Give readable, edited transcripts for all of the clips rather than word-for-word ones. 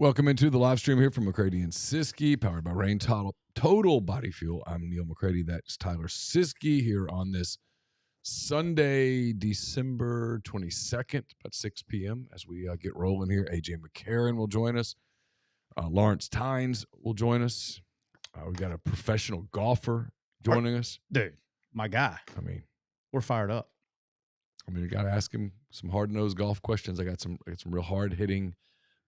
Welcome into the live stream here from McCready and Siskey, powered by Rain Total Body Fuel. I'm Neal McCready. That's Tyler Siskey here on this Sunday, December 22nd, about 6 p.m. as we get rolling here. AJ McCarron will join us. Lawrence Tynes will join us. We got a professional golfer joining us. Dude, my guy. I mean, we're fired up. You got to ask him some hard-nosed golf questions. I got some real hard-hitting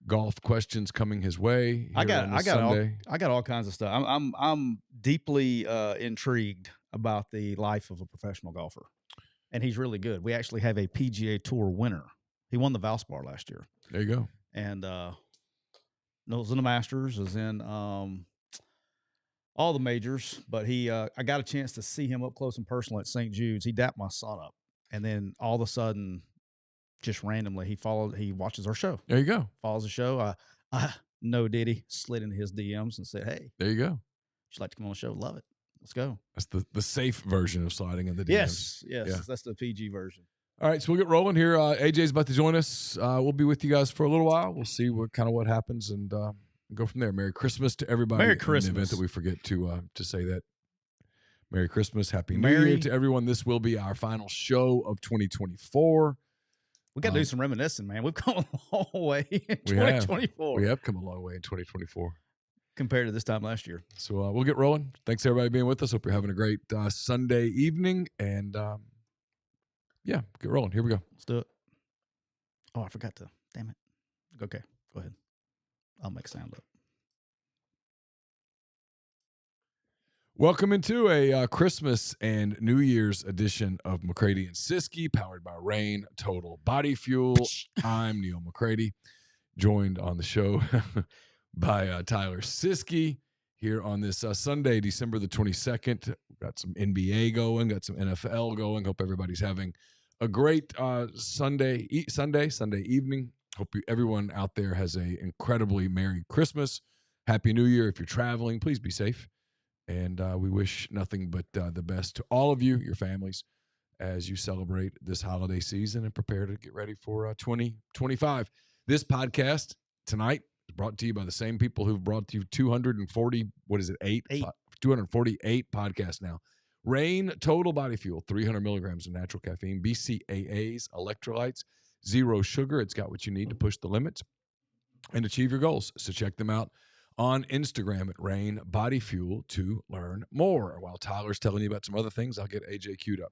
golf questions coming his way. I got all kinds of stuff. I'm deeply intrigued about the life of a professional golfer, and he's really good. We actually have a PGA Tour winner. He won the Valspar last year. There you go. And was in the Masters, was in all the majors, but I got a chance to see him up close and personal at St. Jude's. He dapped my son up, and then all of a sudden, just randomly, he watches our show. There you go. Follows the show. No diddy, slid into his DMs and said, "Hey, there you go. Would you like to come on the show? Love it. Let's go." That's the safe version of sliding in the DMs. Yes, yeah. That's the PG version. All right, so we'll get rolling here. AJ's about to join us. We'll be with you guys for a little while. We'll see what happens and go from there. Merry Christmas to everybody. Merry Christmas. In the event that we forget to say that. Merry Christmas. Happy New Year to everyone. This will be our final show of 2024. We got to do some reminiscing, man. We've come a long way in 2024. We have come a long way in 2024. Compared to this time last year. So we'll get rolling. Thanks, everybody, being with us. Hope you're having a great Sunday evening. And, get rolling. Here we go. Let's do it. Oh, I forgot to. Damn it. Okay, go ahead. I'll make sound up. Welcome into a Christmas and New Year's edition of McCready and Siskey, powered by Rain Total Body Fuel. I'm Neal McCready, joined on the show by Tyler Siskey here on this Sunday, December the 22nd. We've got some NBA going, got some NFL going. Hope everybody's having a great Sunday evening. Hope everyone out there has an incredibly Merry Christmas, Happy New Year. If you're traveling, please be safe. And we wish nothing but the best to all of you, your families, as you celebrate this holiday season and prepare to get ready for 2025. This podcast tonight is brought to you by the same people who've brought to you 248 podcasts now. Rain Total Body Fuel, 300 milligrams of natural caffeine, BCAAs, electrolytes, zero sugar. It's got what you need to push the limits and achieve your goals. So check them out on Instagram at Rain Body Fuel to learn more. While Tyler's telling you about some other things, I'll get AJ queued up.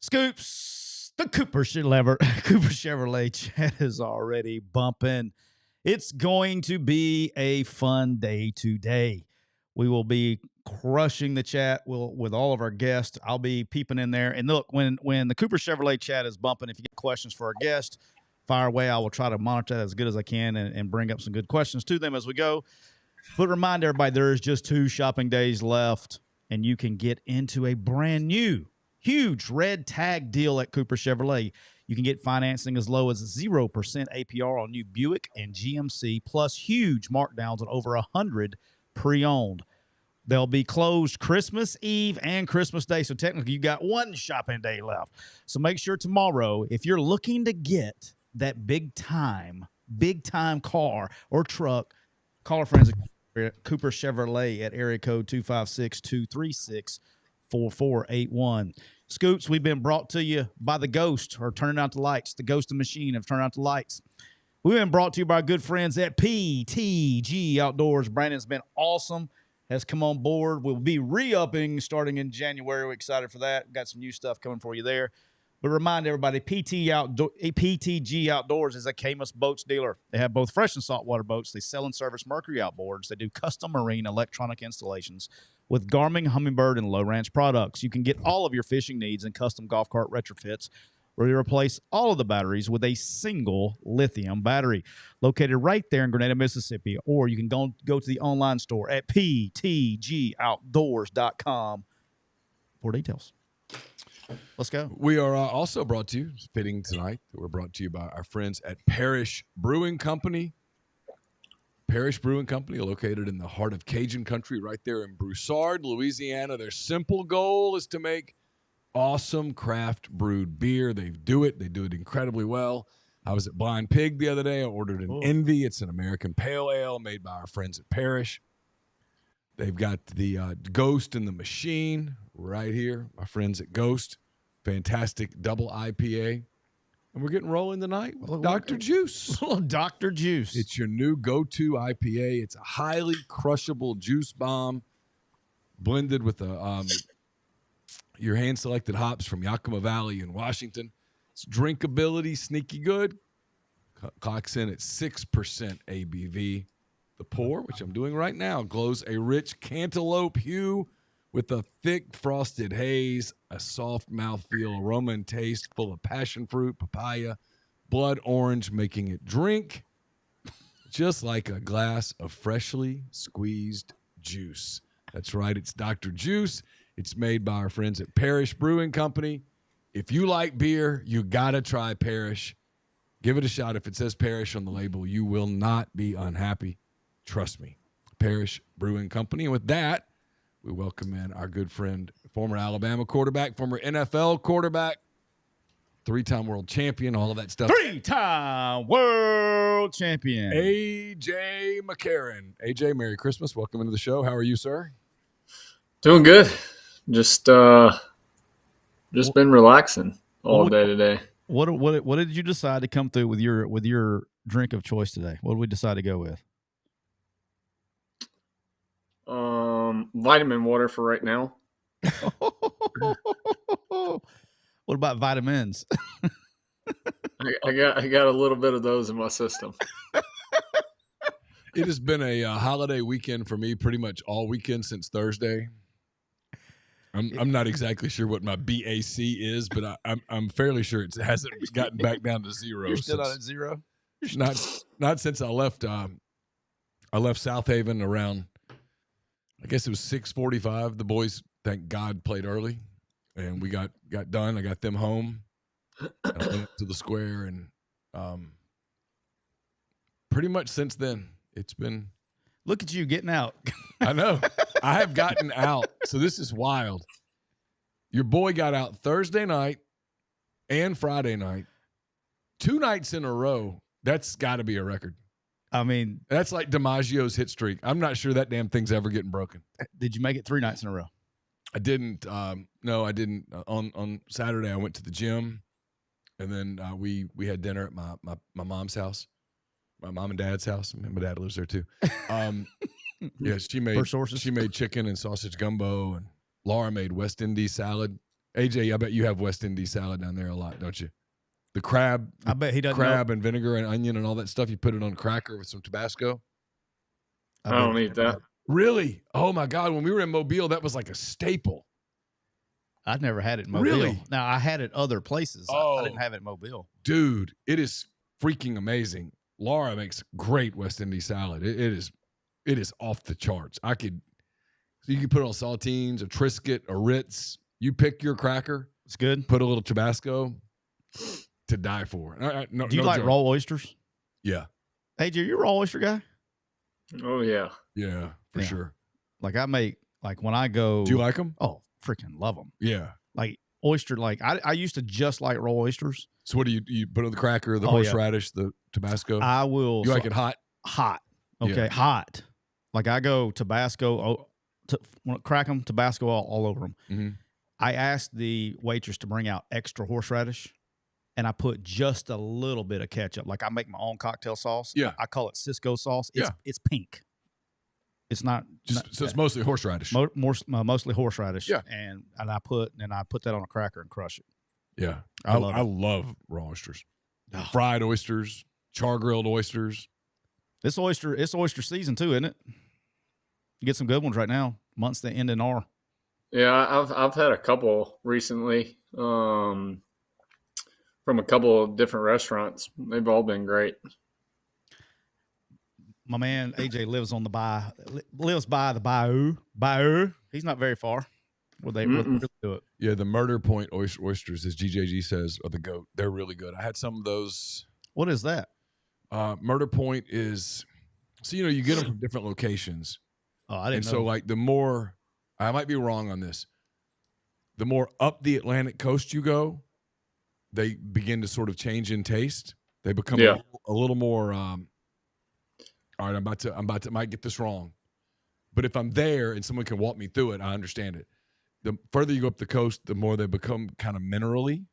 Scoops, the Cooper Chevrolet chat is already bumping. It's going to be a fun day today. We will be crushing the chat with all of our guests. I'll be peeping in there. And look, when the Cooper Chevrolet chat is bumping, if you get questions for our guests, fire away. I will try to monitor that as good as I can and bring up some good questions to them as we go. But remind everybody, there is just 2 shopping days left, and you can get into a brand new, huge red tag deal at Cooper Chevrolet. You can get financing as low as 0% APR on new Buick and GMC, plus huge markdowns on over 100 pre-owned. They'll be closed Christmas Eve and Christmas Day, so technically you got 1 shopping day left. So make sure tomorrow, if you're looking to get that big time car or truck, call our friends at Cooper Chevrolet at area code 256-236-4481. Scoops, we've been brought to you by the Ghost, or turning out the lights. The Ghost and Machine have turned out the lights. We've been brought to you by our good friends at PTG Outdoors. Brandon's been awesome, has come on board. We'll be re-upping starting in January. We're excited for that. We've got some new stuff coming for you there. But remind everybody, PTG Outdoors is a Camus Boats dealer. They have both fresh and saltwater boats. They sell and service Mercury outboards. They do custom marine electronic installations with Garmin, Humminbird, and Low Ranch products. You can get all of your fishing needs and custom golf cart retrofits where you replace all of the batteries with a single lithium battery. Located right there in Grenada, Mississippi. Or you can go to the online store at ptgoutdoors.com for details. Let's go. We are also brought to you, fitting tonight, we're brought to you by our friends at Parish Brewing Company. Parish Brewing Company, located in the heart of Cajun country, right there in Broussard, Louisiana. Their simple goal is to make awesome craft brewed beer. They do it incredibly well. I was at Blind Pig the other day. I ordered an Oh. Envy. It's an American pale ale made by our friends at Parrish. They've got the Ghost in the Machine right here. My friends at Ghost. Fantastic double IPA. And we're getting rolling tonight with Dr. Juice. Little Dr. Juice. It's your new go-to IPA. It's a highly crushable juice bomb blended with your hand-selected hops from Yakima Valley in Washington. It's drinkability, sneaky good. Clocks in at 6% ABV. The pour, which I'm doing right now, glows a rich cantaloupe hue with a thick frosted haze, a soft mouthfeel, aroma and taste full of passion fruit, papaya, blood orange, making it drink just like a glass of freshly squeezed juice. That's right, it's Dr. Juice. It's made by our friends at Parrish Brewing Company. If you like beer, you got to try Parrish. Give it a shot. If it says Parrish on the label, you will not be unhappy. Trust me. Parrish Brewing Company. And with that, we welcome in our good friend, former Alabama quarterback, former NFL quarterback, three-time world champion, all of that stuff. Three-time world champion. AJ McCarron. AJ, Merry Christmas. Welcome into the show. How are you, sir? Doing good. Just been relaxing all day today. What did you decide to come through with your drink of choice today? What did we decide to go with? Vitamin water for right now. What about vitamins? I got a little bit of those in my system. It has been a holiday weekend for me pretty much all weekend since Thursday. I'm not exactly sure what my BAC is, but I'm fairly sure it hasn't gotten back down to zero. You're still not at zero? Not since I left South Haven around, I guess it was 6:45. The boys, thank God, played early, and we got done. I got them home. And I went up to the square, and pretty much since then, it's been. Look at you getting out. I know. I have gotten out. So this is wild. Your boy got out Thursday night and Friday night. 2 nights in a row. That's got to be a record. I mean, that's like DiMaggio's hit streak. I'm not sure that damn thing's ever getting broken. Did you make it 3 nights in a row? I didn't. No, I didn't. On Saturday, I went to the gym, and then we had dinner at my mom's house, my mom and dad's house. My dad lives there too. Yeah, she made chicken and sausage gumbo, and Laura made West Indies salad. AJ, I bet you have West Indies salad down there a lot, don't you? The crab. I bet he doesn't. Crab and vinegar and onion and all that stuff. You put it on a cracker with some Tabasco. I don't eat that. Really? Oh my God! When we were in Mobile, that was like a staple. I've never had it in Mobile. Really? Now I had it other places. I didn't have it in Mobile. Dude, it is freaking amazing. Laura makes great West Indies salad. It is off the charts. You can put it on saltines, a Triscuit, a Ritz. You pick your cracker. It's good. Put a little Tabasco to die for. Do you like raw oysters? Yeah. AJ, are you a raw oyster guy? Oh, yeah. Yeah, for sure. Like when I go. Do you like them? Oh, freaking love them. Yeah. Like oyster, I used to just like raw oysters. So what do you put on the cracker, the horseradish, the Tabasco? I will. You like it hot? Hot. Okay, yeah. Hot. Like I go Tabasco, crack them, Tabasco all over them. Mm-hmm. I asked the waitress to bring out extra horseradish, and I put just a little bit of ketchup. Like I make my own cocktail sauce. Yeah. I call it Cisco sauce. It's pink. It's not. So it's mostly horseradish. Mostly horseradish. Yeah. And I put that on a cracker and crush it. Yeah. I love raw oysters. Oh. Fried oysters, char-grilled oysters. It's oyster season too, isn't it? You get some good ones right now. Months that end in R. Yeah, I've had a couple recently from a couple of different restaurants. They've all been great. My man AJ lives by the bayou. He's not very far. Where they really do it. Yeah, the Murder Point oysters, as GJG says, are the GOAT. They're really good. I had some of those. What is that? Murder Point is, so you get them from different locations. Oh, I didn't know. So like the more, I might be wrong on this, the more up the Atlantic coast you go, they begin to sort of change in taste. They become a little more. All right, I might get this wrong, but if I'm there and someone can walk me through it, I understand it. The further you go up the coast, the more they become kind of minerally,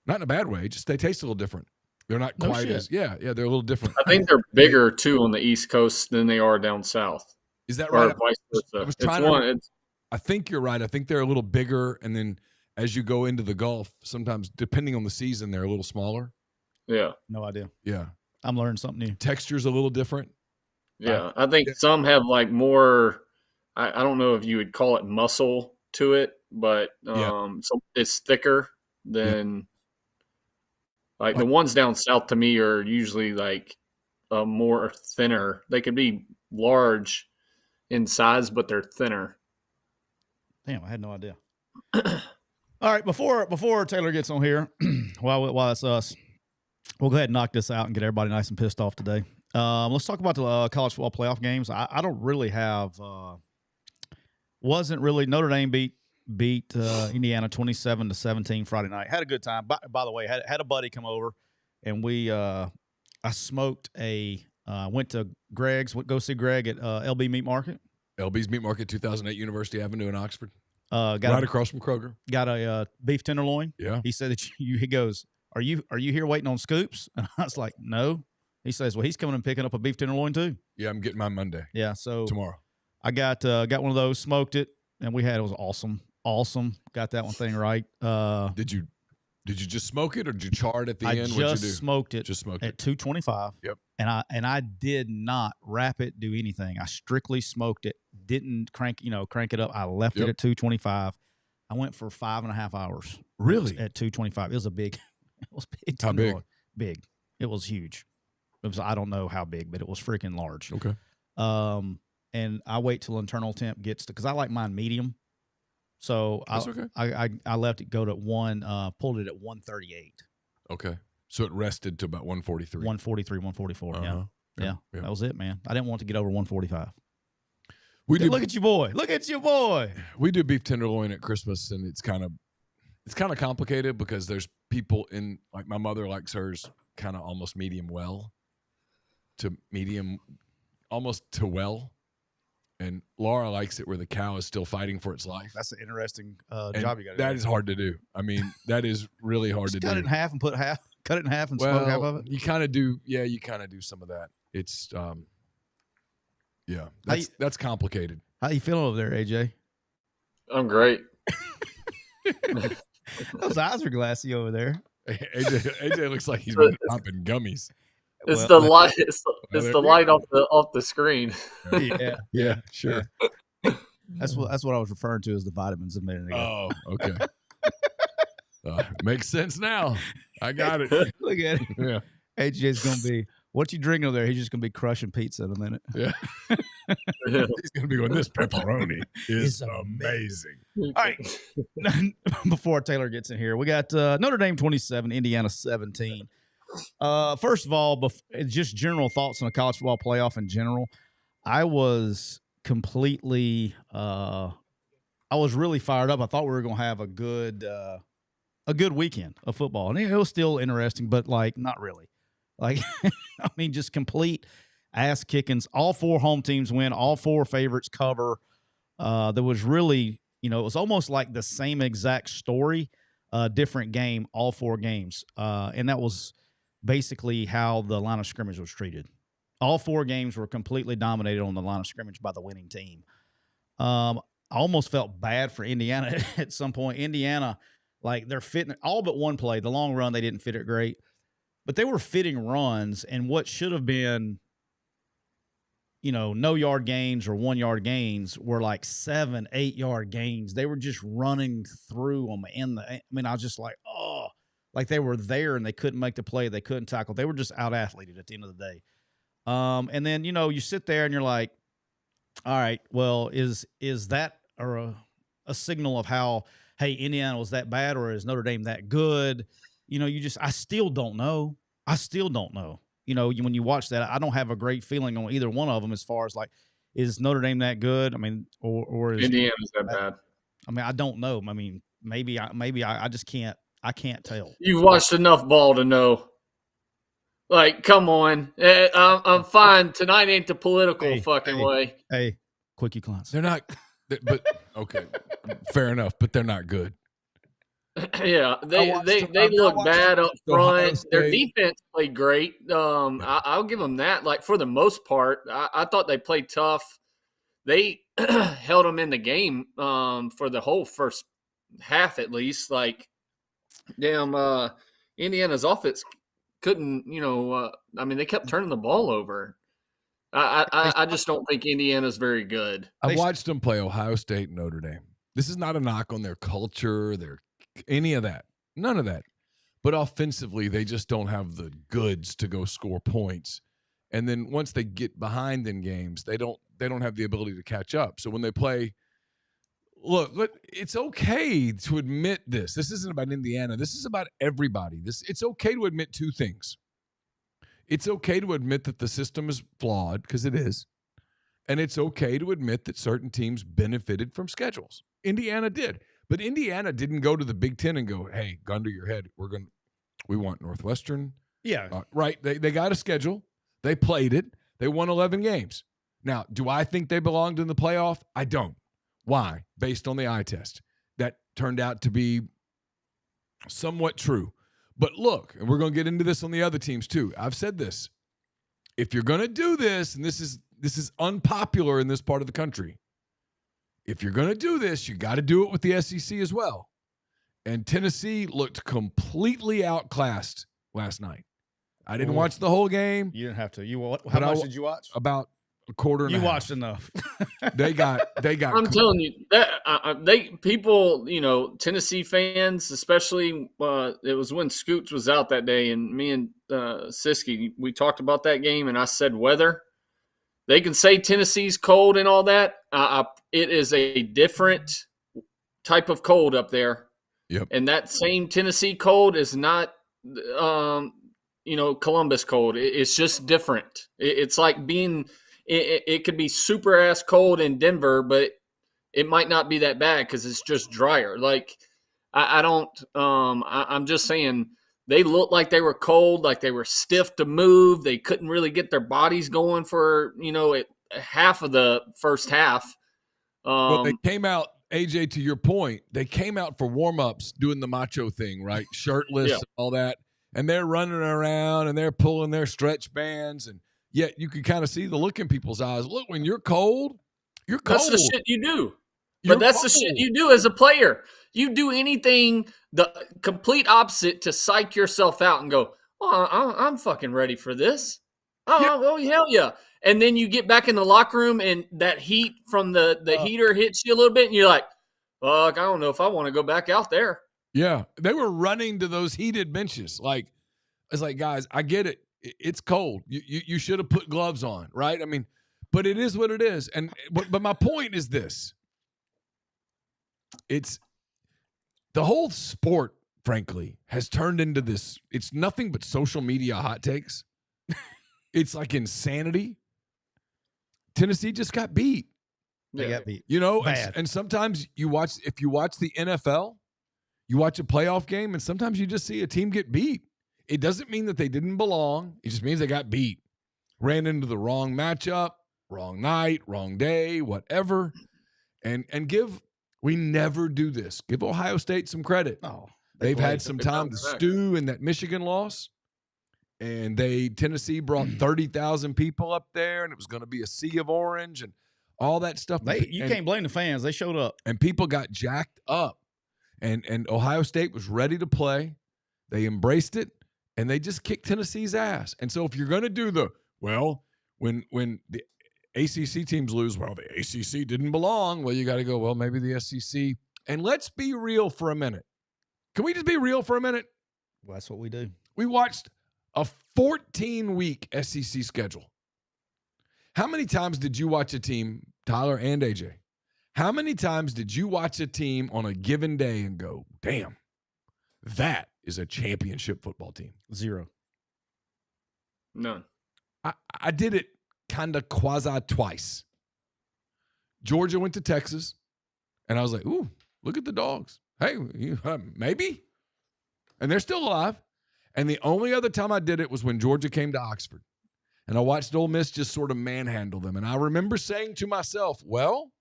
not in a bad way. Just they taste a little different. They're not quite as they're a little different. I think they're bigger too on the East Coast than they are down south. Is that right? Or vice versa. I think you're right. I think they're a little bigger, and then as you go into the Gulf, sometimes depending on the season, they're a little smaller. Yeah. No idea. Yeah. I'm learning something new. Texture's a little different. Yeah. I think some have like more, I don't know if you would call it muscle to it, but so it's thicker than like the ones down south to me are usually like more thinner. They could be large in size, but they're thinner. Damn, I had no idea. All right, before Taylor gets on here, while it's us, we'll go ahead and knock this out and get everybody nice and pissed off today. Let's talk about the college football playoff games. I don't really have wasn't really Notre Dame beat Indiana 27-17 Friday night. Had a good time. By the way, had a buddy come over, and I smoked went to Greg's. Go see Greg at LB Meat Market. LB's Meat Market, 2008 University Avenue in Oxford. Got across from Kroger. Got a beef tenderloin. Yeah. He said that he goes, Are you here waiting on scoops? And I was like, no. He says, well, he's coming and picking up a beef tenderloin too. Yeah, I'm getting mine Monday. Yeah, so tomorrow. I got one of those, smoked it, and it was awesome. Awesome. Got that one thing right. Did you just smoke it or did you char it at the end? I just smoked it. Just smoked at 225. Yep. And I did not wrap it, do anything. I strictly smoked it. Didn't crank it up. I left it at 225. I went for 5.5 hours. Really? At 225. It was big. How big? Big. It was huge. It was, I don't know how big, but it was freaking large. Okay. And I wait till internal temp gets to, because I like mine medium. So I left it go to pulled it at 138. Okay. So it rested to about 143. 143, 144. Uh-huh. Yeah. That was it, man. I didn't want to get over 145. Look at you, boy. Look at you, boy. We do beef tenderloin at Christmas, and it's kind of complicated because there's people in, like my mother likes hers kind of almost medium well to medium, almost to well. And Laura likes it where the cow is still fighting for its life. That's an interesting job you got to do. That is hard to do. I mean, that is really hard to do. Cut it in half and cut it in half and smoke half of it. You kind of do. Yeah, you kind of do some of that. It's, that's complicated. How you feeling over there, AJ? I'm great. Those eyes are glassy over there. AJ looks like he's been popping gummies. It's the light. It's the light off the screen. Yeah, sure. That's what I was referring to as the vitamins a minute ago. Oh, okay. Makes sense now. I got it. Look at it. Yeah. AJ's gonna be. What you drinking over there? He's just gonna be crushing pizza in a minute. Yeah. He's gonna be going. This pepperoni is amazing. All right. Before Taylor gets in here, we got Notre Dame 27, Indiana 17. First of all, just general thoughts on the college football playoff in general. I was completely, I was really fired up. I thought we were going to have a good weekend of football, and it was still interesting, but like not really. Like, I mean, just complete ass kickings. All four home teams win. All four favorites cover. There was really, it was almost like the same exact story, different game, all four games, and that was basically how the line of scrimmage was treated. All four games were completely dominated on the line of scrimmage by the winning team. I almost felt bad for Indiana at some point. Indiana, like they're fitting all but one play. The long run, they didn't fit it great, but they were fitting runs, and what should have been, no yard gains or 1 yard gains were like 7-8 yard gains. They were just running through them I was just like, oh. Like they were there and they couldn't make the play. They couldn't tackle. They were just out-athleted at the end of the day. And then, you sit there and you're like, all right, well, is that a signal of how, hey, Indiana was that bad or is Notre Dame that good? I still don't know. When you watch that, I don't have a great feeling on either one of them as far as like, is Notre Dame that good? I mean, or is Indiana's that bad? I mean, I don't know. I mean, maybe I just can't. I can't tell. You've watched enough ball to know. Like, come on. I'm fine. Tonight ain't the political fucking way. Hey, quickie clients. They're not, but okay, fair enough. But they're not good. Yeah, they look bad up front. Their defense played great. I'll give them that. Like, for the most part, I thought they played tough. They held them in the game for the whole first half, at least. Like, damn, Indiana's offense couldn't, I mean, they kept turning the ball over. I just don't think Indiana's very good. I've watched them play Ohio State and Notre Dame. This is not a knock on their culture, any of that. None of that. But offensively, they just don't have the goods to go score points. And then once they get behind in games, they don't have the ability to catch up. So when they play, look, it's okay to admit this. This isn't about Indiana. This is about everybody. It's okay to admit two things. It's okay to admit that the system is flawed, because it is. And it's okay to admit that certain teams benefited from schedules. Indiana did. But Indiana didn't go to the Big Ten and go, hey, gun to your head, we want Northwestern. Yeah. Right. They got a schedule. They played it. They won 11 games. Now, do I think they belonged in the playoff? I don't. Why? Based on the eye test. That turned out to be somewhat true. But look, and we're going to get into this on the other teams too. I've said this. If you're going to do this, and this is unpopular in this part of the country, if you're going to do this, you got to do it with the SEC as well. And Tennessee looked completely outclassed last night. I didn't watch the whole game. You didn't have to. How much did you watch? About a quarter and a half. You watched enough. They got. I'm telling you that people, Tennessee fans, especially. It was when Scoots was out that day, and me and Siskey, we talked about that game, and I said weather. They can say Tennessee's cold and all that. It is a different type of cold up there. Yep. And that same Tennessee cold is not, Columbus cold. It's just different. It's like it could be super ass cold in Denver, but it might not be that bad because it's just drier. Like, I'm just saying they looked like they were cold, like they were stiff to move. They couldn't really get their bodies going for, half of the first half. Well, they came out, AJ, to your point, they came out for warm-ups doing the macho thing, right? Shirtless and all that. And they're running around and they're pulling their stretch bands. And yet you can kind of see the look in people's eyes. Look, when you're cold, you're cold. That's the shit you do. But that's the shit you do as a player. You do anything the complete opposite to psych yourself out and go, oh, I'm fucking ready for this. Oh, hell yeah. And then you get back in the locker room and that heat from the heater hits you a little bit and you're like, fuck, I don't know if I want to go back out there. Yeah. They were running to those heated benches. Like, it's like, guys, I get it. It's cold. You should have put gloves on, right? I mean, but it is what it is. And but my point is this. It's the whole sport, frankly, has turned into this. It's nothing but social media hot takes. It's like insanity. Tennessee just got beat. They got beat. And sometimes if you watch the NFL, you watch a playoff game, and sometimes you just see a team get beat. It doesn't mean that they didn't belong. It just means they got beat. Ran into the wrong matchup, wrong night, wrong day, whatever. And we never do this. Give Ohio State some credit. Oh, they've had some time to stew in that Michigan loss. And Tennessee brought 30,000 people up there, and it was going to be a sea of orange and all that stuff. You can't blame the fans. They showed up. And people got jacked up. And Ohio State was ready to play. They embraced it, and they just kicked Tennessee's ass. And so if you're going to do when the ACC teams lose, the ACC didn't belong. Well, you got to go, maybe the SEC. And let's be real for a minute. Can we just be real for a minute? Well, that's what we do. We watched a 14-week SEC schedule. How many times did you watch a team, Tyler and AJ? How many times did you watch a team on a given day and go, damn, that is a championship football team? 0. None. I did it kind of quasi twice. Georgia went to Texas, and I was like, ooh, look at the Dogs. Hey, maybe. And they're still alive. And the only other time I did it was when Georgia came to Oxford. And I watched Ole Miss just sort of manhandle them. And I remember saying to myself, well,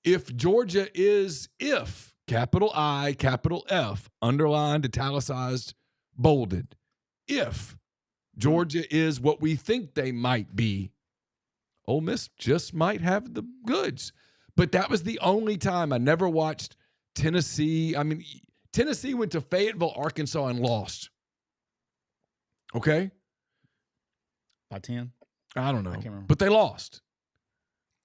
if Georgia is, capital I, capital F, underlined, italicized, bolded, if Georgia is what we think they might be, Ole Miss just might have the goods. But that was the only time. I never watched Tennessee. I mean, Tennessee went to Fayetteville, Arkansas, and lost. Okay? By 10? I don't know. I can't remember. But they lost.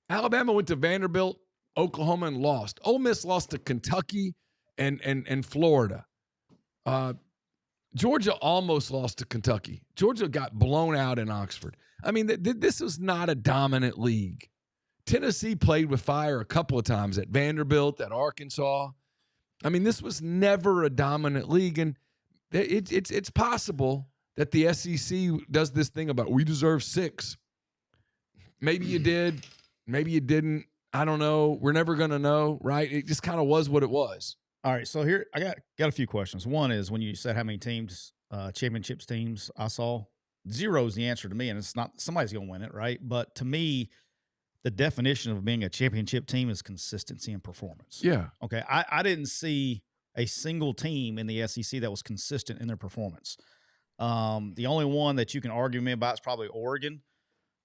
Alabama went to Vanderbilt, Oklahoma, and lost. Ole Miss lost to Kentucky and Florida. Georgia almost lost to Kentucky. Georgia got blown out in Oxford. I mean, this was not a dominant league. Tennessee played with fire a couple of times at Vanderbilt, at Arkansas. I mean, this was never a dominant league, and it's possible that the SEC does this thing about we deserve 6. Maybe you did. Maybe you didn't. I don't know. We're never going to know, right? It just kind of was what it was. All right, so here I got a few questions. One is when you said how many teams, championships teams I saw, 0 is the answer to me, and it's not somebody's going to win it, right? But to me, the definition of being a championship team is consistency and performance. Yeah. Okay, I didn't see a single team in the SEC that was consistent in their performance. The only one that you can argue me about is probably Oregon,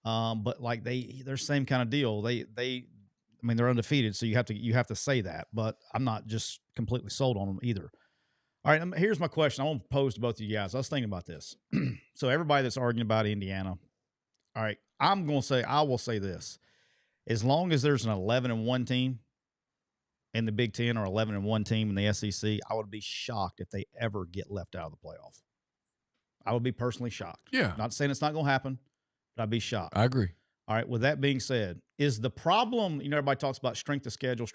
but like they're same kind of deal. I mean, they're undefeated, so you have to say that. But I'm not just completely sold on them either. All right, here's my question. I want to pose to both of you guys. I was thinking about this. So everybody that's arguing about Indiana, all right, I will say this: as long as there's an 11-1 team in the Big Ten or 11-1 team in the SEC, I would be shocked if they ever get left out of the playoff. I would be personally shocked. Yeah. Not saying it's not going to happen, but I'd be shocked. I agree. All right, with that being said, is the problem, everybody talks about strength of schedule.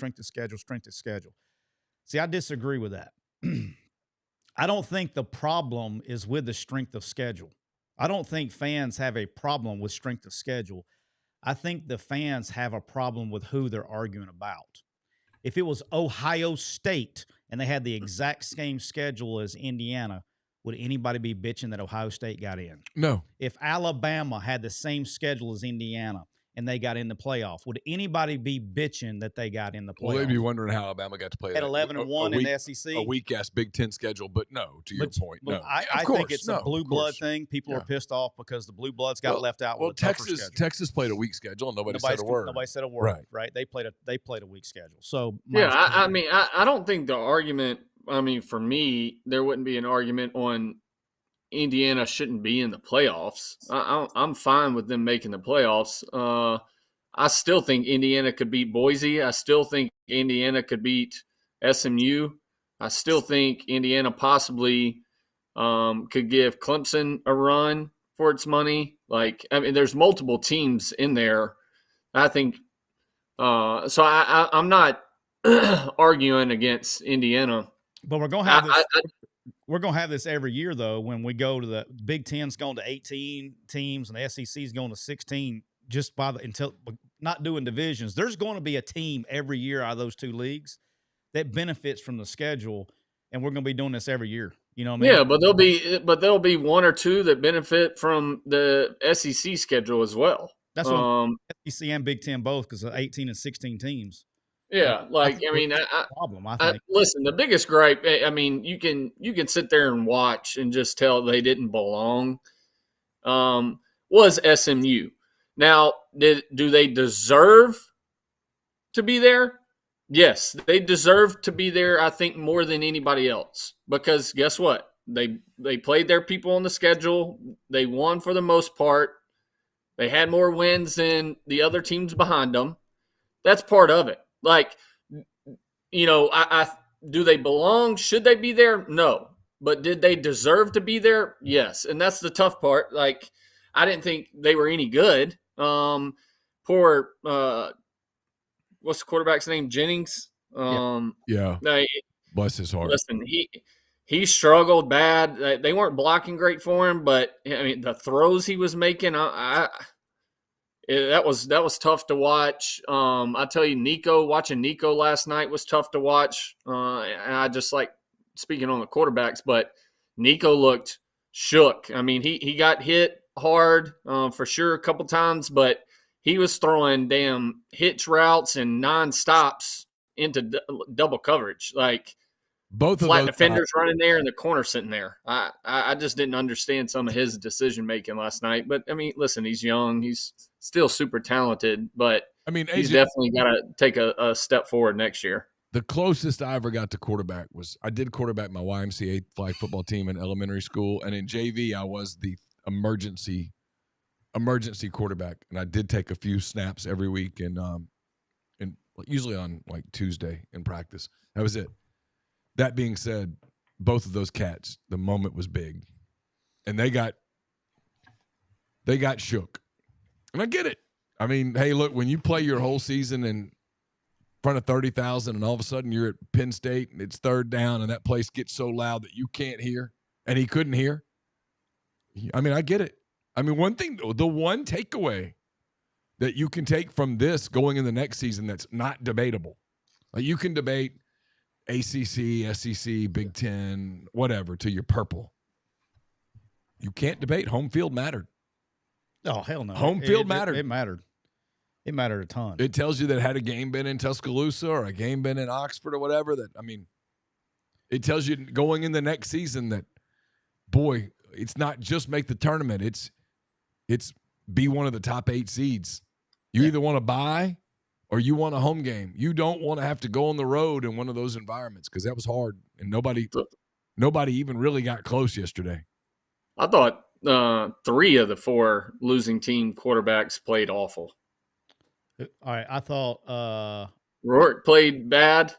See, I disagree with that. I don't think the problem is with the strength of schedule. I don't think fans have a problem with strength of schedule. I think the fans have a problem with who they're arguing about. If it was Ohio State and they had the exact same schedule as Indiana, would anybody be bitching that Ohio State got in? No. If Alabama had the same schedule as Indiana and they got in the playoff, would anybody be bitching that they got in the playoff? Well, they'd be wondering how Alabama got to play at that 11-1 in the SEC. A weak-ass Big Ten schedule, but no, to your point, no. I think it's a blue blood thing. People are pissed off because the blue bloods got left out with a tougher schedule. Texas played a weak schedule, and nobody said a word. Nobody said a word, right? They played a weak schedule. So I mean, I don't think the argument. I mean, for me, there wouldn't be an argument on Indiana shouldn't be in the playoffs. I'm fine with them making the playoffs. I still think Indiana could beat Boise. I still think Indiana could beat SMU. I still think Indiana possibly could give Clemson a run for its money. Like, I mean, there's multiple teams in there. I think so. I'm not arguing against Indiana. But we're gonna have this. We're gonna have this every year, though. When we go to the Big Ten's going to 18 teams and the SEC's going to 16, just by until not doing divisions, there's going to be a team every year out of those two leagues that benefits from the schedule, and we're going to be doing this every year. You know what I mean? Yeah, but there'll be one or two that benefit from the SEC schedule as well. That's what SEC and Big Ten both, because of 18 and 16 teams. Yeah, like I mean, problem. I think. Listen, the biggest gripe. I mean, you can sit there and watch and just tell they didn't belong. Was SMU. Now, do they deserve to be there? Yes, they deserve to be there. I think more than anybody else, because guess what? They played their people on the schedule. They won for the most part. They had more wins than the other teams behind them. That's part of it. Like, I do they belong? Should they be there? No. But did they deserve to be there? Yes. And that's the tough part. Like, I didn't think they were any good. Poor, what's the quarterback's name? Jennings. Yeah. Bless his heart. Listen, he struggled bad. They weren't blocking great for him, but I mean the throws he was making, that was tough to watch. I tell you, watching Nico last night was tough to watch. And I just like speaking on the quarterbacks, but Nico looked shook. I mean, he got hit hard for sure a couple times, but he was throwing damn hitch routes and non-stops into double coverage. Like, both of flat those defenders running there and the corner sitting there. I just didn't understand some of his decision-making last night. But, I mean, listen, he's young. He's still super talented. But I mean, he's AJ, definitely got to take a step forward next year. the closest I ever got to quarterback was I did quarterback my YMCA flag football team in elementary school, and in JV I was the emergency quarterback, and I did take a few snaps every week, and usually on like Tuesday in practice. That was it. That being said, both of those cats, the moment was big, and they got shook, and I get it. I mean, hey, look, when you play your whole season in front of 30,000 and all of a sudden you're at Penn State and it's third down and that place gets so loud that you can't hear, and he couldn't hear. I mean, I get it. I mean, the one takeaway that you can take from this going in the next season that's not debatable. Like, you can debate ACC, SEC, Big Ten, whatever, till you're purple. You can't debate home field mattered. Oh, hell no. Home field mattered. It mattered. It mattered a ton. It tells you that had a game been in Tuscaloosa or a game been in Oxford or whatever, that, I mean, it tells you going in the next season that, boy, it's not just make the tournament. It's be one of the top 8 seeds. You either want to buy or you want a home game. You don't want to have to go on the road in one of those environments, because that was hard, and nobody even really got close yesterday. I thought 3 of the 4 losing team quarterbacks played awful. All right, I thought Rourke played bad.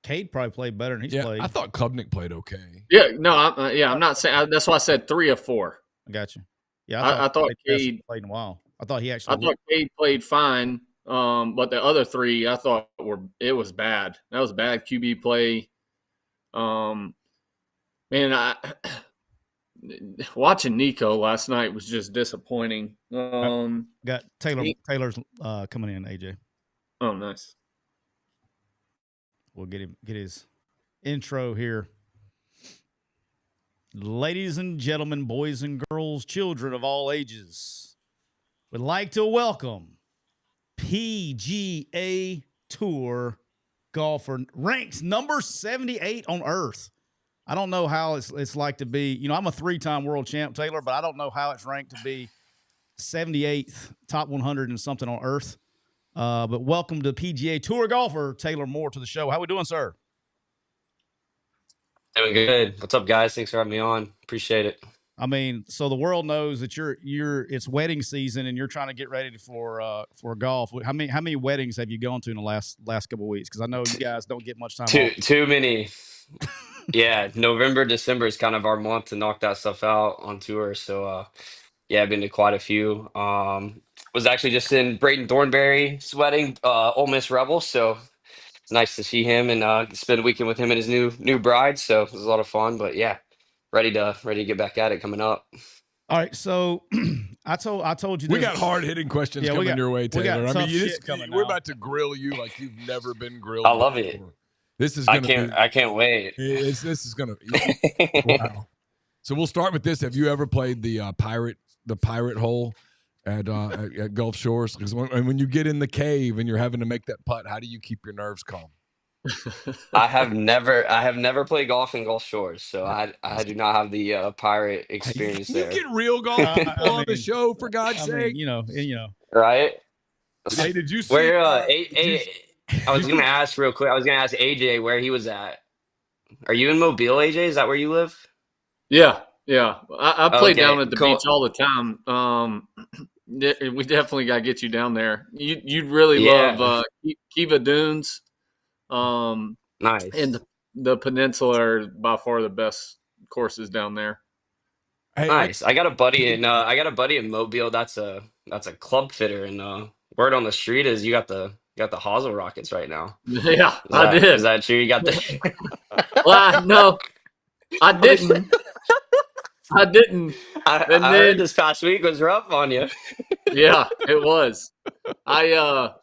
Cade probably played better than he's played. I thought Klubnik played okay. Yeah, no, I'm not saying. That's why I said 3 of 4. I got you. Yeah, I thought Cade played in a while. I thought Cade played fine, but the other 3 I thought it was bad. That was bad QB play. Man, watching Nico last night was just disappointing. Got Taylor's coming in, AJ. Oh, nice. We'll get his intro here. Ladies and gentlemen, boys and girls, children of all ages, would like to welcome PGA Tour golfer, ranks number 78 on earth. I don't know how it's like to be, I'm a 3-time world champ, Taylor, but I don't know how it's ranked to be 78th, top 100 and something on earth. But welcome to PGA Tour golfer Taylor Moore to the show. How we doing, sir? Doing good. What's up, guys? Thanks for having me on. Appreciate it. I mean, so the world knows that it's wedding season and you're trying to get ready for golf. How many weddings have you gone to in the last couple of weeks? Because I know you guys don't get much time off. Too many. Yeah, November, December is kind of our month to knock that stuff out on tour. So, yeah, I've been to quite a few. Was actually just in Brayton Thornberry's wedding, Ole Miss Rebels. So it's nice to see him and spend a weekend with him and his new bride. So it was a lot of fun. But yeah, ready to get back at it coming up. All right, so I told you we got hard-hitting questions coming your way, Taylor. I mean, we're about to grill you like you've never been grilled. I love it. This is. I can't wait. This is gonna. Wow. So we'll start with this. Have you ever played the pirate hole at Gulf Shores? Because when you get in the cave and you're having to make that putt, how do you keep your nerves calm? I have never played golf in Gulf Shores, so I do not have the pirate experience there. You get real golf people on the show, for God's sake. Right? Hey, did you see where? I was gonna ask real quick. I was gonna ask AJ where he was at. Are you in Mobile, AJ? Is that where you live? Yeah. I play down at the beach all the time. We definitely got to get you down there. You'd really love Kiva Dunes. Nice. And the peninsula are by far the best courses down there. Hey, nice. I got a buddy in Mobile. That's a club fitter, and word on the street is you got the Hosel Rockets right now. Yeah, I did. Is that true? You got the? Well, no, I didn't. I didn't. I heard this past week was rough on you. Yeah, it was. My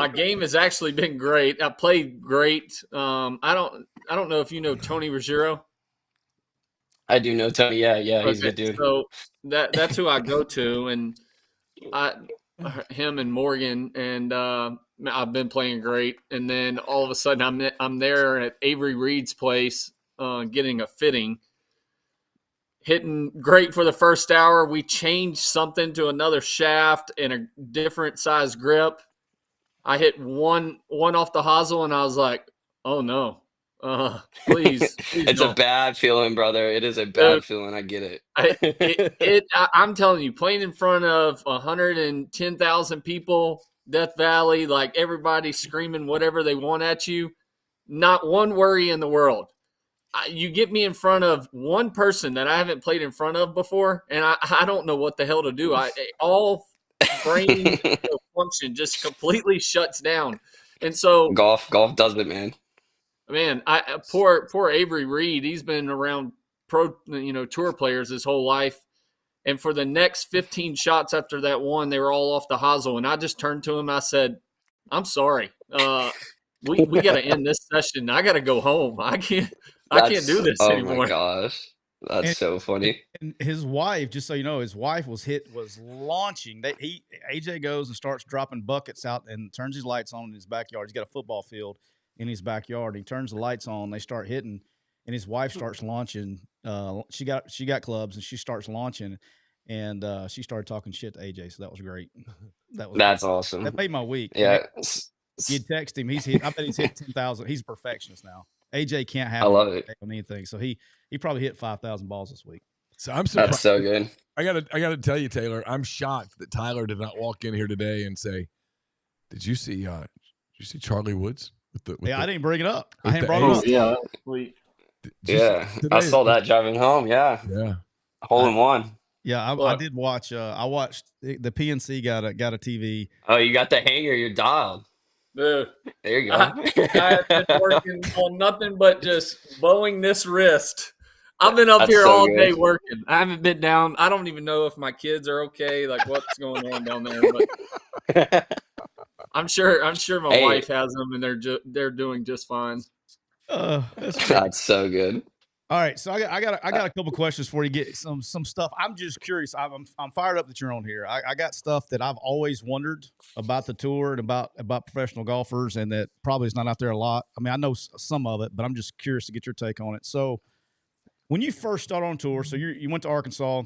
game has actually been great. I played great. I don't know if you know Tony Ruggiero. I do know Tony. Yeah, yeah, he's a Okay, good dude. so that's who I go to, and I him and Morgan, and I've been playing great. And then all of a sudden, I'm there at Avery Reed's place, getting a fitting, hitting great for the first hour. We changed something to another shaft and a different size grip. I hit one off the hosel, and I was like, "Oh no, please It's a don't." bad feeling, brother. It is a Dude, bad feeling. I get I, it. I'm telling you, playing in front of 110,000 people, Death Valley, like everybody screaming whatever they want at you, not one worry in the world. You get me in front of one person that I haven't played in front of before, and I don't know what the hell to do. All brain function just completely shuts down. And so, Golf does it, man. man, poor Avery Reed. He's been around tour players his whole life. And for the next 15 shots after that one, they were all off the hosel. And I just turned to him. I said, "I'm sorry. We got to end this session. I got to go home. I can't do this Oh my anymore." gosh. That's And, so funny. and his wife, just so you know, his wife was launching. AJ goes and starts dropping buckets out and turns his lights on in his backyard. He's got a football field in his backyard. He turns the lights on. They start hitting, and his wife starts launching. She got clubs, and she starts launching, and she started talking shit to AJ. So that was great. That's awesome. That made my week. Yeah. You'd text him. I bet he's hit 10,000. He's a perfectionist now. AJ can't have I love it. on anything, so he probably hit 5,000 balls this week. So I'm surprised. That's so good. I gotta tell you, Taylor, I'm shocked that Tyler did not walk in here today and say, "Did you see Charlie Woods?" I didn't bring it up. I with hadn't the brought it ace? up. Yeah, that's sweet. Yeah. I saw that driving home. Yeah. Yeah. Hole in one. Yeah, I did watch. I watched the PNC got a TV. Oh, you got the hanger. You're dialed. Dude, There you go. I have been working on nothing but just bowing this wrist. I've been up That's here so all good. day working. I haven't been down. I don't even know if my kids are okay, like what's going on down there. But I'm sure my wife has them, and they're doing just fine. That's so good. All right, so I got a couple questions for you. Get some stuff. I'm just curious. I'm fired up that you're on here. I got stuff that I've always wondered about the tour and about professional golfers, and that probably is not out there a lot. I mean, I know some of it, but I'm just curious to get your take on it. So, when you first started on tour, so you went to Arkansas,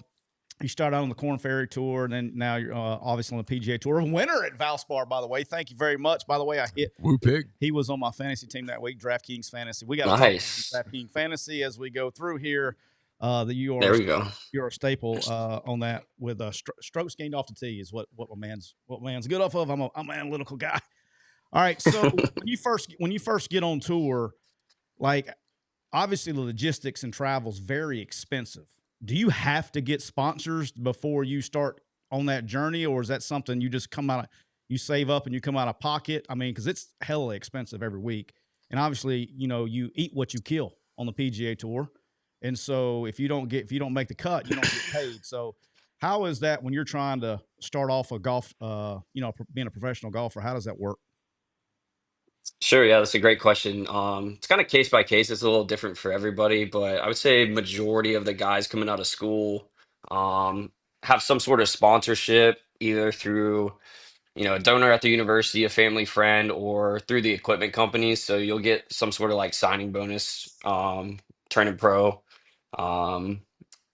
you started out on the Corn Ferry Tour, and then now you're obviously on the PGA Tour. Winner at Valspar, by the way. Thank you very much. By the way, I hit Woo Pig. He was on my fantasy team that week, DraftKings Fantasy. We got nice DraftKings Fantasy as we go through here. There we go. You're a staple on that with strokes gained off the tee is what my man's good off of. I'm an analytical guy. All right, so when you first get on tour, like obviously the logistics and travel's very expensive. Do you have to get sponsors before you start on that journey, or is that something you just you save up and you come out of pocket? I mean, because it's hella expensive every week, and obviously, you eat what you kill on the PGA Tour, and so if you don't make the cut, you don't get paid. So, how is that when you're trying to start off a golf, being a professional golfer? How does that work? Sure, yeah, that's a great question. It's kind of case by case. It's a little different for everybody, but I would say majority of the guys coming out of school have some sort of sponsorship, either through a donor at the university, a family friend, or through the equipment companies. So you'll get some sort of like signing bonus, turning pro,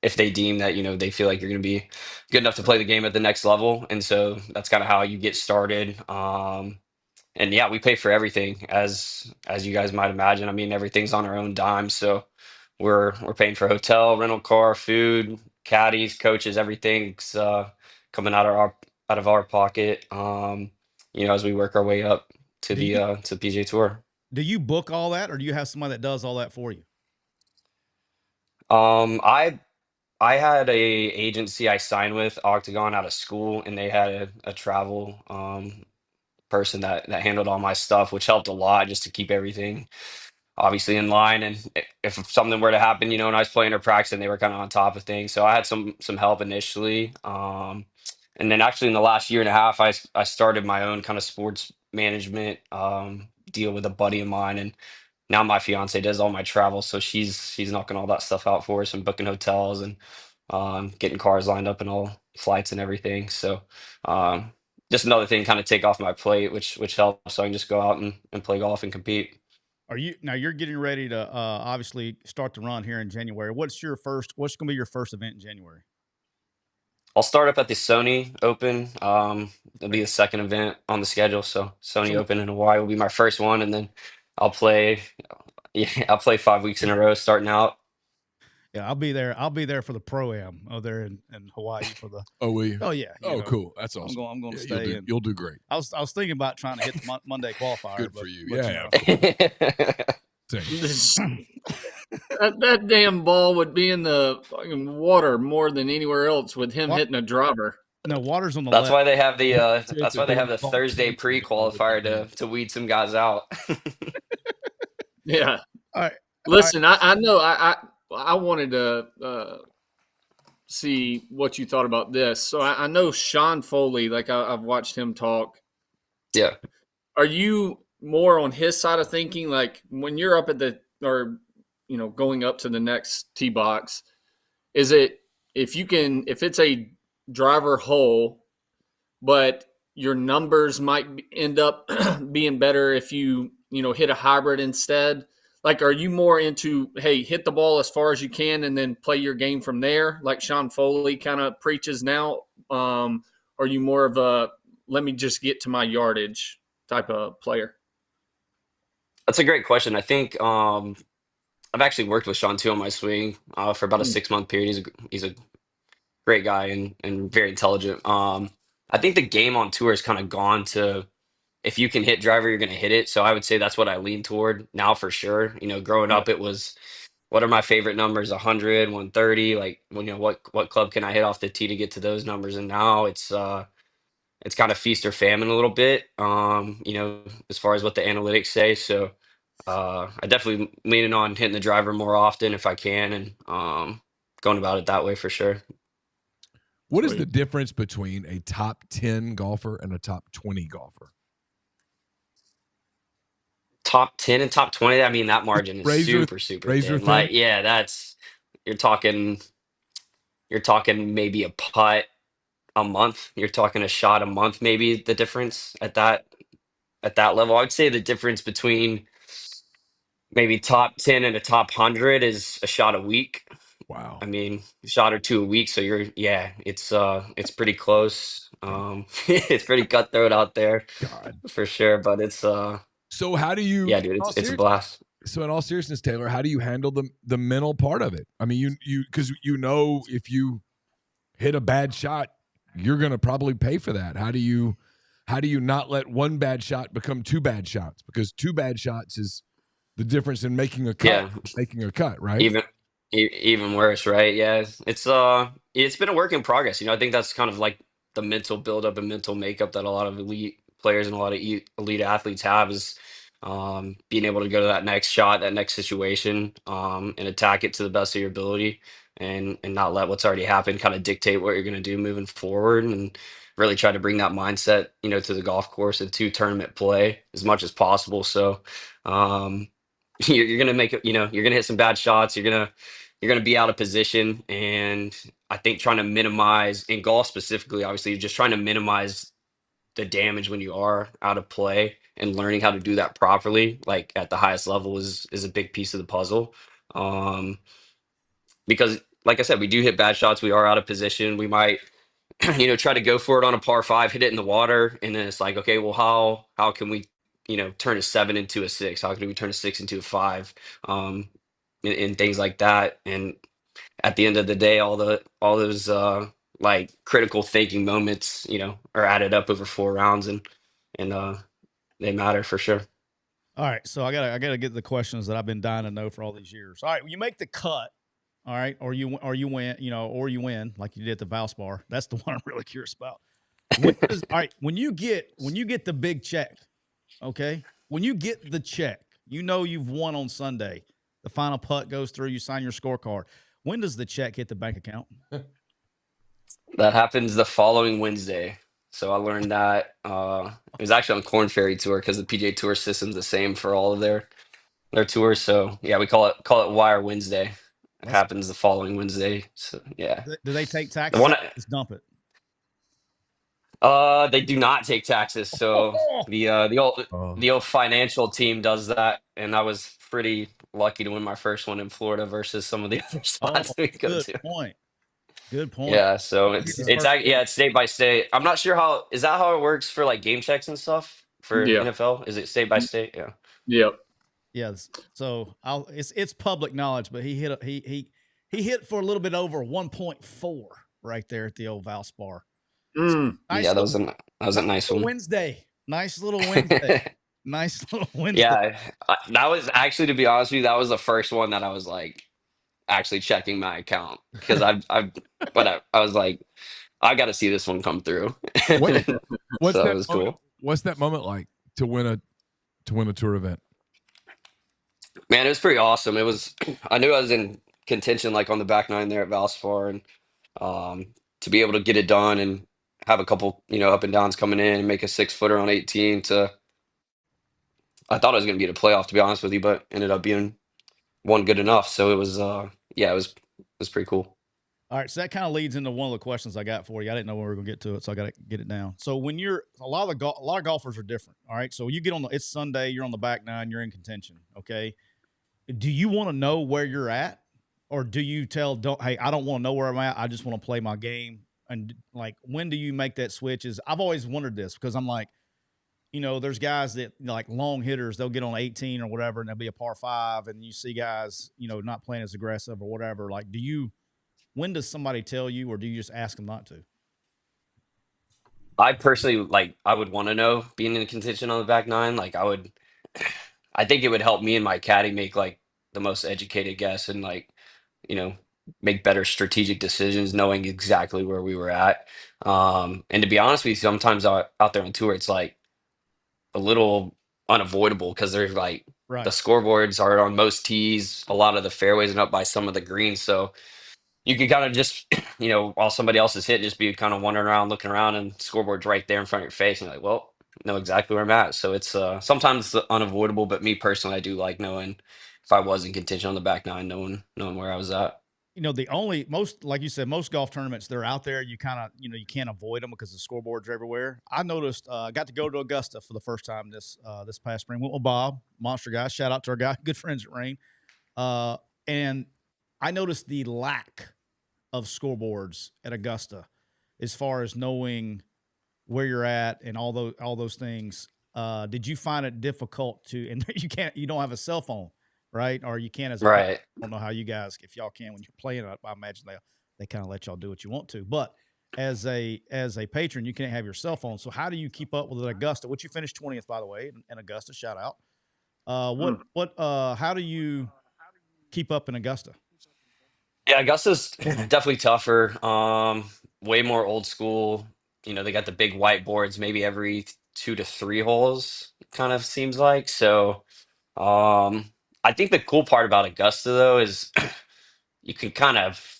if they deem that they feel like you're going to be good enough to play the game at the next level. And so that's kind of how you get started. And yeah, we pay for everything, as you guys might imagine. I mean, everything's on our own dime, so we're paying for hotel, rental car, food, caddies, coaches, everything's coming out of our pocket. As we work our way up to the PGA Tour. Do you book all that, or do you have somebody that does all that for you? I had a agency I signed with, Octagon, out of school, and they had a travel person that handled all my stuff, which helped a lot just to keep everything obviously in line. And if something were to happen, when I was playing or practicing, they were kind of on top of things. So I had some help initially. And then actually in the last year and a half, I started my own kind of sports management deal with a buddy of mine. And now my fiance does all my travel, so she's knocking all that stuff out for us and booking hotels and getting cars lined up and all flights and everything. So just another thing kind of take off my plate, which helps. So I can just go out and play golf and compete. You're getting ready to obviously start the run here in January. What's going to be your first event in January? I'll start up at the Sony Open. It'll be the second event on the schedule. So Sony Open in Hawaii will be my first one, and then I'll play. Yeah, I'll play 5 weeks in a row starting out. Yeah, I'll be there. I'll be there for the pro-am there in Hawaii for the. Oh, will you? Oh yeah. Cool. That's awesome. I'm going to stay. You'll do great. I was thinking about trying to hit the Monday qualifier. Good for you. That damn ball would be in the fucking water more than anywhere else with him hitting a driver. No, water's on the That's left. why they have the Thursday pre-qualifier to weed some guys out. Yeah. All right. Listen, I know I wanted to see what you thought about this. So I know Sean Foley, like I've watched him talk. Yeah. Are you more on his side of thinking, like when you're up at going up to the next tee box, is it if it's a driver hole, but your numbers might end up being better if you hit a hybrid instead? Like, are you more into, hey, hit the ball as far as you can and then play your game from there, like Sean Foley kind of preaches now? Are you more of a let me just get to my yardage type of player? That's a great question. I think I've actually worked with Sean too on my swing for about a 6-month period. He's a great guy and very intelligent. I think the game on tour has kind of gone to, if you can hit driver, you're going to hit it. So I would say that's what I lean toward now for sure. Growing up, it was, what are my favorite numbers? 100, 130. Like, what club can I hit off the tee to get to those numbers? And now it's kind of feast or famine a little bit, as far as what the analytics say. So I definitely leaning on hitting the driver more often if I can, and going about it that way for sure. What is the difference between a top 10 golfer and a top 20 golfer? Top 10 and top 20, I mean, that margin is super thin. Like, yeah, that's you're talking maybe a putt a month. You're talking a shot a month, maybe the difference at that level. I would say the difference between maybe top 10 and a top 100 is a shot a week. Wow. I mean, a shot or two a week. So it's pretty close. It's pretty cutthroat out there. God. For sure. But it's so how do you? Yeah, dude, it's a blast. So in all seriousness, Taylor, how do you handle the mental part of it? I mean, you because if you hit a bad shot, you're going to probably pay for that. How do you not let one bad shot become two bad shots? Because two bad shots is the difference in making a cut, right? Even worse, right? Yeah, it's been a work in progress. I think that's kind of like the mental buildup and mental makeup that a lot of elite players and a lot of elite athletes have is being able to go to that next shot, that next situation, and attack it to the best of your ability, and not let what's already happened kind of dictate what you're going to do moving forward, and really try to bring that mindset, to the golf course and to tournament play as much as possible. So you're going to make it, you're going to hit some bad shots. You're going to be out of position. And I think trying to minimize in golf specifically, obviously, you're just trying to minimize the damage when you are out of play, and learning how to do that properly, like at the highest level is a big piece of the puzzle. Because like I said, we do hit bad shots. We are out of position. We might, try to go for it on a par 5, hit it in the water. And then it's like, okay, well, how can we, turn a 7 into a 6? How can we turn a 6 into a 5? And things like that. And at the end of the day, all those like critical thinking moments, are added up over 4 rounds, and they matter for sure. All right, so I gotta get the questions that I've been dying to know for all these years. All right, you make the cut, all right, or you win, or you win like you did at the Valspar. That's the one I'm really curious about. All right, when you get the big check, okay, when you get the check, you've won on Sunday. The final putt goes through. You sign your scorecard. When does the check hit the bank account? That happens the following Wednesday. So I learned that it was actually on Corn Ferry Tour, because the PGA Tour system's the same for all of their their tour. So yeah, we call it Wire Wednesday. It happens the following Wednesday. So yeah. Do they take The taxes? one Just dump it. they do not take taxes. So the old financial team does that, and I was pretty lucky to win my first one in Florida versus some of the other spots we go Good to. point. Good point. Yeah, so it's state by state. I'm not sure how is that how it works for like game checks and stuff for Yeah. NFL? Is it state by state? Yeah. Yep. Yes. So it's public knowledge, but he hit for a little bit over 1.4 right there at the old Valspar. Mm. Nice Yeah, that was a nice one. Wednesday. Nice little Wednesday. Nice little Wednesday. Yeah, that was actually, to be honest with you, that was the first one that I was like actually checking my account because but I was like, I got to see this one come through. What's So that was moment, cool. What's that moment like to win a tour event? Man, it was pretty awesome. It was. I knew I was in contention, like on the back nine there at Valspar, and to be able to get it done and have a couple, up and downs coming in and make a 6-footer on 18 to. I thought I was going to be in a playoff, to be honest with you, but ended up being one good enough. So it was, yeah, it was pretty cool. All right, so that kind of leads into one of the questions I got for you. I didn't know when we were going to get to it, so I got to get it down. So when you're a lot of golfers are different. All right, so you get on it's Sunday, you're on the back nine, you're in contention. Okay, do you want to know where you're at, or do you hey, I don't want to know where I'm at. I just want to play my game. And like, when do you make that switch? I've always wondered this because I'm like, there's guys that like long hitters, they'll get on 18 or whatever, and they'll be a par 5, and you see guys, not playing as aggressive or whatever. Like, when does somebody tell you, or do you just ask them not to? I personally, I would want to know being in contention on the back nine. I think it would help me and my caddy make like the most educated guess and you know, make better strategic decisions, knowing exactly where we were at. And to be honest with you, sometimes out there on tour, it's like a little unavoidable because there's like Right. the scoreboards are on most tees, a lot of the fairways and up by some of the greens. So you can kind of just, while somebody else is hitting, just be kind of wandering around, looking around, and scoreboard's right there in front of your face. And you're like, well, know exactly where I'm at. So it's sometimes it's unavoidable, but me personally, I do like knowing if I was in contention on the back nine, knowing where I was at. Like you said, most golf tournaments, they're out there. You kind of, you can't avoid them because the scoreboards are everywhere. I noticed, I got to go to Augusta for the first time this past spring. Went with Bob, monster guy. Shout out to our guy, good friends at Rain. And I noticed the lack of scoreboards at Augusta as far as knowing where you're at and all those things. Did you find it difficult and you don't have a cell phone, right? Or you can't as a Right. I don't know how you guys, if y'all can when you're playing, I imagine they kind of let y'all do what you want to. But as a patron, you can't have your cell phone. So how do you keep up with it at Augusta? Which you finished 20th, by the way, in Augusta. Shout out. How do you keep up in Augusta? Yeah, Augusta's definitely tougher. Way more old school. They got the big whiteboards, maybe every 2 to 3 holes, kind of seems like. So, I think the cool part about Augusta though is you can kind of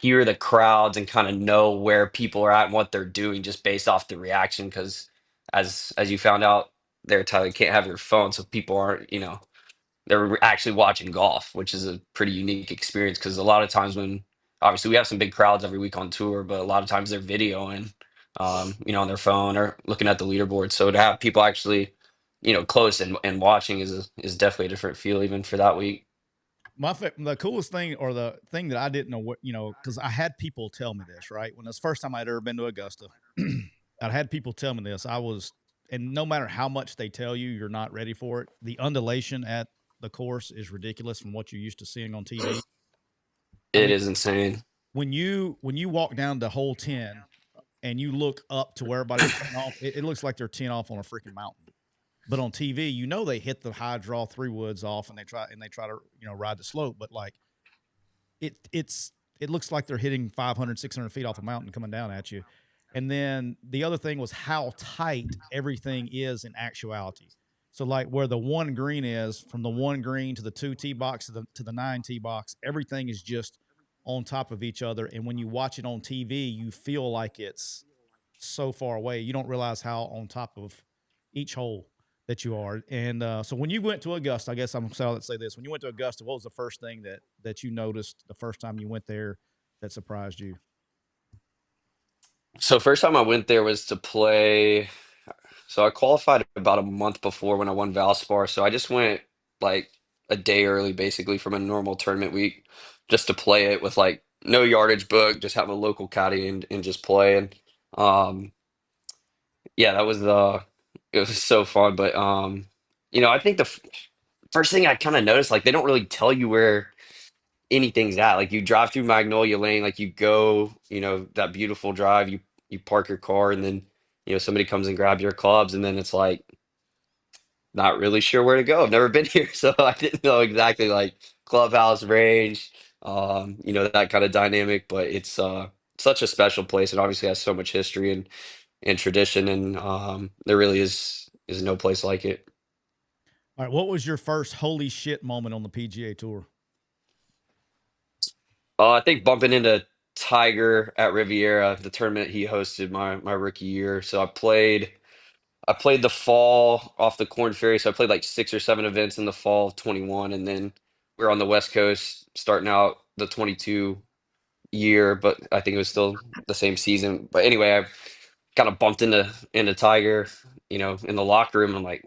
hear the crowds and kind of know where people are at and what they're doing just based off the reaction. Because as you found out there, Tyler, you can't have your phone, so people aren't, they're actually watching golf, which is a pretty unique experience because a lot of times when obviously we have some big crowds every week on tour, but a lot of times they're videoing, on their phone or looking at the leaderboard. So to have people actually, close and watching is definitely a different feel even for that week. The coolest thing, or the thing that I didn't know what, because I had people tell me this, right? When it was the first time I'd ever been to Augusta, I had people tell me this. And no matter how much they tell you, you're not ready for it. The undulation at the course is ridiculous from what you're used to seeing on TV. It is insane. When you walk down to hole 10 and you look up to where everybody's teeing off, it looks like they're teeing off on a freaking mountain. But on TV, they hit the high draw 3 woods off and they try to, ride the slope. But like it looks like they're hitting 500, 600 feet off a mountain coming down at you. And then the other thing was how tight everything is in actuality. So like where the 1 green is, from the 1 green to the 2 tee box to the 9 tee box, everything is just on top of each other. And when you watch it on TV, you feel like it's so far away. You don't realize how on top of each hole that you are. And so when you went to Augusta, I guess I'm sorry to say this. When you went to Augusta, what was the first thing that you noticed the first time you went there that surprised you? So first time I went there was to play. So I qualified about a month before when I won Valspar. So I just went like a day early, basically from a normal tournament week, just to play it with like no yardage book, just have a local caddy and just play. And um, yeah, that was it was so fun. But I think first thing I kind of noticed, like they don't really tell you where anything's at. Like you drive through Magnolia Lane, like you go, that beautiful drive, you park your car and then, somebody comes and grabs your clubs and then it's like not really sure where to go. I've never been here, so I didn't know exactly like clubhouse range, that kind of dynamic, but it's such a special place and obviously has so much history and tradition and there really is no place like it. All right, what was your first holy shit moment on the PGA Tour? I think bumping into Tiger at Riviera, the tournament he hosted my rookie year. So I played the fall off the Corn Ferry. So I played like 6 or 7 events in the fall of 21, and then we were on the West Coast starting out the 22 year, but I think it was still the same season. But anyway, I kind of bumped into Tiger, in the locker room. I'm like,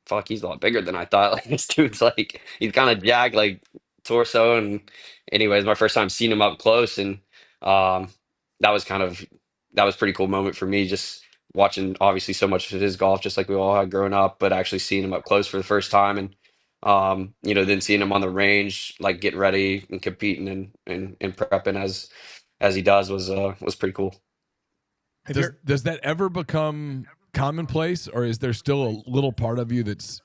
fuck, he's a lot bigger than I thought. Like this dude's like he's kind of jacked, like torso. And anyways, my first time seeing him up close, and um, that was pretty cool moment for me, just watching obviously so much of his golf, just like we all had growing up, but actually seeing him up close for the first time, and then seeing him on the range, like getting ready and competing and prepping as he does was pretty cool. Does that ever become commonplace, or is there still a little part of you that's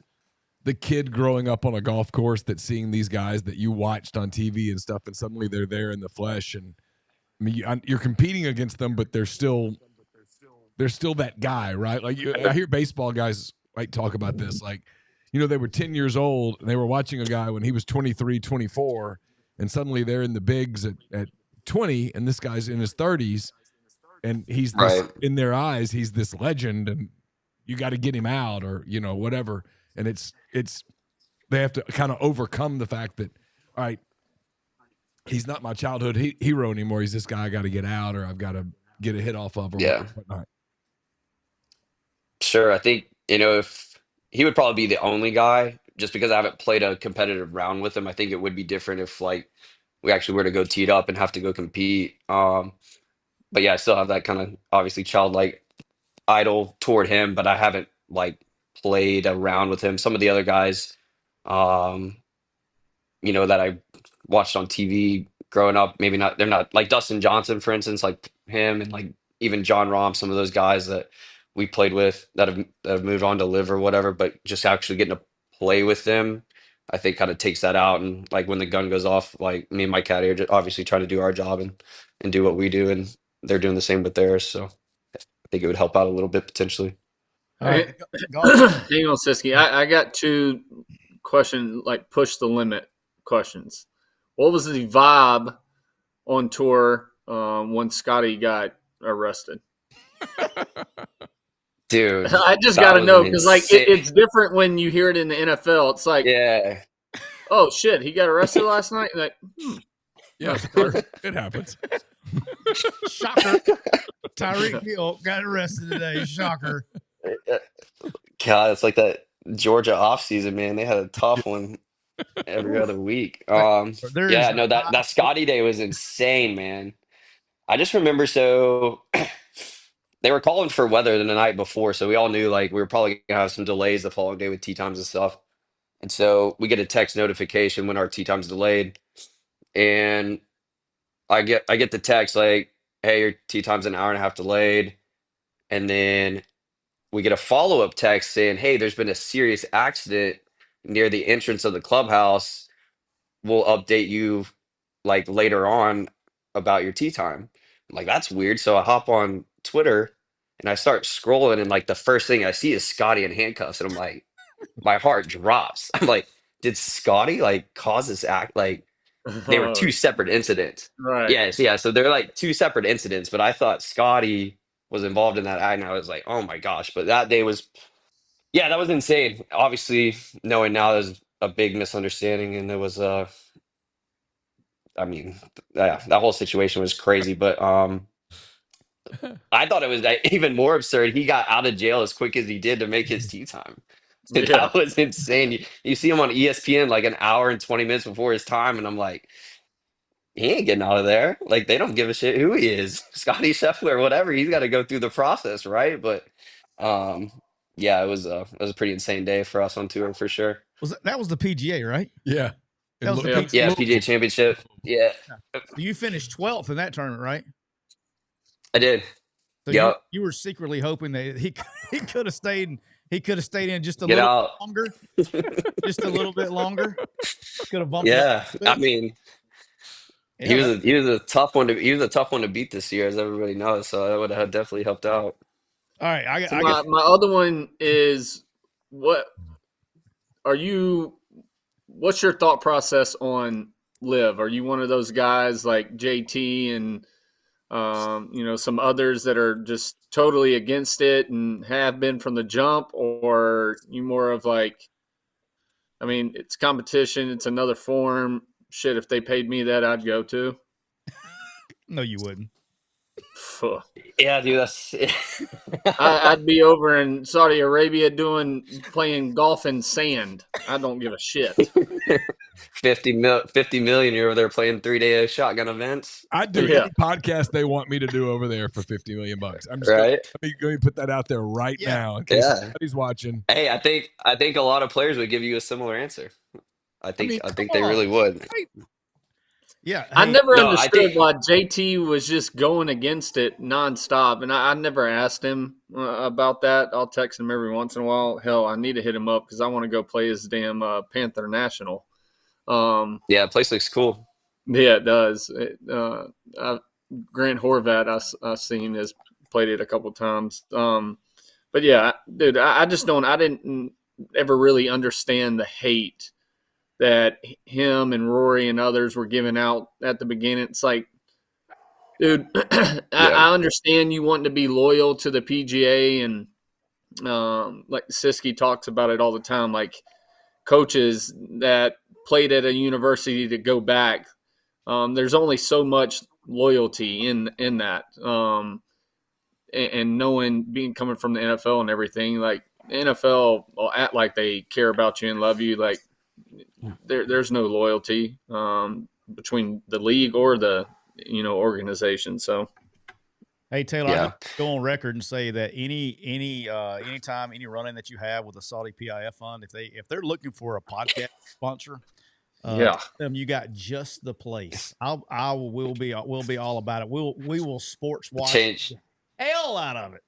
the kid growing up on a golf course that's seeing these guys that you watched on TV and stuff, and suddenly they're there in the flesh, and I mean, you're competing against them, but they're still that guy, right? Like I hear baseball guys like talk about this, like they were 10 years old and they were watching a guy when he was 23, 24, and suddenly they're in the bigs at 20, and this guy's in his 30s. And he's this, Right. in their eyes, he's this legend, and you got to get him out, or whatever. And it's they have to kind of overcome the fact that, all right, he's not my childhood hero anymore. He's this guy I got to get out, or I've got to get a hit off of, or Yeah. whatnot. Sure. I think, if he would probably be the only guy, just because I haven't played a competitive round with him. I think it would be different if like we actually were to go tee it up and have to go compete. But yeah, I still have that kind of obviously childlike idol toward him, but I haven't like played around with him. Some of the other guys, um, that I watched on TV growing up, maybe not, they're not like Dustin Johnson, for instance, like him, and like even John Rahm, some of those guys that we played with that have moved on to live or whatever, but just actually getting to play with them, I think kind of takes that out. And like when the gun goes off, like me and my caddy are just obviously trying to do our job and do what we do, and they're doing the same with theirs. So I think it would help out a little bit potentially. All right, Hang on, Siskey. I got 2 questions, like push the limit questions. What was the vibe on tour when Scotty got arrested? Dude, I just that got to was know, an because like insane- it's different when you hear it in the NFL. It's like, yeah. oh shit, he got arrested last night. Like, Yeah, it happens. shocker. Tyreek Hill got arrested today. Shocker. God, it's like that Georgia offseason, man. They had a tough one every other week. There is Yeah, a no, that Scotty day was insane, man. I just remember, so they were calling for weather the night before, so we all knew like we were probably gonna have some delays the following day with tee times and stuff. And so we get a text notification when our tee time's delayed, and I get the text like, "Hey, your tee time's an hour and a half delayed," and then we get a follow-up text saying, "Hey, there's been a serious accident near the entrance of the clubhouse. We'll update you like later on about your tee time." I'm like, that's weird. So I hop on Twitter and I start scrolling, and like the first thing I see is Scotty in handcuffs, and I'm like, my heart drops. I'm like, did Scotty like cause this act? Like they were 2 separate incidents. right. Yes, yeah. So they're like 2 separate incidents, but I thought Scotty was involved in that act, and I was like, oh my gosh. But that day was Yeah, that was insane. Obviously, knowing now there's a big misunderstanding, and there was I mean, yeah, that whole situation was crazy. But I thought it was even more absurd. He got out of jail as quick as he did to make his tee time. Yeah. That was insane. You see him on ESPN like an hour and 20 minutes before his time, and I'm like, he ain't getting out of there. Like they don't give a shit who he is, Scotty Sheffer or whatever. He's got to go through the process, right? But um, yeah, it was a pretty insane day for us on tour for sure. That was the PGA, right? Yeah. That was the Yeah. PGA. Yeah, PGA Championship. Yeah, So you finished 12th in that tournament, right? I did. So Yep. you were secretly hoping that he could have stayed. He could have stayed in just a Get little out. longer, just a little bit longer. Could have bumped. Yeah, it up I mean, a he bit. was a tough one to beat this year, as everybody knows. So that would have definitely helped out. All right, So my other one is what's your thought process on Liv? Are you one of those guys like JT and some others that are just totally against it and have been from the jump, or you more of like, I mean, it's competition, it's another form. Shit, if they paid me that, I'd go too. No, you wouldn't. Yeah, dude, that's. I'd be over in Saudi Arabia playing golf in sand. I don't give a shit. 50 million. You're over there playing 3-day shotgun events, I'd do any podcast they want me to do over there for $50 million. I'm just right? going to put that out there right now in case somebody's watching. Hey, I think a lot of players would give you a similar answer. I think they really would. Yeah, I never understood why JT was just going against it nonstop, and I never asked him about that. I'll text him every once in a while. Hell, I need to hit him up because I want to go play his damn Panther National. Yeah, the place looks cool. Yeah, it does. Grant Horvat, I've seen, has played it a couple times. But yeah, dude, I just don't. I didn't ever really understand the hate that him and Rory and others were giving out at the beginning. It's like, dude, I understand you wanting to be loyal to the PGA, and like Siskey talks about it all the time, like coaches that played at a university to go back. There's only so much loyalty in that. And knowing, coming from the NFL and everything, like the NFL will act like they care about you and love you. Like there's no loyalty between the league or the organization. So, hey Taylor, I can go on record and say that anytime any running that you have with a Saudi PIF fund, if they're looking for a podcast sponsor, you got just the place. We'll be all about it. We will sports watch Change hell out of it.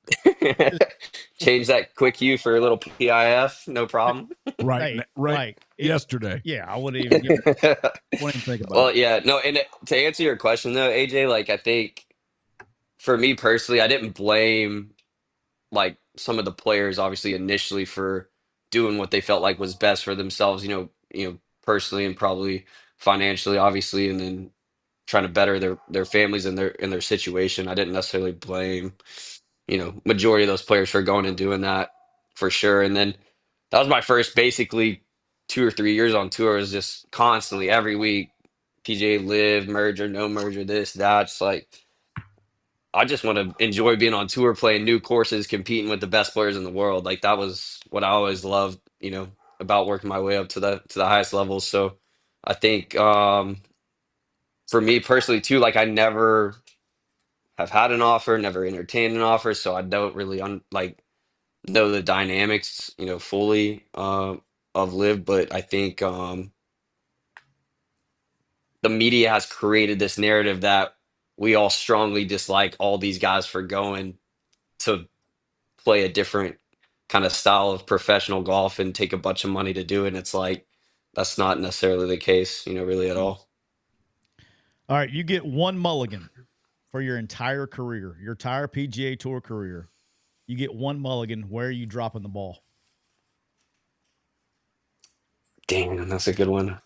Change that quick U for a little PIF, no problem. Right. Yesterday. Yeah, I wouldn't even think about it. Well, yeah, no, and to answer your question though, AJ, like I think for me personally, I didn't blame like some of the players obviously initially for doing what they felt like was best for themselves, personally and probably financially, obviously, and then trying to better their families and their situation. I didn't necessarily blame, majority of those players for going and doing that for sure. And then that was my first basically 2 or 3 years on tour. It was just constantly every week, PGA Live, merger, no merger, this, that. Just like I just want to enjoy being on tour, playing new courses, competing with the best players in the world. Like that was what I always loved, about working my way up to the highest levels. So I think for me personally too, like I never have had an offer, never entertained an offer, so I don't really know the dynamics, fully of Live. But I think the media has created this narrative that we all strongly dislike all these guys for going to play a different kind of style of professional golf and take a bunch of money to do it. And it's like that's not necessarily the case, really at all. All right, you get one mulligan for your entire career, your entire PGA Tour career. You get one mulligan. Where are you dropping the ball? Damn, that's a good one.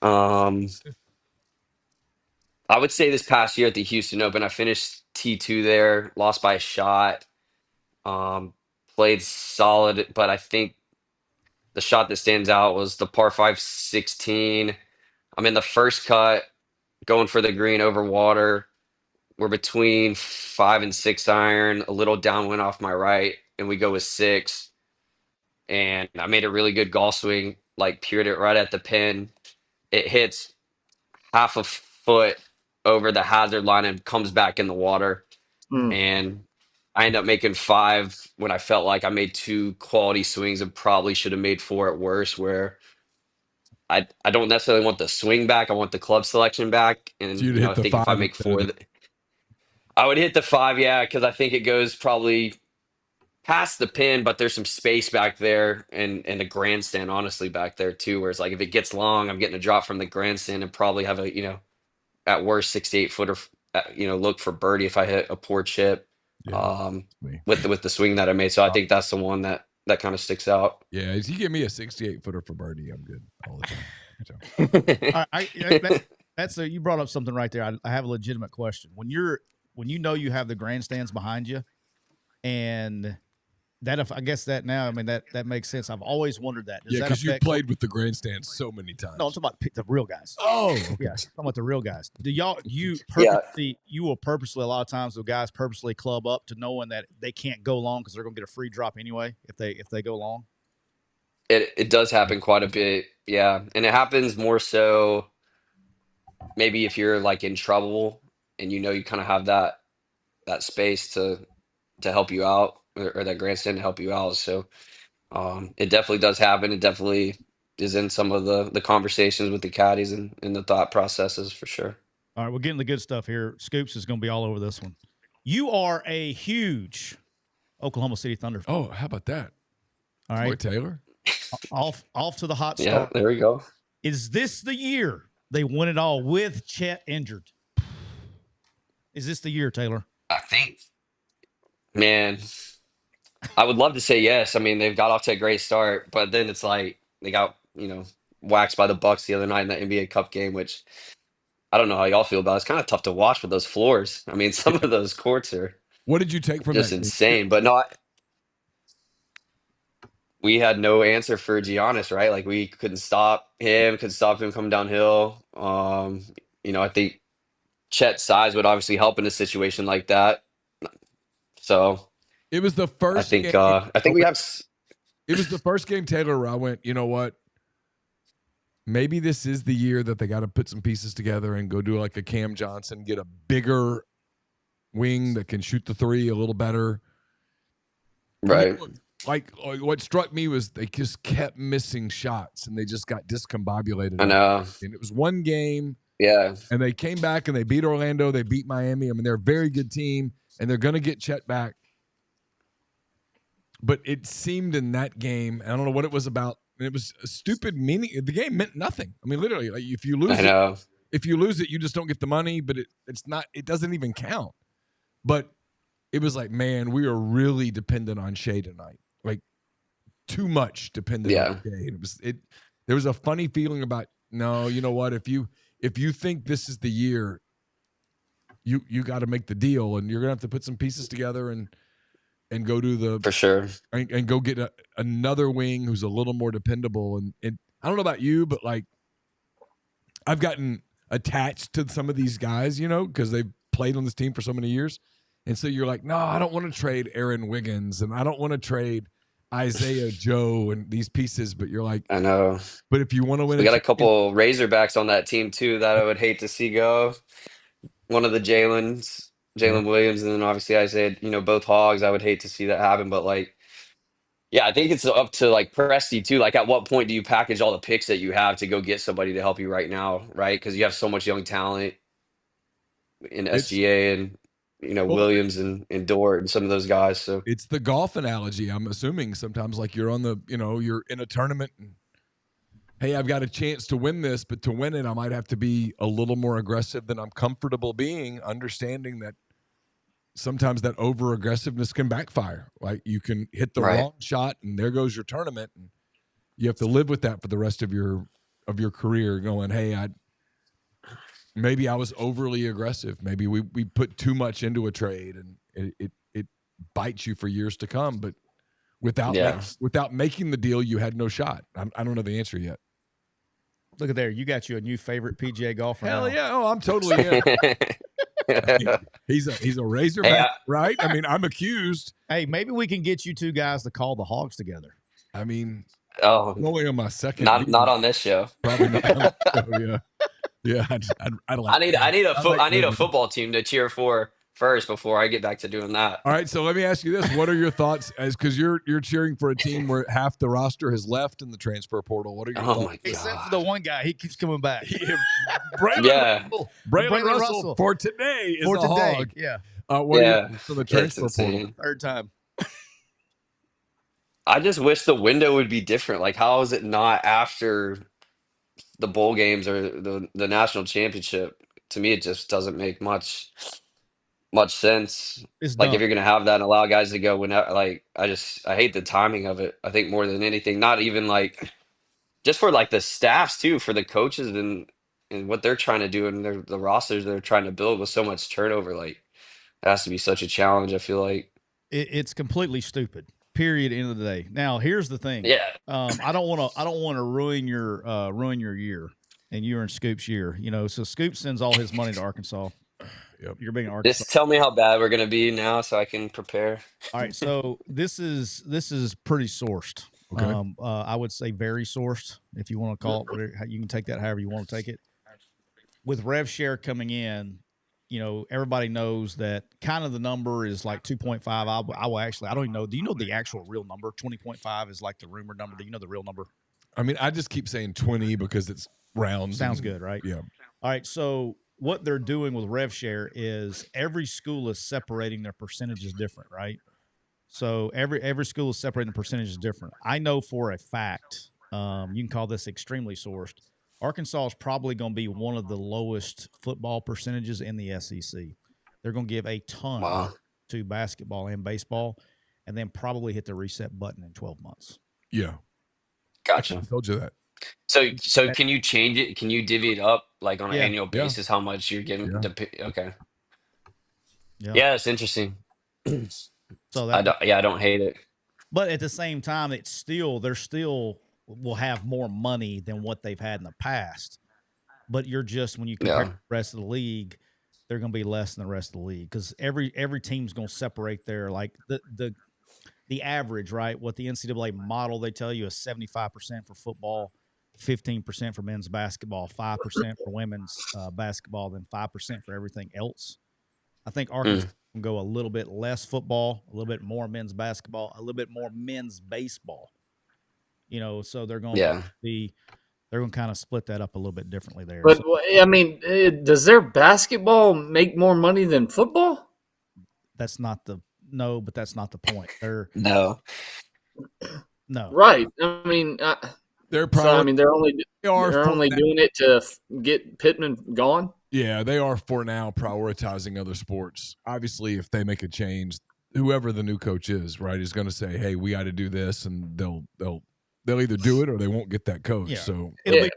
I would say this past year at the Houston Open, I finished T2 there, lost by a shot, played solid, but I think the shot that stands out was the par 5 16. I'm in the first cut, going for the green over water. We're between 5 and 6 iron, a little downwind off my right, and we go with 6. And I made a really good golf swing, like peered it right at the pin. It hits half a foot over the hazard line and comes back in the water. And I end up making 5 when I felt like I made 2 quality swings and probably should have made 4 at worst, where I don't necessarily want the swing back. I want the club selection back. And So you'd hit I the think if I 5 make instead 4, of I would hit the 5, yeah, because I think it goes probably past the pin, but there's some space back there and a grandstand, honestly, back there too. Where it's like if it gets long, I'm getting a drop from the grandstand and probably have a, at worst 68 footer, look for birdie if I hit a poor chip. With the swing that I made. So I think that's the one that kind of sticks out. Yeah, if you give me a 68 footer for birdie, I'm good all the time. So. You brought up something right there. I have a legitimate question. When you have the grandstands behind you, and I guess that now, I mean, that makes sense. I've always wondered that. Yeah, because you played with the grandstand so many times. No, I'm talking about the real guys. Oh, okay. Yeah, I'm talking about the real guys. You will purposely, a lot of times the guys purposely club up to knowing that they can't go long because they're going to get a free drop anyway if they go long. It does happen quite a bit, yeah, and it happens more so maybe if you're like in trouble and you kind of have that space to help you out, or that grandstand to help you out. So it definitely does happen. It definitely is in some of the conversations with the caddies and the thought processes for sure. All right, we're getting the good stuff here. Scoops is going to be all over this one. You are a huge Oklahoma City Thunder fan. Oh, how about that? All right, Boy, Taylor. Off to the hot start. Yeah, there we go. Is this the year they win it all with Chet injured? Is this the year, Taylor? I think, man, I would love to say yes. I mean, they've got off to a great start, but then it's like they got, waxed by the Bucks the other night in the NBA Cup game, which I don't know how y'all feel about it. It's kind of tough to watch with those floors. I mean, some of those courts are What did you take from just that? insane. But no, we had no answer for Giannis, right? Like we couldn't stop him coming downhill. I think Chet's size would obviously help in a situation like that. So It was the first. I think we have. It was the first game, Taylor, where I went, you know what? Maybe this is the year that they got to put some pieces together and go do like a Cam Johnson, get a bigger wing that can shoot the three a little better. Right. Like what struck me was they just kept missing shots and they just got discombobulated. I know. And it was one game. Yeah. And they came back and they beat Orlando. They beat Miami. I mean, they're a very good team and they're going to get Chet back. But it seemed in that game, I don't know what it was about. It was a stupid meaning. The game meant nothing. I mean, literally, like if you lose it, you just don't get the money. But it's not. It doesn't even count. But it was like, man, we are really dependent on Shea tonight. Like too much dependent on Shea. There was a funny feeling about no. You know what? If you think this is the year, you got to make the deal, and you're gonna have to put some pieces together and go to the for sure and go get another wing who's a little more dependable. And I don't know about you, but like I've gotten attached to some of these guys, because they've played on this team for so many years. And so you're like, no, I don't want to trade Aaron Wiggins and I don't want to trade Isaiah Joe and these pieces. But you're like, I know. But if you want to win, we got a couple Razorbacks on that team too that I would hate to see go. One of the Jalen Williams, and then obviously Isaiah, both Hogs. I would hate to see that happen, but like, yeah, I think it's up to like Presti too. Like, at what point do you package all the picks that you have to go get somebody to help you right now, right? Because you have so much young talent in SGA and Williams and Dort and some of those guys. So it's the golf analogy. I'm assuming sometimes like you're on the, you're in a tournament and hey, I've got a chance to win this, but to win it, I might have to be a little more aggressive than I'm comfortable being, understanding that sometimes that over-aggressiveness can backfire. Like you can hit the wrong shot and there goes your tournament. And you have to live with that for the rest of your career going, hey, maybe I was overly aggressive. Maybe we put too much into a trade and it bites you for years to come. But without making the deal, you had no shot. I don't know the answer yet. Look at there. You got you a new favorite PGA golfer. Hell now. yeah. Oh, I'm totally in. He's a Razorback, right? I mean, I'm accused. Hey, maybe we can get you two guys to call the Hogs together. I mean, Oh, only on my second. not on this show. Probably not. Yeah. I'd like. I need a football team to cheer for first before I get back to doing that. All right, so let me ask you this: what are your thoughts? Because you're cheering for a team where half the roster has left in the transfer portal. What are your thoughts? My God. Except for the one guy, he keeps coming back. Braylon Russell for today is a hog. Yeah. What are you for the transfer portal? Third time. I just wish the window would be different. Like, how is it not after the bowl games or the national championship? To me, it just doesn't make much sense. It's like dumb. if you're gonna have that and allow guys to go when I hate the timing of it. I think more than anything, not even like just for like the staffs too, for the coaches and what they're trying to do and the rosters they're trying to build with so much turnover. Like it has to be such a challenge. I feel like it's completely stupid. Period. End of the day. Now here's the thing. Yeah. I don't want to ruin your year and you and Scoop's year. You know, so Scoop sends all his money to Arkansas. Yep. You're being Arkansas. Just tell me how bad we're gonna be now, so I can prepare. All right, so this is pretty sourced. Okay. I would say very sourced, if you want to call it. Whatever, you can take that however you want to take it. With rev share coming in, you know, everybody knows that kind of the number is like 2.5. I will actually, I don't even know. Do you know the actual real number? 20.5 is like the rumored number. Do you know the real number? I mean, I just keep saying 20 because it's round. Sounds good, right? Yeah. All right, so what they're doing with rev share is every school is separating their percentages different, right? So every school is separating the percentages different. I know for a fact, you can call this extremely sourced, Arkansas is probably going to be one of the lowest football percentages in the SEC. They're going to give a ton to basketball and baseball, and then probably hit the reset button in 12 months. Yeah. Gotcha. I told you that. So can you change it? Can you divvy it up like on an annual Yeah. basis? How much you're getting? Yeah. Okay. Yeah, it's interesting. So I don't hate it. But at the same time, they're still will have more money than what they've had in the past. But you're just, when you compare the rest of the league, they're going to be less than the rest of the league because every team's going to separate their, like the average, right? What the NCAA model, they tell you, is 75% for football, 15% for men's basketball, 5% for women's basketball, then 5% for everything else. I think Arkansas can go a little bit less football, a little bit more men's basketball, a little bit more men's baseball. You know, so they're going to they're going to kind of split that up a little bit differently there. But I mean, does their basketball make more money than football? That's not the point. They're no. Right. I mean, they're probably. they're only doing it to get Pittman gone. Yeah, they are for now prioritizing other sports. Obviously, if they make a change, whoever the new coach is, right, is going to say, "Hey, we got to do this," and they'll either do it or they won't get that coach. Yeah. So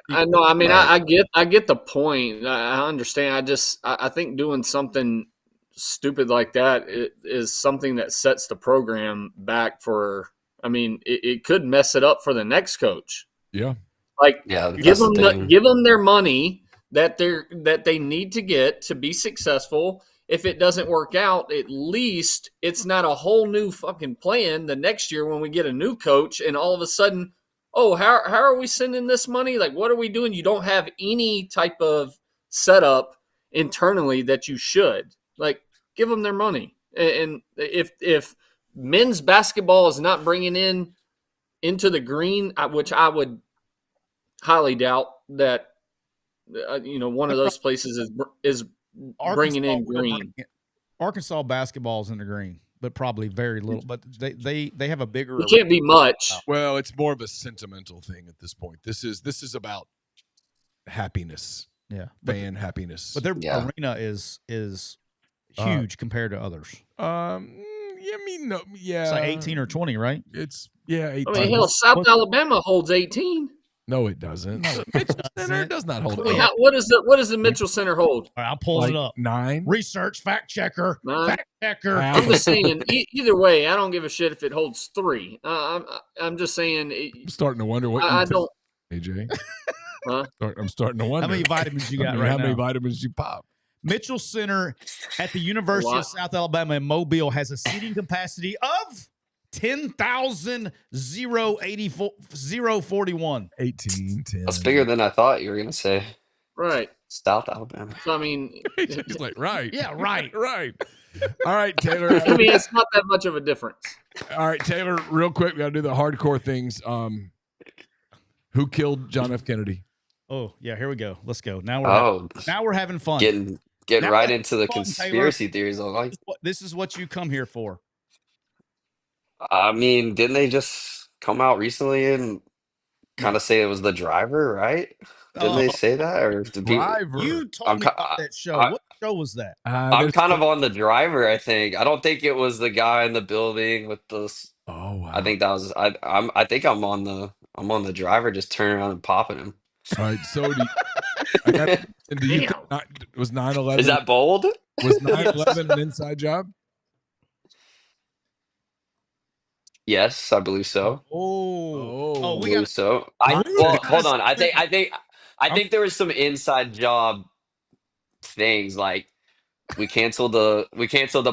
I know. I mean, I get the point. I understand. I think doing something stupid like that is something that sets the program back for. I mean, it could mess it up for the next coach. Yeah. Like give them their money that they need to get to be successful. If it doesn't work out, at least it's not a whole new fucking plan the next year when we get a new coach and all of a sudden, oh, how are we sending this money? Like, what are we doing? You don't have any type of setup internally that you should. Like, give them their money. And if men's basketball is not bringing into the green, which I would highly doubt that, one of those places is bringing in green. Arkansas basketball is in the green, but probably very little. But they have a bigger. It can't be much. Well, it's more of a sentimental thing at this point. This is about happiness. Yeah, fan happiness. But their arena is huge compared to others. It's like 18 or 20, right? It's 18. I mean, hell, South Alabama holds 18. No, it doesn't. Mitchell Center does not hold. What does the Mitchell Center hold? All right, I'll pull it up. 9. Research fact checker. 9. Hecker. I'm just saying. Either way, I don't give a shit if it holds 3. I'm just saying. I'm starting to wonder what I you don't. take, AJ. Huh? I'm starting to wonder How many vitamins you got right how now? many vitamins you pop? Mitchell Center at the University of South Alabama in Mobile has a seating capacity of 10,041. 18, 10. That's bigger than I thought you were gonna say. Right. South Alabama. So I mean, He's like, right. Yeah, right. Right. All right, Taylor. I mean, it's not that much of a difference. All right, Taylor, real quick, we got to do the hardcore things. Who killed John F. Kennedy? Oh, yeah, here we go. Let's go. Now we're having fun. Getting Now right we're into the having fun, conspiracy theories. I like. This is what you come here for. I mean, didn't they just come out recently and kind of say it was the driver, right? Didn't they say that, or did people? Driver. You told me about that show. What show was that? I'm kind of on the driver. I think. I don't think it was the guy in the building with the. Oh wow. I think that was. I think I'm on the driver, just turning around and popping him. All right. So do you think was 9/11? Is that bold? Was 9/11 an inside job? Yes, I believe so. Oh, we got so. Hold on. I think there was some inside job things, like we canceled the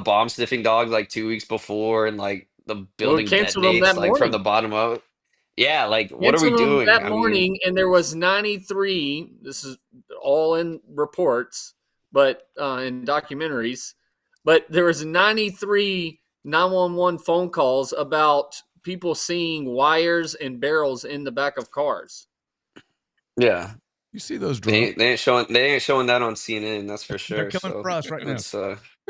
bomb sniffing dog like 2 weeks before, and like the building canceled them detonates that like morning. from the bottom up. Yeah, like what are we Canceled them doing that morning? And there was 93. This is all in reports, but in documentaries. But there was 93 911 phone calls about people seeing wires and barrels in the back of cars. Yeah, you see those drones? They ain't showing that on CNN. That's for sure. They're coming for us right now.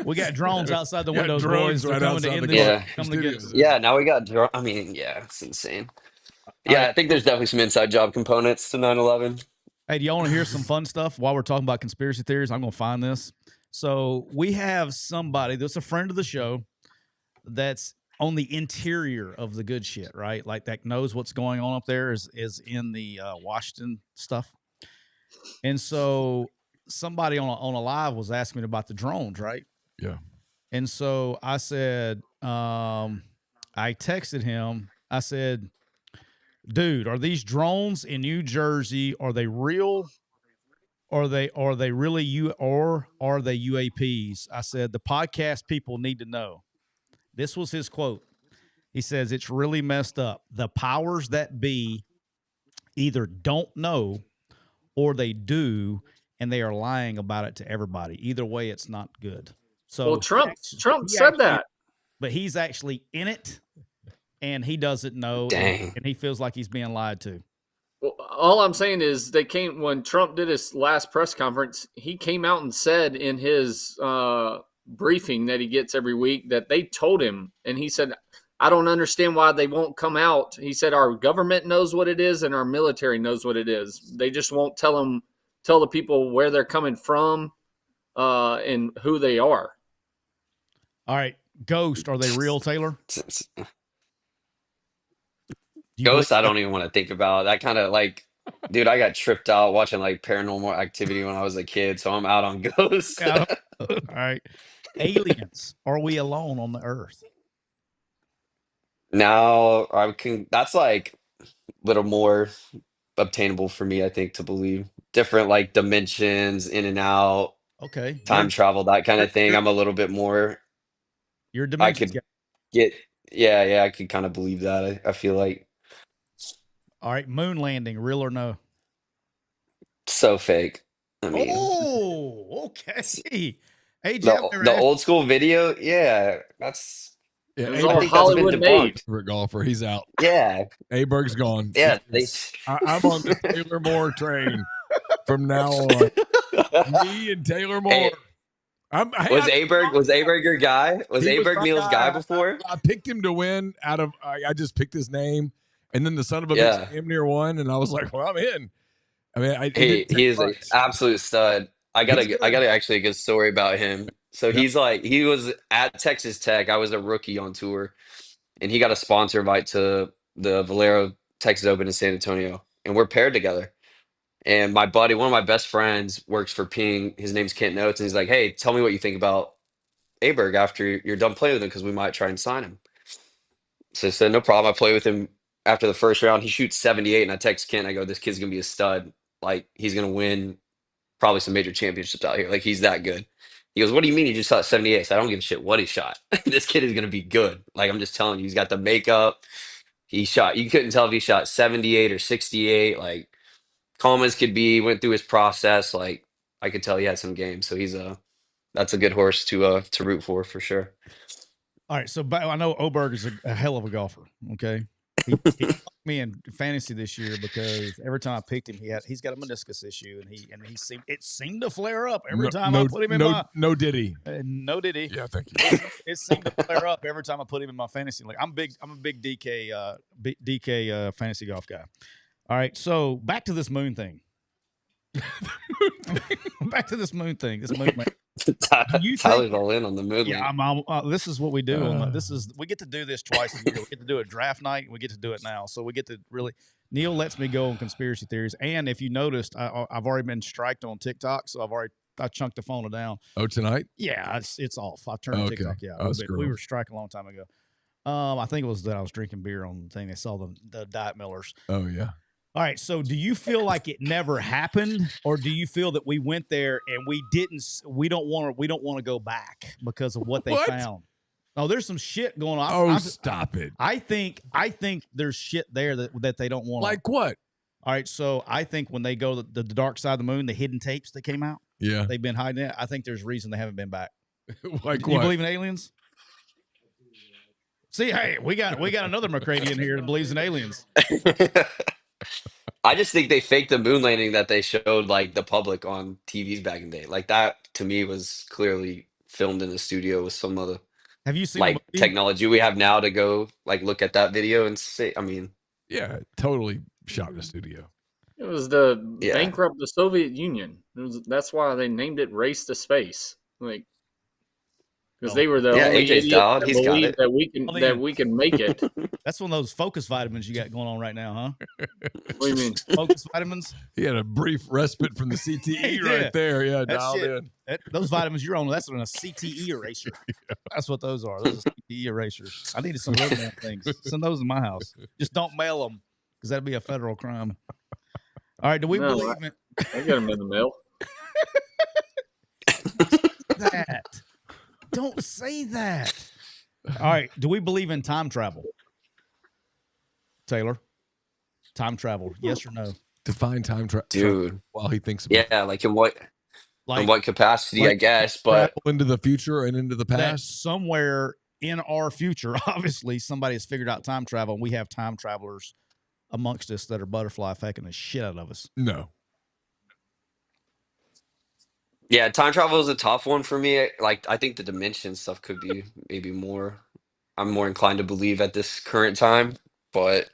We got drones outside the Yeah, windows, drones boys. right They're coming to outside end the this. car. Coming to get us. Yeah, now we got drone. I mean, yeah, it's insane. Yeah, I think there's definitely some inside job components to 9/11. Hey, do y'all want to hear some fun stuff while we're talking about conspiracy theories? I'm going to find this. So we have somebody that's a friend of the show that's on the interior of the good shit, right? Like that knows what's going on up there is in the Washington stuff. And so somebody on a live was asking me about the drones, right? Yeah. And so I said, I texted him. I said, dude, are these drones in New Jersey? Are they real? Are they really or are they UAPs? I said, the podcast people need to know. This was his quote. He says, it's really messed up. The powers that be either don't know or they do, and they are lying about it to everybody. Either way, it's not good. So Trump said that. But he's actually in it, and he doesn't know, and he feels like he's being lied to. Well, all I'm saying is when Trump did his last press conference, he came out and said in his briefing that he gets every week that they told him, and he said, I don't understand why they won't come out. He said, our government knows what it is and our military knows what it is. They just won't tell the people where they're coming from and who they are. All right. Ghost, are they real, Taylor? Ghost, I don't even want to think about. That kind of like, dude, I got tripped out watching like Paranormal Activity when I was a kid, so I'm out on ghosts. All right. Aliens, are we alone on the earth? Now that's like a little more obtainable for me, I think, to believe. Different like dimensions, in and out. Okay. Time travel, that kind of thing. I'm a little bit more. Your dimensions. I could kind of believe that. I feel like. All right, moon landing, real or no? So fake. I mean, okay. Hey, the old school video, It's all all Hollywood made. Favorite golfer, he's out. Yeah, Aberg's gone. Yeah, I'm on the Taylor Moore train from now on. Me and Taylor Moore. Was Aberg your guy? Was Aberg Neal's guy before? I picked him to win I just picked his name, and then the son of a bitch damn near won, and I was like, well, I'm in. I mean, he is an absolute stud. I got actually a good story about him. So he was at Texas Tech. I was a rookie on tour, and he got a sponsor invite to the Valero Texas Open in San Antonio, and we're paired together. And my buddy, one of my best friends, works for Ping. His name's Kent Notes, and he's like, "Hey, tell me what you think about Aberg after you're done playing with him because we might try and sign him. So I said, no problem. I play with him after the first round. He shoots 78, and I text Kent. I go, this kid's going to be a stud. Like, he's going to win probably some major championships out here. Like, he's that good. He goes, what do you mean he just shot 78? I said, I don't give a shit what he shot. This kid is going to be good. Like, I'm just telling you, he's got the makeup. You couldn't tell if he shot 78 or 68. Like, calm as could be, went through his process. Like, I could tell he had some game. So that's a good horse to root for sure. All right, so I know Oberg is a hell of a golfer. Okay, he fucked me in fantasy this year because every time I picked him, he's got a meniscus issue, and it seemed to flare up every time I put him in my no diddy. No diddy. Yeah, thank you. It seemed to flare up every time I put him in my fantasy. Like I'm a big DK fantasy golf guy. All right, so back to this moon thing. Back to this moon thing. This moon. Tyler's all in on the moon. Yeah, this is what we do. We get to do this twice a year. We get to do it draft night, and we get to do it now. So we get to really. Neal lets me go on conspiracy theories, and if you noticed, I've already been striked on TikTok, so I chunked the phone down. Oh, tonight? Yeah, it's off. I turned TikTok out. We were striking a long time ago. I think it was that I was drinking beer on the thing. They saw the Diet Millers. Oh yeah. All right, so do you feel like it never happened, or do you feel that we went there and we don't want to go back because of what they found? Oh, there's some shit going on. Stop it. I think there's shit there that they don't want. Like what? All right, so I think when they go to the dark side of the moon, the hidden tapes that came out, yeah, they've been hiding it. I think there's reason they haven't been back. Like do you believe in aliens? See, hey, we got another McCready in here that believes in aliens. I just think they faked the moon landing that they showed like the public on TVs back in the day. Like that to me was clearly filmed in the studio with some other have you seen like technology we have now to go like look at that video and say, I mean, yeah, totally shot in the studio. It was bankrupt the Soviet Union. That's why they named it Race to Space. Like, because they were the only idiots that believe that we can make it. That's one of those focus vitamins you got going on right now, huh? What do you mean? Focus vitamins? He had a brief respite from the CTE right there. Yeah, dialed in. Those vitamins you're on, that's on a CTE eraser. Yeah. That's what those are. Those are CTE erasers. I needed some of those things. Send those in my house. Just don't mail them because that'd be a federal crime. All right, do we believe in I got them in the mail. that? Don't say that. All right. Do we believe in time travel? Taylor? Time travel. Yes or no? Define time travel. Dude. While he thinks about it. Like in what capacity, I guess. But into the future and into the past? Somewhere in our future, obviously, somebody has figured out time travel, and we have time travelers amongst us that are butterfly effecting the shit out of us. No. Yeah, time travel is a tough one for me. Like, I think the dimension stuff could be maybe more. I'm more inclined to believe at this current time, but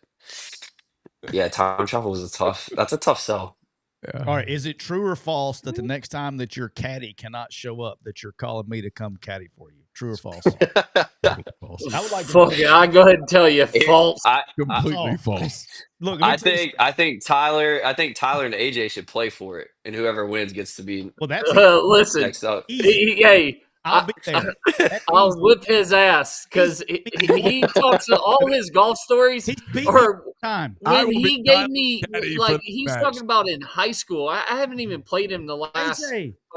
yeah, time travel is that's a tough sell. Yeah. All right, is it true or false that the next time that your caddy cannot show up, that you're calling me to come caddy for you? True or false? False. I would like to I go ahead and tell you false. Completely false. Look, I think Tyler and AJ should play for it, and whoever wins gets to be. Well, that's listen. Next up. Hey, I'll be there. I'll whip his ass because he talks all his golf stories. When he gave me like he's talking about in high school. I haven't even played him the last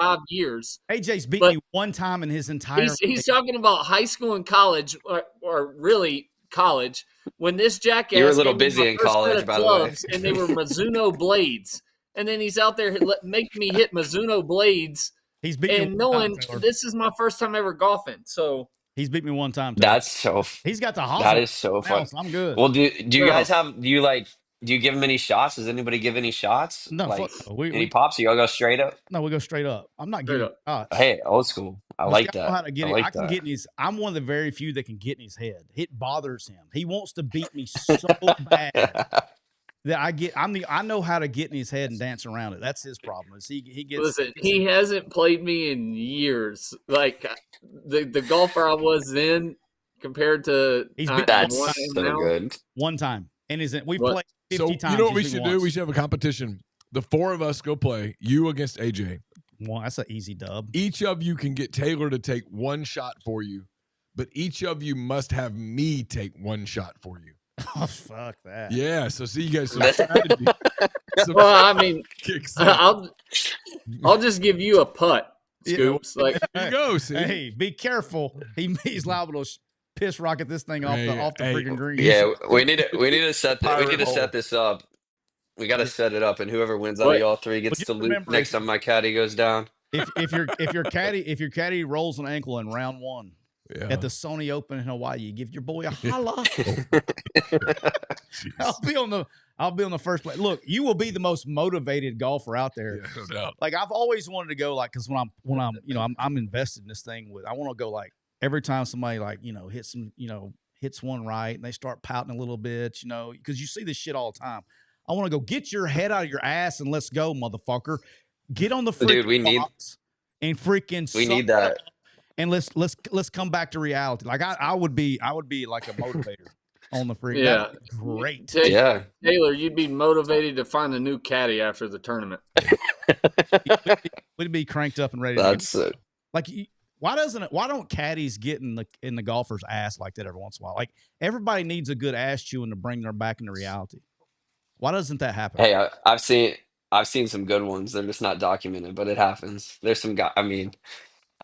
5 years. AJ's beat me one time in his entire. He's talking about high school and college, or really college. When this jackass, you were a little busy in college, by the way, and they were Mizuno blades, and then he's out there making me hit Mizuno blades. He's beat me knowing this is my first time ever golfing, so he's beat me one time. That's so. He's got the hustle. That is so fun. So I'm good. Well, do you guys have? Do you give him any shots? Does anybody give any shots? No. Like, any pops? You all go straight up? No, we go straight up. I'm not giving shots. Hey, old school. I like that. How to get I can get in his. I'm one of the very few that can get in his head. It bothers him. He wants to beat me so bad. That I know how to get in his head and dance around it. That's his problem. Is he gets. Listen, he hasn't played me in years. Like the golfer I was then compared to that's so good. One time, and we played 50 times. You know what we should do? We should have a competition. The four of us go play. You against AJ. Well, that's an easy dub. Each of you can get Taylor to take one shot for you, but each of you must have me take one shot for you. Oh, fuck that. Yeah, so see, you guys some strategy. Well, I mean, kicks in. I'll just give you a putt, Scoops. Like, There you go. See, Hey, be careful. He's liable to piss rocket this thing off the freaking green. Yeah, we need to set this up. We got to set it up, and whoever wins out of y'all three gets to loot next time my caddy goes down. If your caddy rolls an ankle in round 1 at the Sony Open in Hawaii, you give your boy a holla. I'll be on the first place. Look, you will be the most motivated golfer out there. Yeah, no doubt. Like I've always wanted to go, like, because when I'm invested in this thing I want to go, like, every time somebody, like, hits one right and they start pouting a little bit, because you see this shit all the time. I want to go, get your head out of your ass and let's go, motherfucker. Get on the freaking box and freaking we need that. And let's come back to reality. Like I would be like a motivator on the freaking. Yeah, great. Taylor, you'd be motivated to find a new caddy after the tournament. We'd be cranked up and ready. That's it. Like, why don't caddies get in the golfer's ass like that every once in a while? Like, everybody needs a good ass chewing to bring them back into reality. Why doesn't that happen? Hey, I've seen some good ones. They're just not documented, but it happens. There's some guy. I mean,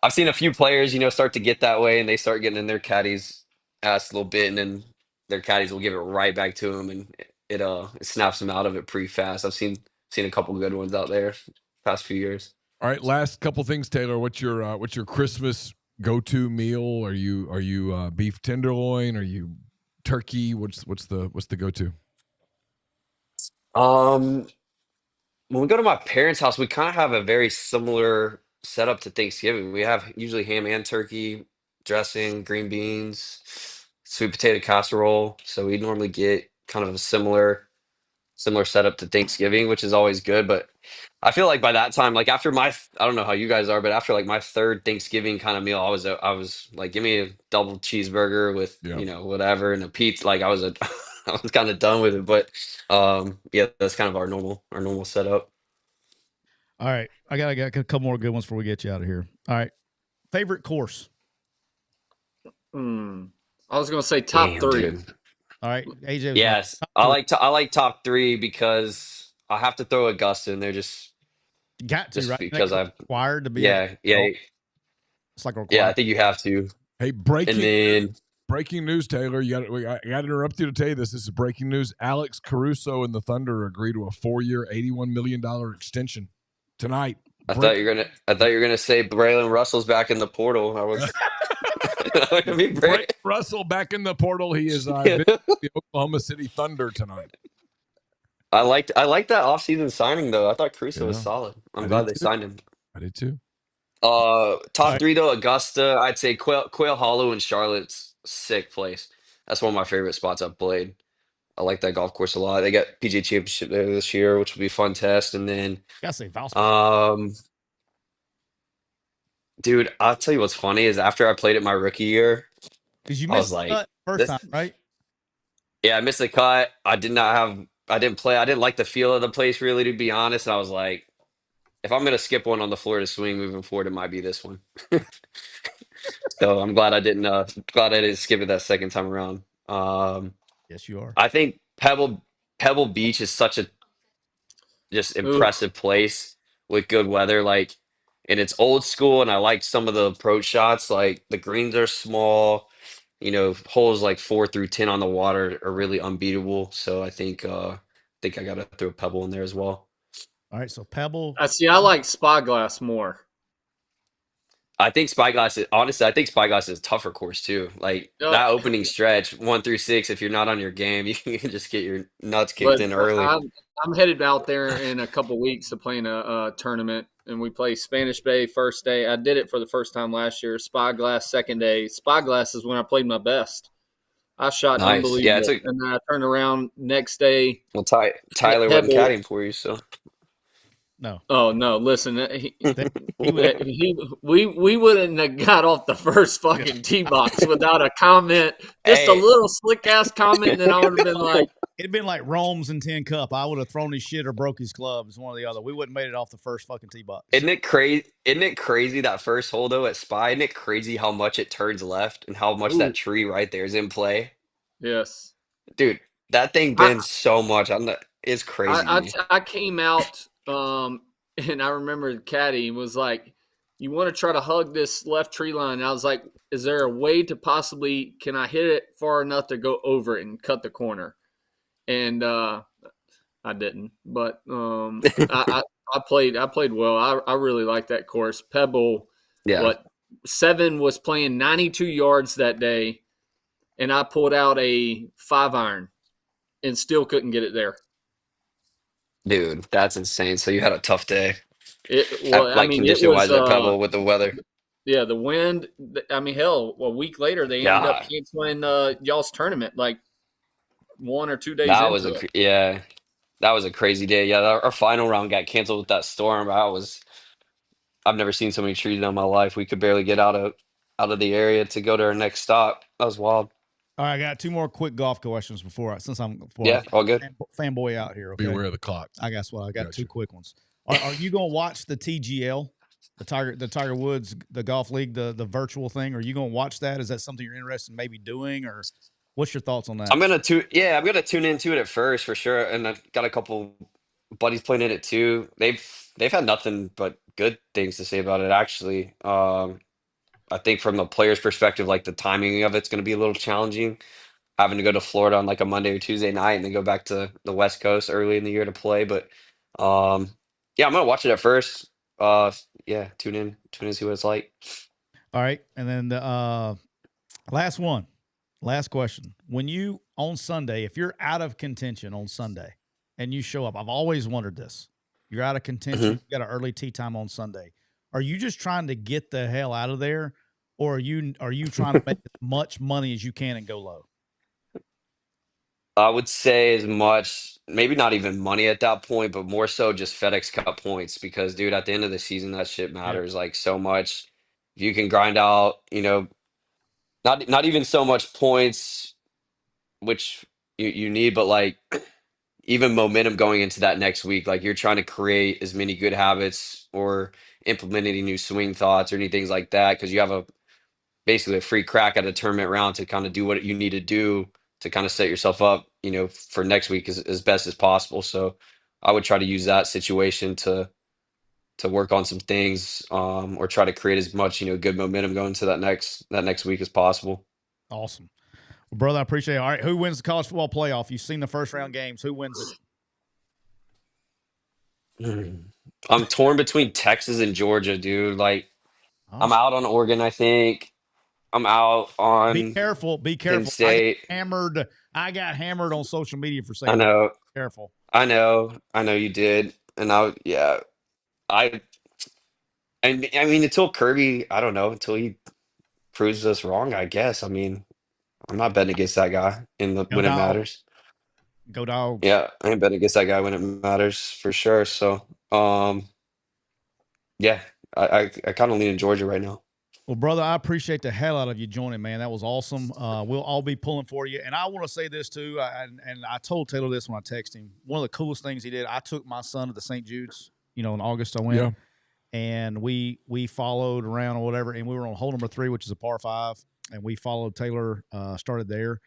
I've seen a few players, start to get that way, and they start getting in their caddies' ass a little bit, and then their caddies will give it right back to them, and it snaps them out of it pretty fast. I've seen a couple good ones out there past few years. All right, last couple things, Taylor. What's your Christmas go-to meal? Are you beef tenderloin? Are you turkey? What's the go-to? When we go to my parents' house, we kind of have a very similar setup to Thanksgiving. We have usually ham and turkey, dressing, green beans, sweet potato casserole. So we normally get kind of a similar setup to Thanksgiving, which is always good. But I feel like by that time, like after I don't know how you guys are, but after like my third Thanksgiving kind of meal, I was like, give me a double cheeseburger with whatever and a pizza. Like I was kind of done with it, but that's kind of our normal setup. All right, I got a couple more good ones before we get you out of here. All right, favorite course? I was gonna say top 3. Dude. All right, AJ. Yes, I like top 3 because I have to throw Augusta in there just right? Because I'm required to be. Yeah. It's like required. Yeah, I think you have to. Hey, breaking news, Taylor. I got to interrupt you to tell you this. This is breaking news. Alex Caruso and the Thunder agreed to a 4-year, $81 million extension tonight. I thought you were gonna say Braylon Russell's back in the portal. I was. Russell back in the portal. He is the Oklahoma City Thunder tonight. I liked that offseason signing though. I thought Caruso was solid. I'm glad they signed him. I did too. Top 3 though, Augusta. I'd say Quail Hollow and Charlotte's sick place. That's one of my favorite spots I've played. I like that golf course a lot. They got PGA Championship there this year, which will be a fun test. And then, dude, I'll tell you what's funny is after I played it my rookie year, because you missed the cut first time, right? Yeah, I missed the cut. I didn't play. I didn't like the feel of the place really, to be honest. And I was like, if I'm gonna skip one on the Florida swing moving forward, it might be this one. So I'm glad I didn't skip it that second time around. Yes, you are. I think Pebble Beach is such a just impressive place with good weather. Like, and it's old school, and I like some of the approach shots. Like the greens are small, holes like 4 through 10 on the water are really unbeatable. So I think I gotta throw Pebble in there as well. All right, so Pebble. I like Spyglass more. I think Spyglass is a tougher course too. Like that opening stretch 1 through 6, if you're not on your game, you can just get your nuts kicked in early. I'm headed out there in a couple weeks to play in a tournament, and we play Spanish Bay first day. I did it for the first time last year. Spyglass second day. Spyglass is when I played my best. I shot unbelievable, and then I turned around next day. Well, Tyler wasn't caddying for you, so. No. Oh no! Listen, we wouldn't have got off the first fucking tee box without a comment, just a little slick ass comment, and then I would have been like, it'd been like Rome's and 10 Cup. I would have thrown his shit or broke his clubs, one or the other. We wouldn't made it off the first fucking tee box. Isn't it crazy? Isn't it crazy that first hole though at Spy? Isn't it crazy how much it turns left and how much Ooh, that tree right there is in play? yes. Dude, that thing I, bends so much. It's crazy to I, me. I came out, and I remember the caddy was like, "You want to try to hug this left tree line?" And I was like, "Is there a way to possibly can I hit it far enough to go over it and cut the corner?" And I didn't, but I played well. I really like that course. Pebble, Yeah, what 7 was playing 92 yards that day, and I pulled out a 5-iron and still couldn't get it there. dude, that's insane. So you had a tough day, I like mean, it condition was wise at Pebble with the weather. yeah, the wind. I mean, hell, a week later they ended up Yeah, canceling y'all's tournament like 1 or 2 days that was into it. yeah, that was a crazy day. Yeah, our final round got canceled with that storm. I've never seen so many trees in my life. We could barely get out of the area to go to our next stop. That was wild. All right, I got 2 more quick golf questions before Yeah, all good. fanboy out here. Be Okay, aware of the clock. I got 2 Gotcha. quick ones. Are you gonna watch the TGL, the Tiger Woods, the golf league, the virtual thing? Are you gonna watch that? Is that something you're interested in maybe doing, or what's your thoughts on that? I'm gonna tune into it at first for sure, and I've got a couple buddies playing in it too. They've had nothing but good things to say about it. Actually, I think from a player's perspective, like the timing of it's going to be a little challenging, having to go to Florida on like a Monday or Tuesday night and then go back to the West Coast early in the year to play. But um, yeah, I'm gonna watch it at first. Yeah, tune in, see what it's like. All right, and then the last question. When you on Sunday, if you're out of contention on Sunday and you show up, I've always wondered this. You're out of contention. Mhm. You got an early tee time on Sunday. Are you just trying to get the hell out of there, or are you trying to make as much money as you can and go low? I would say as much, maybe not even money at that point, but more so just FedEx Cup points because, dude, at the end of the season, that shit Yeah. matters like so much. If you can grind out, not even so much points, which you need, but like even momentum going into that next week. Like you're trying to create as many good habits or implement any new swing thoughts or any things like that because you have basically a free crack at a tournament round to kind of do what you need to do to kind of set yourself up, for next week as best as possible. So I would try to use that situation to work on some things, or try to create as much, good momentum going to that next week as possible. Awesome. Well, brother, I appreciate it. All right, who wins the college football playoff? You've seen the first round games. Who wins it? I'm torn between Texas and Georgia, dude. Like I'm Awesome. out on Oregon, I think. I'm out Be on careful. Be Penn careful. State. I got hammered on social media for saying I that. know, Careful. I know you did. And yeah, I, I mean, until Kirby, I don't know, until he proves us wrong, I guess. I mean, I'm not betting against that guy Go when it dogs. matters. Go dogs. Yeah, I ain't betting against that guy when it matters for sure. So, yeah, I kind of lean in Georgia right now. Well, brother, I appreciate the hell out of you joining, man. That was awesome. We'll all be pulling for you. And I want to say this, too, and I told Taylor this when I texted him. One of the coolest things he did, I took my son to the St. Jude's, in August I went. Yeah. And we followed around or whatever, and we were on hole number 3, which is a par 5, and we followed Taylor, started there.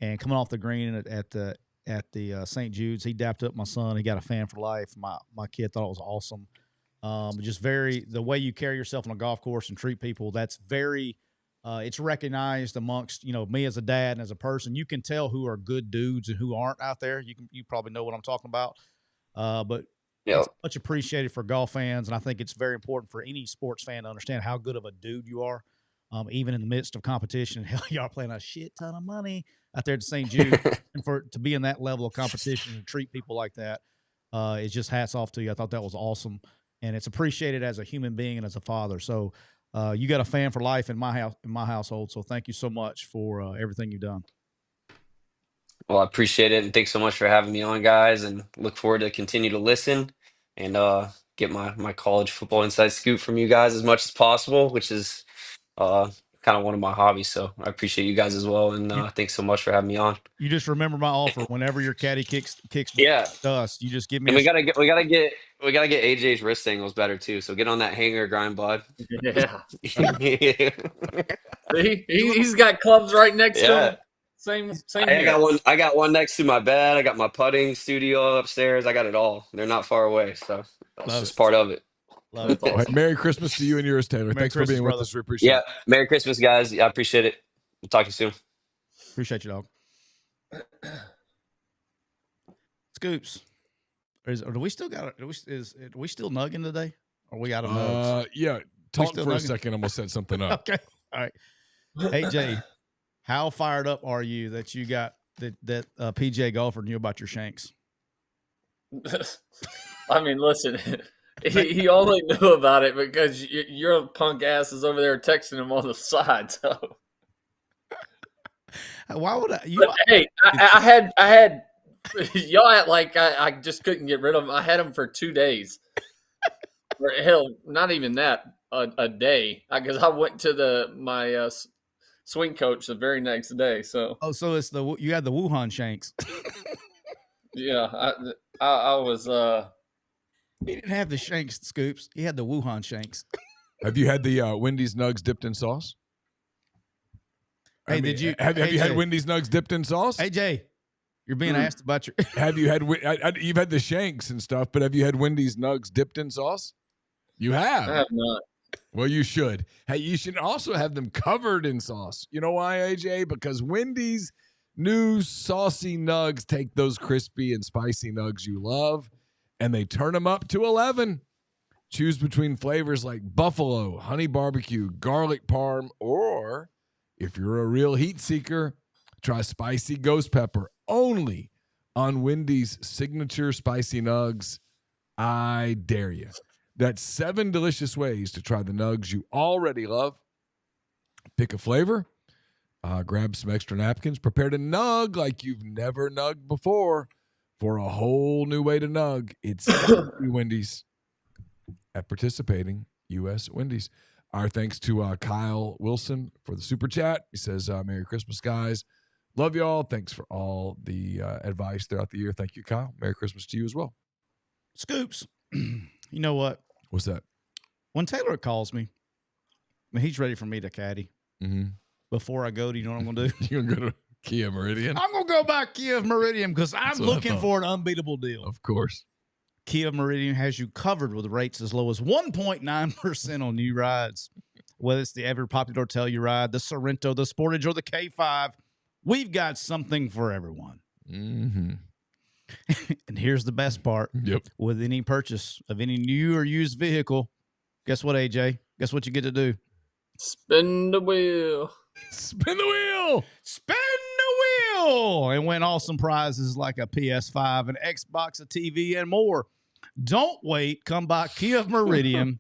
And coming off the green at the St. Jude's, he dapped up my son. He got a fan for life. My kid thought it was awesome. Just the way you carry yourself on a golf course and treat people, that's very, it's recognized amongst, me as a dad and as a person. You can tell who are good dudes and who aren't out there. You probably know what I'm talking about. But Yeah, it's much appreciated for golf fans. And I think it's very important for any sports fan to understand how good of a dude you are. Even in the midst of competition. Hell, y'all playing a shit ton of money out there at St. Jude. And to be in that level of competition and treat people like that, it's just hats off to you. I thought that was awesome. And it's appreciated as a human being and as a father. So you got a fan for life in my household. So thank you so much for everything you've done. well, I appreciate it, and thanks so much for having me on, guys. And look forward to continue to listen and get my college football inside scoop from you guys as much as possible, which is kind of one of my hobbies. So I appreciate you guys as well, and thanks so much for having me on. You just remember my offer. Whenever your caddy kicks Yeah, dust, you just give me. and we gotta get AJ's wrist angles better too. So get on that hanger grind, bud. Yeah. He's got clubs right next to him. Same I got one next to my bed. I got my putting studio upstairs. I got it all. They're not far away, so that's just part of it. Love it. Well, hey, Merry Christmas to you and yours, Taylor. Thanks for being with us. We appreciate it. Merry Christmas, guys. I appreciate it. We'll talk to you soon. Appreciate you, dog. Scoops. Are we still nugging today? Or we got a nugs? Yeah. Talk for a second. I'm gonna set something up. Okay. All right. Hey Jay, how fired up are you that you got that PGA golfer knew about your shanks? I mean, listen, he only knew about it because your punk ass is over there texting him on the side. So why would I? Hey, I had y'all act like I just couldn't get rid of them. I had them for 2 days. Or hell, not even that, a day. Because I went to my swing coach the very next day. So so it's you had the Wuhan shanks. Yeah, I was. He didn't have the shanks, Scoops. He had the Wuhan shanks. Have you had the Wendy's nugs dipped in sauce? Hey, did you have you had Wendy's nugs dipped in sauce? Hey Jay, you're being asked about your. Have you had? You've had the shanks and stuff, but have you had Wendy's nugs dipped in sauce? You have. I have not. Well, you should. Hey, you should also have them covered in sauce. You know why, AJ? Because Wendy's new saucy nugs take those crispy and spicy nugs you love, and they turn them up to 11. Choose between flavors like buffalo, honey barbecue, garlic parm, or if you're a real heat seeker, try spicy ghost pepper only on Wendy's signature spicy nugs. I dare you. That's 7 delicious ways to try the nugs you already love. Pick a flavor, grab some extra napkins, prepare to nug like you've never nugged before for a whole new way to nug. It's Wendy's at participating U.S. Wendy's. Our thanks to Kyle Wilson for the super chat. He says, Merry Christmas, guys. Love y'all. Thanks for all the advice throughout the year. Thank you, Kyle. Merry Christmas to you as well. Scoops. You know what? What's that? When Taylor calls me, when he's ready for me to caddy, before I go, do you know what I'm going to do? You're going to go to Kia Meridian? I'm going to go by Kia Meridian because I'm looking for an unbeatable deal. Of course. Kia Meridian has you covered with rates as low as 1.9% on new rides. Whether it's the ever popular Telluride, the Sorrento, the Sportage, or the K5, we've got something for everyone. Mm-hmm. And here's the best part. Yep. With any purchase of any new or used vehicle, guess what, AJ? Guess what you get to do? Spin the wheel. Spin the wheel. Spin the wheel. And win awesome prizes like a PS5, an Xbox, a TV, and more. Don't wait. Come by Kia of Meridian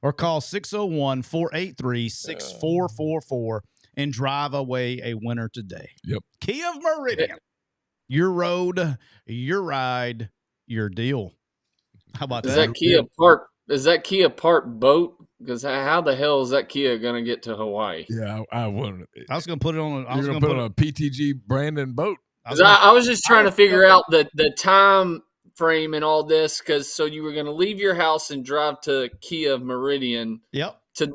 or call 601-483-6444 and drive away a winner today. Yep. Kia of Meridian. Your road, your ride, your deal. How about that? Is that Kia Park boat? Because how the hell is that Kia going to get to Hawaii? Yeah, I wanted it. I was going to put it on. You're going to put it on a PTG Brandon boat. I was just trying to figure out the time frame and all this. So you were going to leave your house and drive to Kia Meridian. Yep. To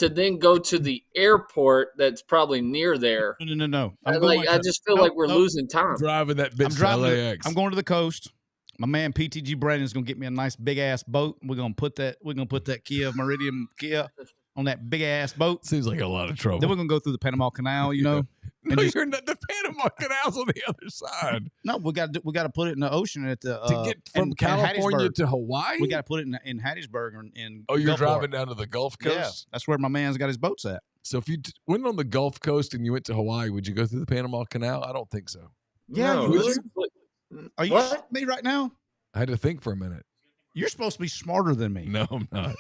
then go to the airport that's probably near there. No. I just feel like we're losing time. Driving that bitch to LAX. I'm going to the coast. My man PTG Brandon's gonna get me a nice big ass boat. We're gonna put that Kia Meridian Kia on that big ass boat. Seems like a lot of trouble. Then we're gonna go through the Panama Canal, you know. No, you're not. The Panama Canal's on the other side. No, we got to put it in the ocean at the to get from California to Hawaii. We got to put it in Hattiesburg in. Oh, you're Gulf driving Port. down to the Gulf Coast. Yeah, that's where my man's got his boats at. So if you went on the Gulf Coast and you went to Hawaii, would you go through the Panama Canal? I don't think so. Yeah, no, really? Are you what? me right now? I had to think for a minute. You're supposed to be smarter than me. No, I'm not.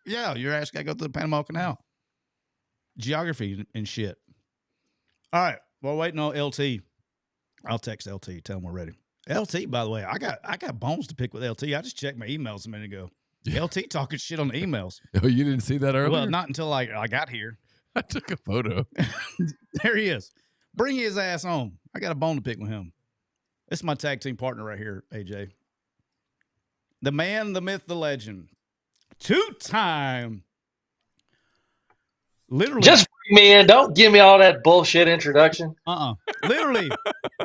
Yeah, your ass got to go through the Panama Canal. Geography and shit. All right. Well, waiting on LT. I'll text LT. Tell him we're ready. LT, by the way, I got bones to pick with LT. I just checked my emails a minute ago. LT talking shit on the emails. Oh, you didn't see that earlier? Well, not until I got here. I took a photo. There he is. Bring his ass on. I got a bone to pick with him. This is my tag team partner right here, AJ. The man, the myth, the legend. 2-time. Literally. Just bring me in. Don't give me all that bullshit introduction. Literally.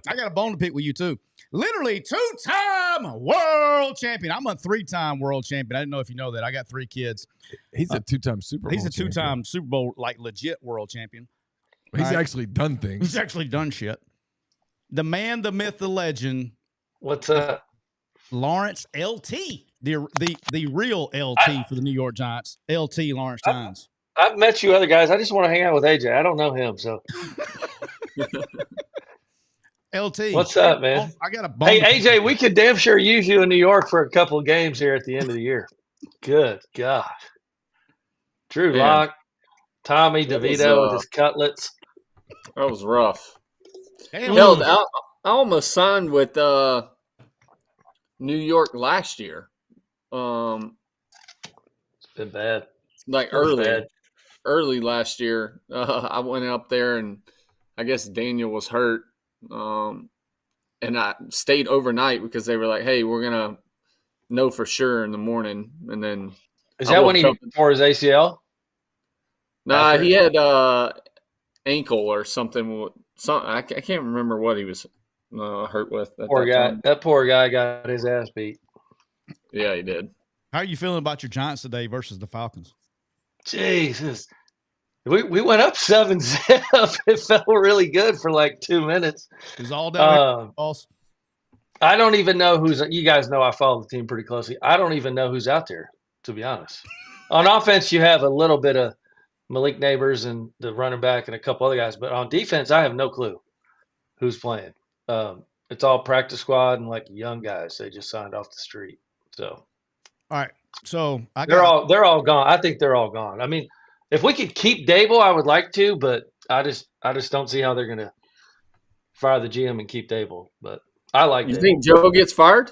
I got a bone to pick with you, too. Literally 2-time world champion. I'm a 3-time world champion. I didn't know if you know that. I got 3 kids. He's a 2-time Super Bowl He's a 2-time champion. Super Bowl, like, legit world champion. He's actually done things. He's actually done shit. The man, the myth, the legend. What's up? Lawrence LT. The real LT for the New York Giants. LT Lawrence Tynes. I've met you other guys. I just want to hang out with AJ. I don't know him, so. LT. What's up, man? I got a bone. Hey, AJ, we could damn sure use you in New York for a couple of games here at the end of the year. Good God. Drew Man. Lock, Tommy That was, DeVito with his cutlets. That was rough. Hell, Hell, I almost signed with New York last year. It's been bad. Like early last year. I went up there and I guess Daniel was hurt. And I stayed overnight because they were like, hey, we're going to know for sure in the morning. And then Is that when he tore his ACL? Nah, he had ankle or something. I can't remember what he was hurt with. Poor guy. Time. That poor guy got his ass beat. Yeah, he did. how are you feeling about your Giants today versus the Falcons? Jesus. We went up 7-0. It felt really good for like 2 minutes. It was all down boss. I don't even know who's – you guys know I follow the team pretty closely. I don't even know who's out there, to be honest. On offense, you have a little bit of Malik Neighbors and the running back and a couple other guys. But on defense, I have no clue who's playing. It's all practice squad and like young guys. They just signed off the street. So All right. So they're all gone. I think they're all gone. I mean, if we could keep Dable, I would like to, but I just don't see how they're going to fire the GM and keep Dable. But I like You Dable. think Joe gets fired?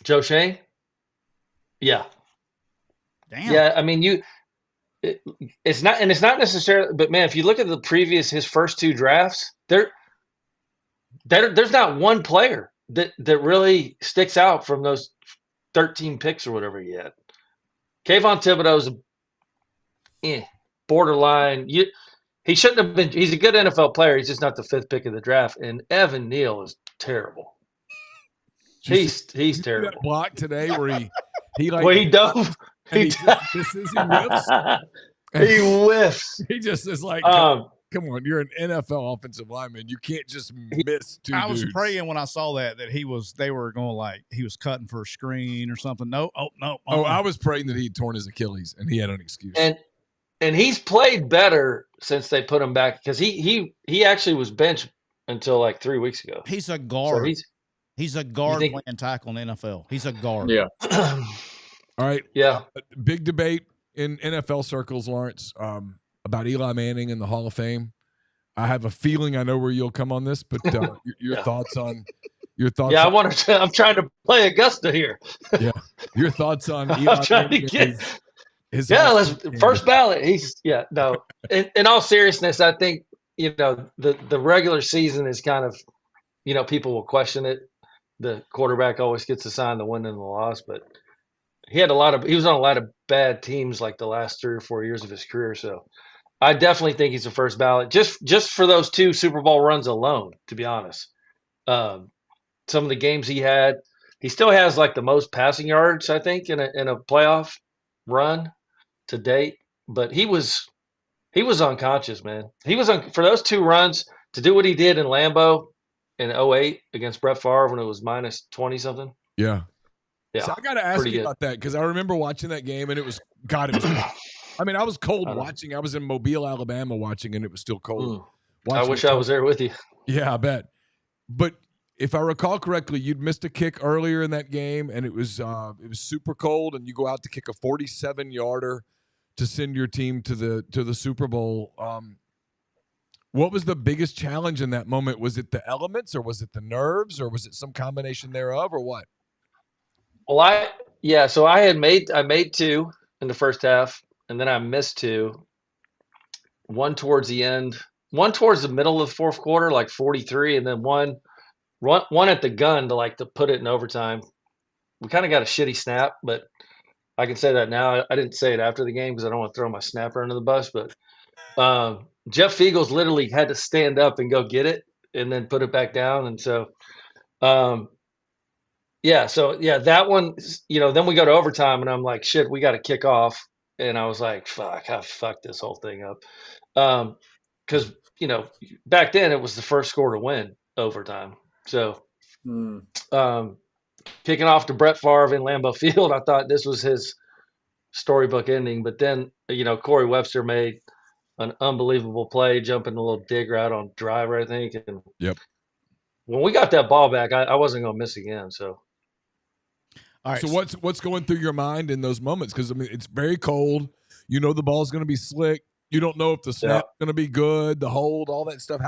Joe Shane? Yeah. Damn. Yeah, I mean, it's not necessarily, but man, if you look at his first 2 drafts, there's not one player that really sticks out from those 13 picks or whatever he had. Kayvon Thibodeau's borderline. He shouldn't have been. He's a good NFL player. He's just not the 5th pick of the draft. And Evan Neal is terrible. He's terrible. That block today where he dove. And he just misses. He whiffs. He whiffs. He just is like, come on, you're an NFL offensive lineman. You can't just miss 2 I was dudes. praying when I saw that they were going like he was cutting for a screen or something. No. No. Oh, I was praying that he'd torn his Achilles and he had an excuse. And he's played better since they put him back because he actually was benched until like 3 weeks ago. He's a guard. So he's a guard playing tackle in the NFL. He's a guard. Yeah. All right. Yeah. Big debate in NFL circles, Lawrence, about Eli Manning in the Hall of Fame. I have a feeling I know where you'll come on this, but your thoughts on your thoughts. Yeah, I'm trying to play Augusta here. Yeah, your thoughts on Eli I'm trying to Manning get. his Let's first ballot. No. In all seriousness, I think the regular season is kind of people will question it. The quarterback always gets assigned the win and the loss, but he was on a lot of bad teams like the last 3 or 4 years of his career. So I definitely think he's a first ballot just for those 2 Super Bowl runs alone, to be honest. Some of the games he had, he still has like the most passing yards, I think, in a playoff run to date. But he was unconscious, man. He was for those 2 runs to do what he did in Lambeau in 2008 against Brett Favre when it was minus 20 something. Yeah. Yeah, so I got to ask you about that because I remember watching that game and it was cold. I mean, I was cold watching. I was in Mobile, Alabama watching, and it was still cold. I wish I was there with you. Yeah, I bet. But if I recall correctly, you'd missed a kick earlier in that game, and it was super cold, and you go out to kick a 47-yarder to send your team to the Super Bowl. What was the biggest challenge in that moment? Was it the elements, or was it the nerves, or was it some combination thereof, or what? Well, Yeah, so I made two in the first half, and then I missed two. One towards the end, one towards the middle of the fourth quarter, like 43, and then one at the gun to put it in overtime. We kind of got a shitty snap, but I can say that now. I didn't say it after the game because I don't want to throw my snapper under the bus. But Jeff Fiegels literally had to stand up and go get it and then put it back down. And so, that one, then we go to overtime and I'm like, shit, we got to kick off. And I was like, fuck, I fucked this whole thing up. Because, back then it was the first score to win overtime. So, kicking off to Brett Favre in Lambeau Field, I thought this was his storybook ending. But then, Corey Webster made an unbelievable play, jumping a little dig route on driver, I think. And yep. When we got that ball back, I wasn't going to miss again. So, all right. So what's going through your mind in those moments? Because it's very cold. The ball's going to be slick. You don't know if the snap's going to be good, the hold, all that stuff.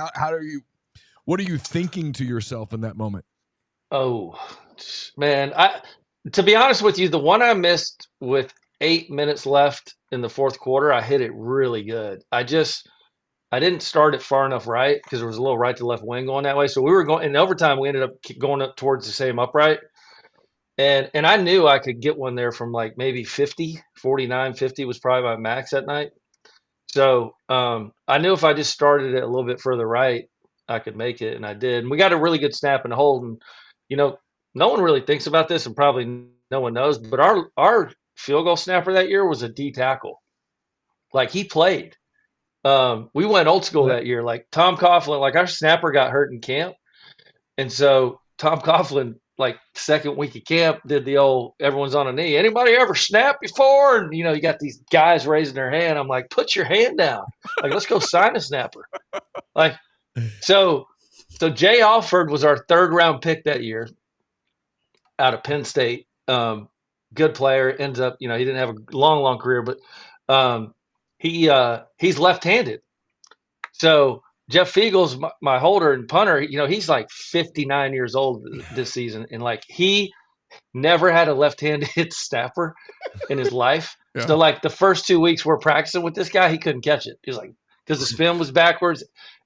What are you thinking to yourself in that moment? Oh, man. To be honest with you, the one I missed with 8 minutes left in the fourth quarter, I hit it really good. I didn't start it far enough right because there was a little right to left wing going that way. So we were going in overtime. We ended up going up towards the same upright. And I knew I could get one there from like maybe 50, 49, 50 was probably my max that night. So I knew if I just started it a little bit further right, I could make it, and I did. And we got a really good snap and hold. And, no one really thinks about this, and probably no one knows, but our field goal snapper that year was a D tackle. Like, he played. We went old school that year. Like, Tom Coughlin, like, our snapper got hurt in camp. And so Tom Coughlin, like, second week of camp, did the old everyone's on a knee. Anybody ever snapped before? And, you got these guys raising their hand. I'm like, put your hand down. Like, let's go sign a snapper. Like, so Jay Alford was our third round pick that year out of Penn State. Good player. Ends up, he didn't have a long career, but he's left-handed. So Jeff Fiegels, my holder and punter, he's like 59 years old this season, and like he never had a left-handed snapper in his life. Yeah. So like the first 2 weeks we're practicing with this guy, he couldn't catch it. He was like, because the spin was backwards.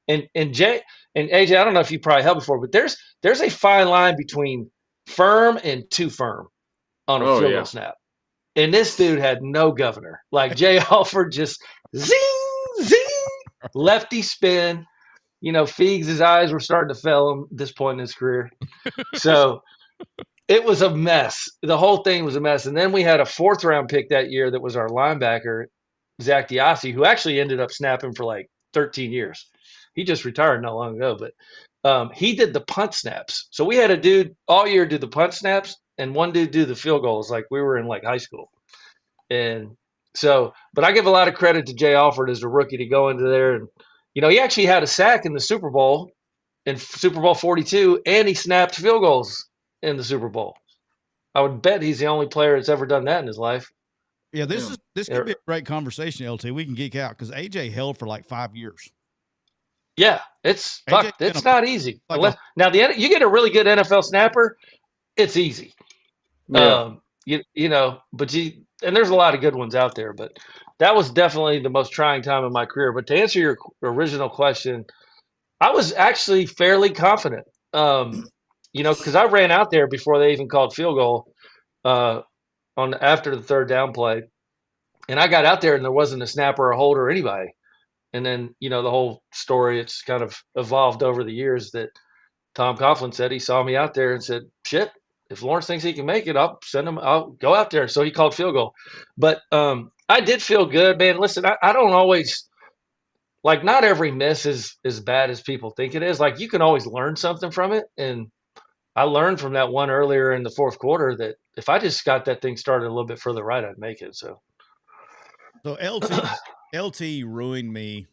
And Jay and AJ, I don't know if you probably held before, but there's a fine line between firm and too firm on a field goal snap. And this dude had no governor. Like Jay Alford just zing, lefty spin. Feegs, his eyes were starting to fail him at this point in his career. So it was a mess. The whole thing was a mess. And then we had a fourth round pick that year that was our linebacker, Zach Diassi, who actually ended up snapping for like 13 years. He just retired not long ago, but he did the punt snaps. So we had a dude all year do the punt snaps and one dude do the field goals like we were in like high school. And so, but I give a lot of credit to Jay Alford as a rookie to go into there. And, he actually had a sack in the Super Bowl, in Super Bowl 42, and he snapped field goals in the Super Bowl. I would bet he's the only player that's ever done that in his life. Yeah, this could be a great conversation, LT. We can geek out because AJ held for like 5 years. Yeah, it's not easy. Now you get a really good NFL snapper, it's easy. Yeah. And there's a lot of good ones out there, but that was definitely the most trying time of my career. But to answer your original question, I was actually fairly confident. Because I ran out there before they even called field goal after the third down play, and I got out there and there wasn't a snapper or holder or anybody. And then, the whole story, it's kind of evolved over the years that Tom Coughlin said he saw me out there and said, shit, if Lawrence thinks he can make it, I'll go out there. So he called field goal. But I did feel good, man. Listen, I don't always – like not every miss is as bad as people think it is. Like you can always learn something from it. And I learned from that one earlier in the fourth quarter that if I just got that thing started a little bit further right, I'd make it. So LT ruined me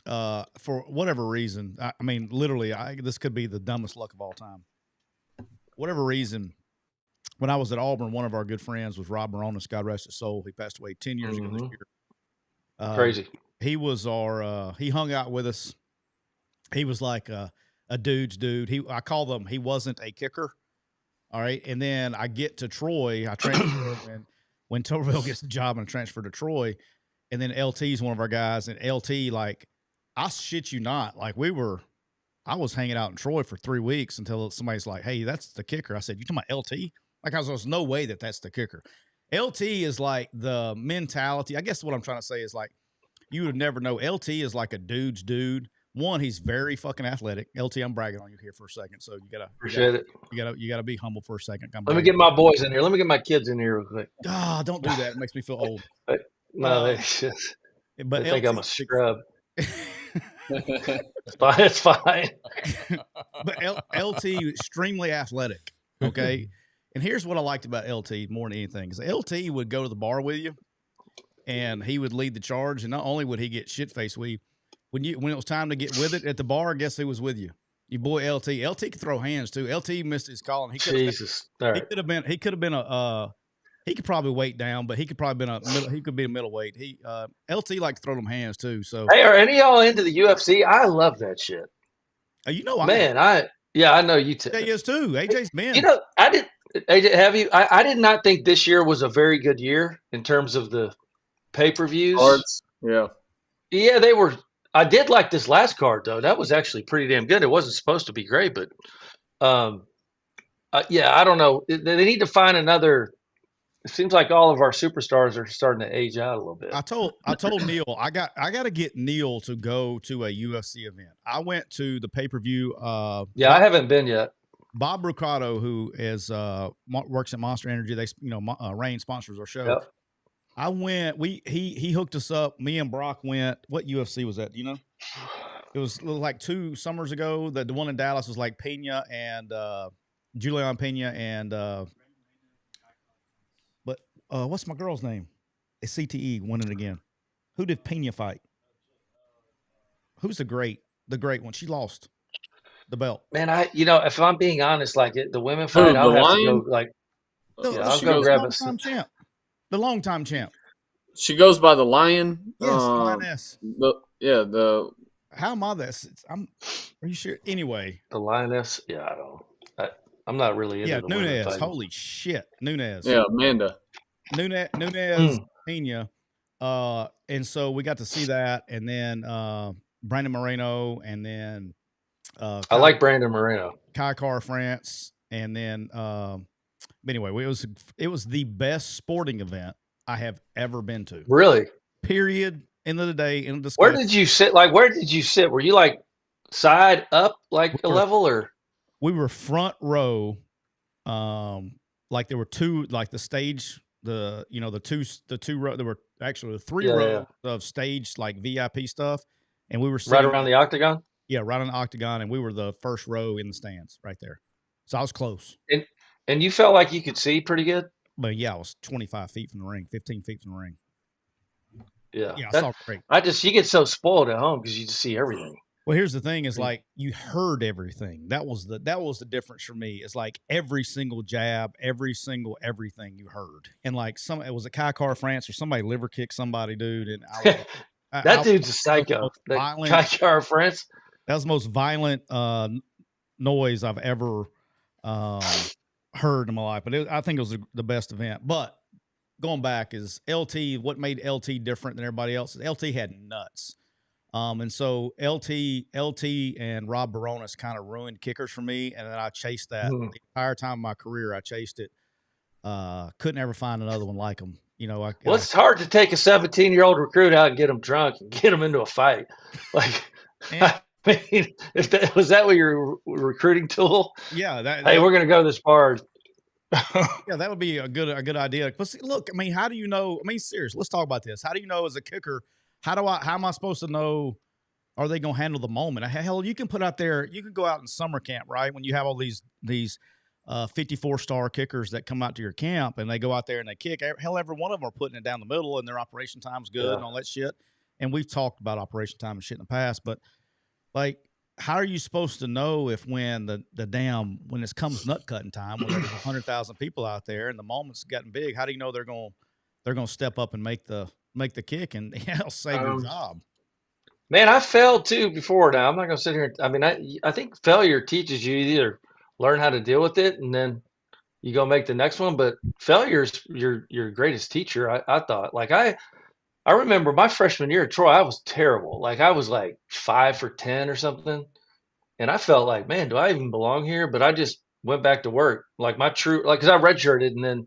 for whatever reason. I mean, literally, this could be the dumbest luck of all time. Whatever reason, when I was at Auburn, one of our good friends was Rob Moronis, God rest his soul. He passed away 10 years ago this year. Crazy. He was he hung out with us. He was like a dude's dude. I call them, he wasn't a kicker. All right. And then I get to Troy. I transfer when Torville gets the job and I transfer to Troy. And then LT is one of our guys. And LT, like, I shit you not, like I was hanging out in Troy for 3 weeks until somebody's like, hey, that's the kicker. I said, you talking about LT? Like, there's no way that's the kicker. LT is like the mentality. I guess what I'm trying to say is like, you would never know. LT is like a dude's dude. One, he's very fucking athletic. LT, I'm bragging on you here for a second. So appreciate it. You gotta be humble for a second. Let me get my boys in here. Let me get my kids in here real quick. Ah, don't do that. It makes me feel old. No, they think I'm a scrub. It's fine. But LT extremely athletic. Okay. And here's what I liked about LT more than anything is LT would go to the bar with you and he would lead the charge. And not only would he get shit faced with you, when it was time to get with it at the bar, guess who was with you? Your boy LT. LT could throw hands too. LT missed his call and he could have been he could probably weight down, but he could probably be a middleweight. LT like to throw them hands too. So hey, are any of y'all into the UFC? I love that shit. You know, I know you too. AJ is too. AJ's been. You know, AJ, have you? I did not think this year was a very good year in terms of the pay-per-views. Yeah. Yeah, they were. I did like this last card though. That was actually pretty damn good. It wasn't supposed to be great, but yeah, I don't know. They need to find another. It seems like all of our superstars are starting to age out a little bit. I told Neal I got to get Neal to go to a UFC event. I went to the pay-per-view. I haven't been yet. Bob Brucato, who is works at Monster Energy, Rain sponsors our show. Yep. I went. He hooked us up. Me and Brock went. What UFC was that? Do you know? It was like 2 summers ago. The one in Dallas was like Pena and Julian Pena and what's my girl's name? It's CTE winning again. Who did Pena fight? Who's the great one? She lost the belt. Man, if I'm being honest, like the women fight, I'll have to go like. I'll go grab a champ. The longtime champ. She goes by the Lion. Yes, Lioness. How am I this? Are you sure? Anyway. The Lioness? Yeah, I'm not really into the Nunez. Holy shit. Nunez. Yeah, Amanda. Nunez Pena. And so we got to see that. And then Brandon Moreno. And then I like Brandon Moreno. Kai Car France. And then anyway, it was the best sporting event I have ever been to. Really? Period. End of the day. End of the Where did you sit? Like, where did you sit? Were you like side up, like a level, or? We were front row. Like there were two, like the stage, the two row. There were actually 3 rows of stage, like VIP stuff, and we were right around the octagon. Yeah, right on the octagon, and we were the first row in the stands, right there. So I was close. And you felt like you could see pretty good? But yeah, I was 25 feet from the ring, 15 feet from the ring. Yeah. Yeah, I saw great. You get so spoiled at home because you just see everything. Well, here's the thing is like you heard everything. That was the difference for me. It's like every single jab, every single everything you heard. And like it was a Kai Car France or somebody liver kicked somebody, dude. And that dude's a psycho. Kai Car France. That was the most violent noise I've ever heard in my life. But I think it was the best event. But going back is LT, what made LT different than everybody else is LT had nuts. And so LT and Rob Baronis kind of ruined kickers for me. And then I chased that the entire time of my career. I chased it. Couldn't ever find another one like them. It's hard to take a 17-year-old recruit out and get him drunk and get him into a fight. Like, I mean, was that what your recruiting tool? Yeah. Hey, we're going to go this far. Yeah, that would be a good idea. But see, look, I mean, how do you know? I mean, seriously, let's talk about this. How do you know as a kicker? How am I supposed to know? Are they going to handle the moment? Hell, you can put out there. You can go out in summer camp, right? When you have all these 54-star kickers that come out to your camp and they go out there and they kick. Hell, every one of them are putting it down the middle and their operation time's good and all that shit. And we've talked about operation time and shit in the past, but like, how are you supposed to know if when when it comes nut cutting time, when there's 100,000 people out there and the moment's gotten big, how do you know they're going to step up and make the kick and save your job? Man, I failed too before. Now I'm not going to sit here. I mean, I think failure teaches you either learn how to deal with it and then you go make the next one. But failure's your greatest teacher. I thought. Like I remember my freshman year at Troy, I was terrible. Like I was like 5 for 10 or something, and I felt like, man, do I even belong here? But I just went back to work. Like because I redshirted, and then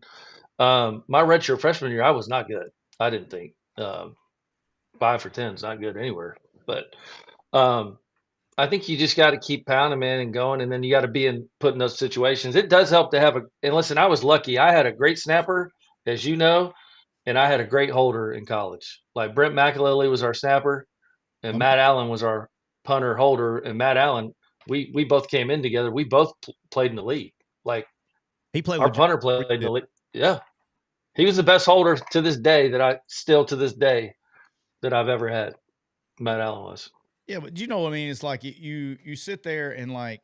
my redshirt freshman year, I was not good. I didn't think 5 for 10 is not good anywhere. But I think you just got to keep pounding, man, and going, and then you got to be put in those situations. It does help to have and listen, I was lucky. I had a great snapper, as you know, and I had a great holder in college. Like Brent McAlilly was our snapper, and Matt Allen was our punter holder. And Matt Allen, we both came in together. We both played in the league. Like he played. Our punter played in the league. Yeah, he was the best holder to this day that I've ever had. Matt Allen was. Yeah, but you know what I mean? It's like you sit there and like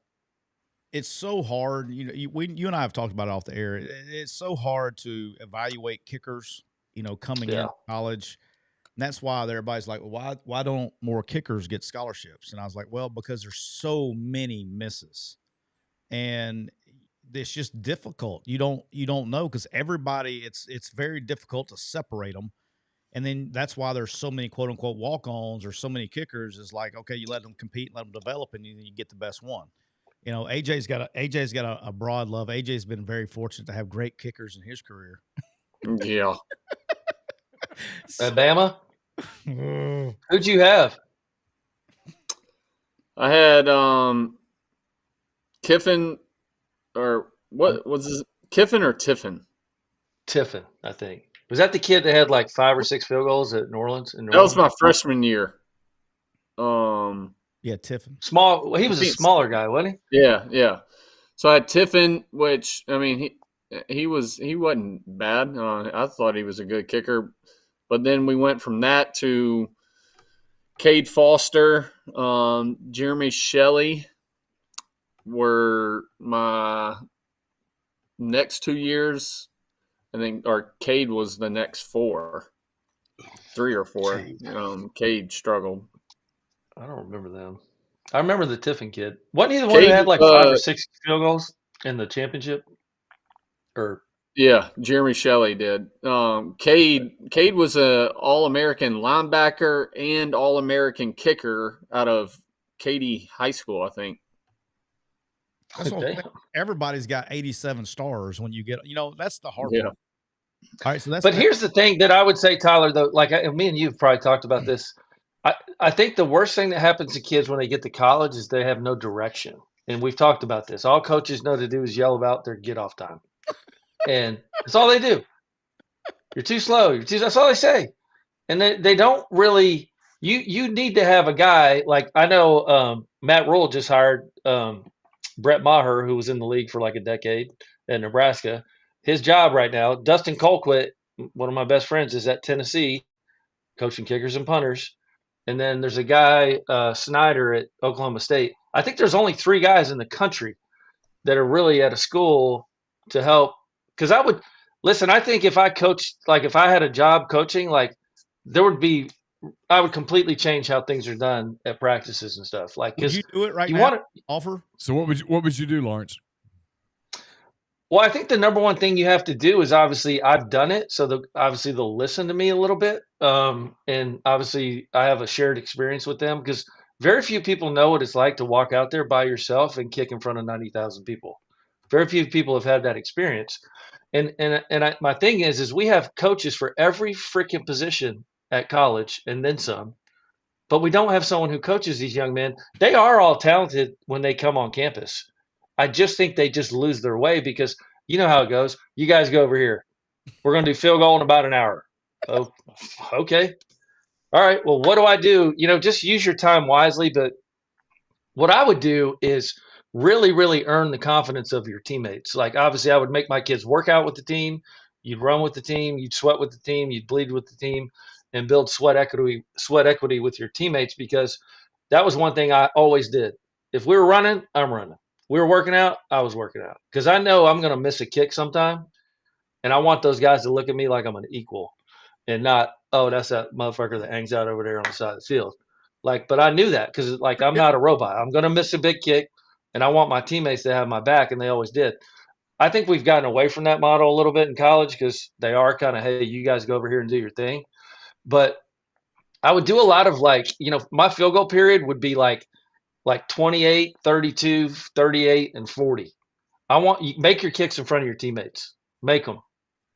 it's so hard. You know, you and I have talked about it off the air. It's so hard to evaluate kickers. You know, coming in college, and that's why everybody's like, well, why don't more kickers get scholarships? And I was like, well, because there's so many misses, and it's just difficult. You don't know because everybody. It's very difficult to separate them. And then that's why there's so many quote unquote walk-ons or so many kickers is like, okay, you let them compete, let them develop, and you get the best one. You know, AJ's got a broad love. AJ's been very fortunate to have great kickers in his career. Yeah. Alabama? Who'd you have? I had Kiffin, or what was his Kiffin or Tiffin? Tiffin, I think. Was that the kid that had like 5 or 6 field goals at New Orleans? That was my freshman year. Yeah, Tiffin. Small. Well, he was a smaller guy, wasn't he? Yeah. So I had Tiffin, which I mean he wasn't bad. I thought he was a good kicker, but then we went from that to Cade Foster, Jeremy Shelley were my next 2 years. I think, or Cade was the next 3 or 4. Cade struggled. I don't remember them. I remember the Tiffin kid. Wasn't he the one that had like 5 or 6 field goals in the championship? Yeah, Jeremy Shelley did. Cade was a All-American linebacker and All-American kicker out of Katy High School, I think. Everybody's got 87 stars when you get, that's the hard part. All right, so but here's the thing that I would say, Tyler, though, like me and you have probably talked about this. I think the worst thing that happens to kids when they get to college is they have no direction. And we've talked about this. All coaches know to do is yell about their get off time. And that's all they do. You're too slow. That's all they say. And they don't really, you need to have a guy, like I know Matt Rule just hired Brett Maher, who was in the league for like a decade at Nebraska. His job right now, Dustin Colquitt, one of my best friends, is at Tennessee, coaching kickers and punters. And then there's a guy, Snyder, at Oklahoma State. I think there's only 3 guys in the country that are really at a school to help. Because I think if I coached, like if I had a job coaching, like I would completely change how things are done at practices and stuff. Like, would you do it right now? Offer. So what would you do, Lawrence? Well, I think the number one thing you have to do is obviously I've done it. So obviously they'll listen to me a little bit. And obviously I have a shared experience with them because very few people know what it's like to walk out there by yourself and kick in front of 90,000 people. Very few people have had that experience. My thing is we have coaches for every freaking position at college and then some, but we don't have someone who coaches these young men. They are all talented when they come on campus. I just think they just lose their way because you know how it goes. You guys go over here. We're going to do field goal in about an hour. Oh, okay. All right. Well, what do I do? Just use your time wisely. But what I would do is really, really earn the confidence of your teammates. Like, obviously, I would make my kids work out with the team. You'd run with the team. You'd sweat with the team. You'd bleed with the team and build sweat equity with your teammates because that was one thing I always did. If we were running, I'm running. We were working out, I was working out. Because I know I'm going to miss a kick sometime, and I want those guys to look at me like I'm an equal and not, oh, that's that motherfucker that hangs out over there on the side of the field. Like, but I knew that because, like, I'm not a robot. I'm going to miss a big kick, and I want my teammates to have my back, and they always did. I think we've gotten away from that model a little bit in college because they are kind of, hey, you guys go over here and do your thing. But I would do a lot of my field goal period would be like 28, 32, 38, and 40. I want you make your kicks in front of your teammates. Make them.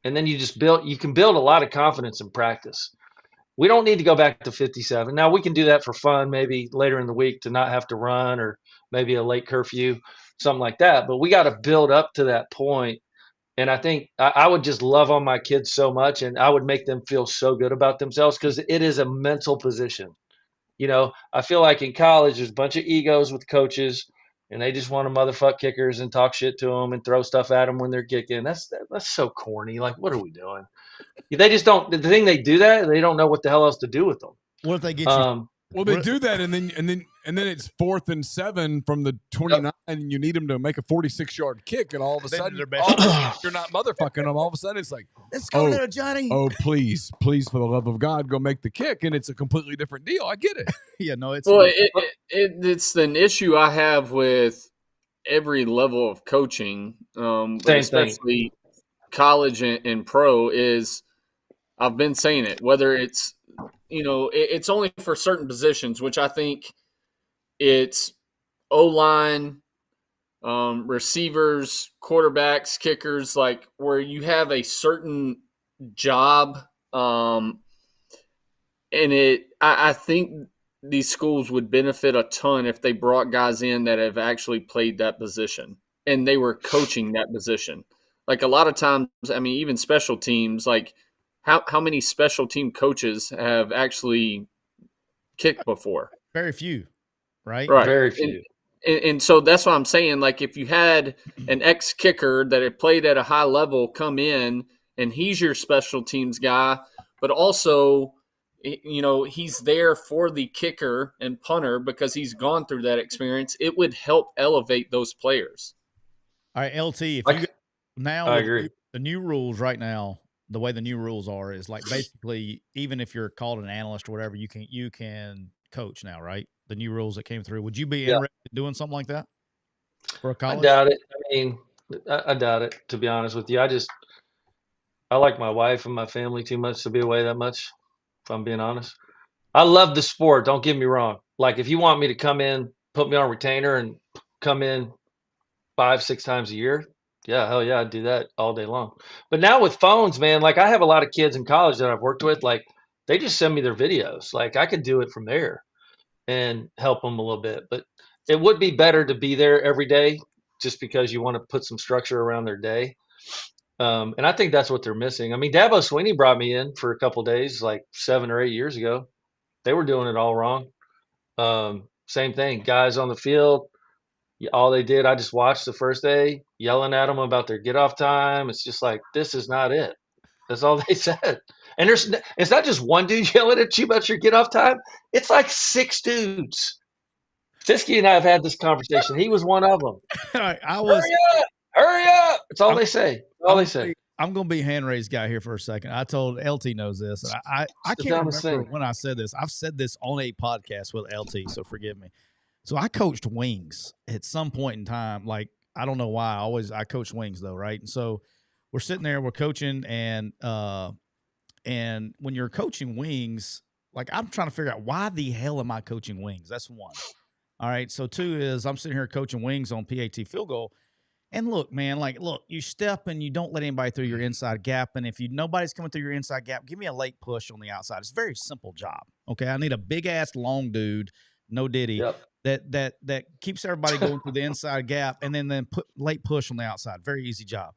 And then you can build a lot of confidence in practice. We don't need to go back to 57. Now we can do that for fun, maybe later in the week to not have to run or maybe a late curfew, something like that. But we got to build up to that point. And I think I would just love on my kids so much, and I would make them feel so good about themselves because it is a mental position. I feel like in college, there's a bunch of egos with coaches, and they just want to motherfuck kickers and talk shit to them and throw stuff at them when they're kicking. That's so corny. Like, what are we doing? They just don't. The thing they do that, they don't know what the hell else to do with them. What if they get you? Well, they do that, and then it's 4th and 7 from the 29, and you need them to make a 46-yard kick, and all of a sudden you're not motherfucking them. All of a sudden it's like, let's go there, Johnny. Oh, please, for the love of God, go make the kick, and it's a completely different deal. I get it. Yeah, no, it's it's an issue I have with every level of coaching, but especially college and pro. Is I've been saying it, whether it's it's only for certain positions, which I think it's O-line, receivers, quarterbacks, kickers, like where you have a certain job. I think these schools would benefit a ton if they brought guys in that have actually played that position and they were coaching that position. Like a lot of times, I mean, even special teams, like how many special team coaches have actually kicked before? Very few, right? Very few. And so that's what I'm saying. Like if you had an ex-kicker that had played at a high level come in and he's your special teams guy, but also, he's there for the kicker and punter because he's gone through that experience, it would help elevate those players. All right, LT, I agree. The new rules right now, the way the new rules are is like basically even if you're called an analyst or whatever, you can coach now, right? The new rules that came through. Would you be interested in doing something like that for a college? I doubt it. I mean, I doubt it, to be honest with you. I like my wife and my family too much to be away that much, if I'm being honest. I love the sport. Don't get me wrong. Like if you want me to come in, put me on retainer and come in 5-6 times a year, yeah, hell yeah, I'd do that all day long. But now with phones, man, like I have a lot of kids in college that I've worked with, like they just send me their videos. Like I could do it from there and help them a little bit. But it would be better to be there every day just because you want to put some structure around their day. And I think that's what they're missing. I mean, Dabo Swinney brought me in for a couple of days, like 7 or 8 years ago. They were doing it all wrong. Same thing, guys on the field. All they did, I just watched the first day, yelling at them about their get off time. It's just like, this is not it. That's all they said. And it's not just one dude yelling at you about your get off time. It's like 6 dudes. Siskey and I have had this conversation. He was one of them. Hurry up. It's all they say. I'm going to be hand raised guy here for a second. I told LT knows this. I can't remember when I said this. I've said this on a podcast with LT, so forgive me. So I coached wings at some point in time. Like, I don't know why. I coached wings though, right? And so we're sitting there, we're coaching, and when you're coaching wings, like I'm trying to figure out why the hell am I coaching wings? That's one. All right. So 2 is I'm sitting here coaching wings on PAT field goal. And look, man, you step and you don't let anybody through your inside gap. And if nobody's coming through your inside gap, give me a late push on the outside. It's a very simple job. Okay. I need a big ass long dude, no diddy. Yep. That keeps everybody going through the inside gap and then put late push on the outside. Very easy job.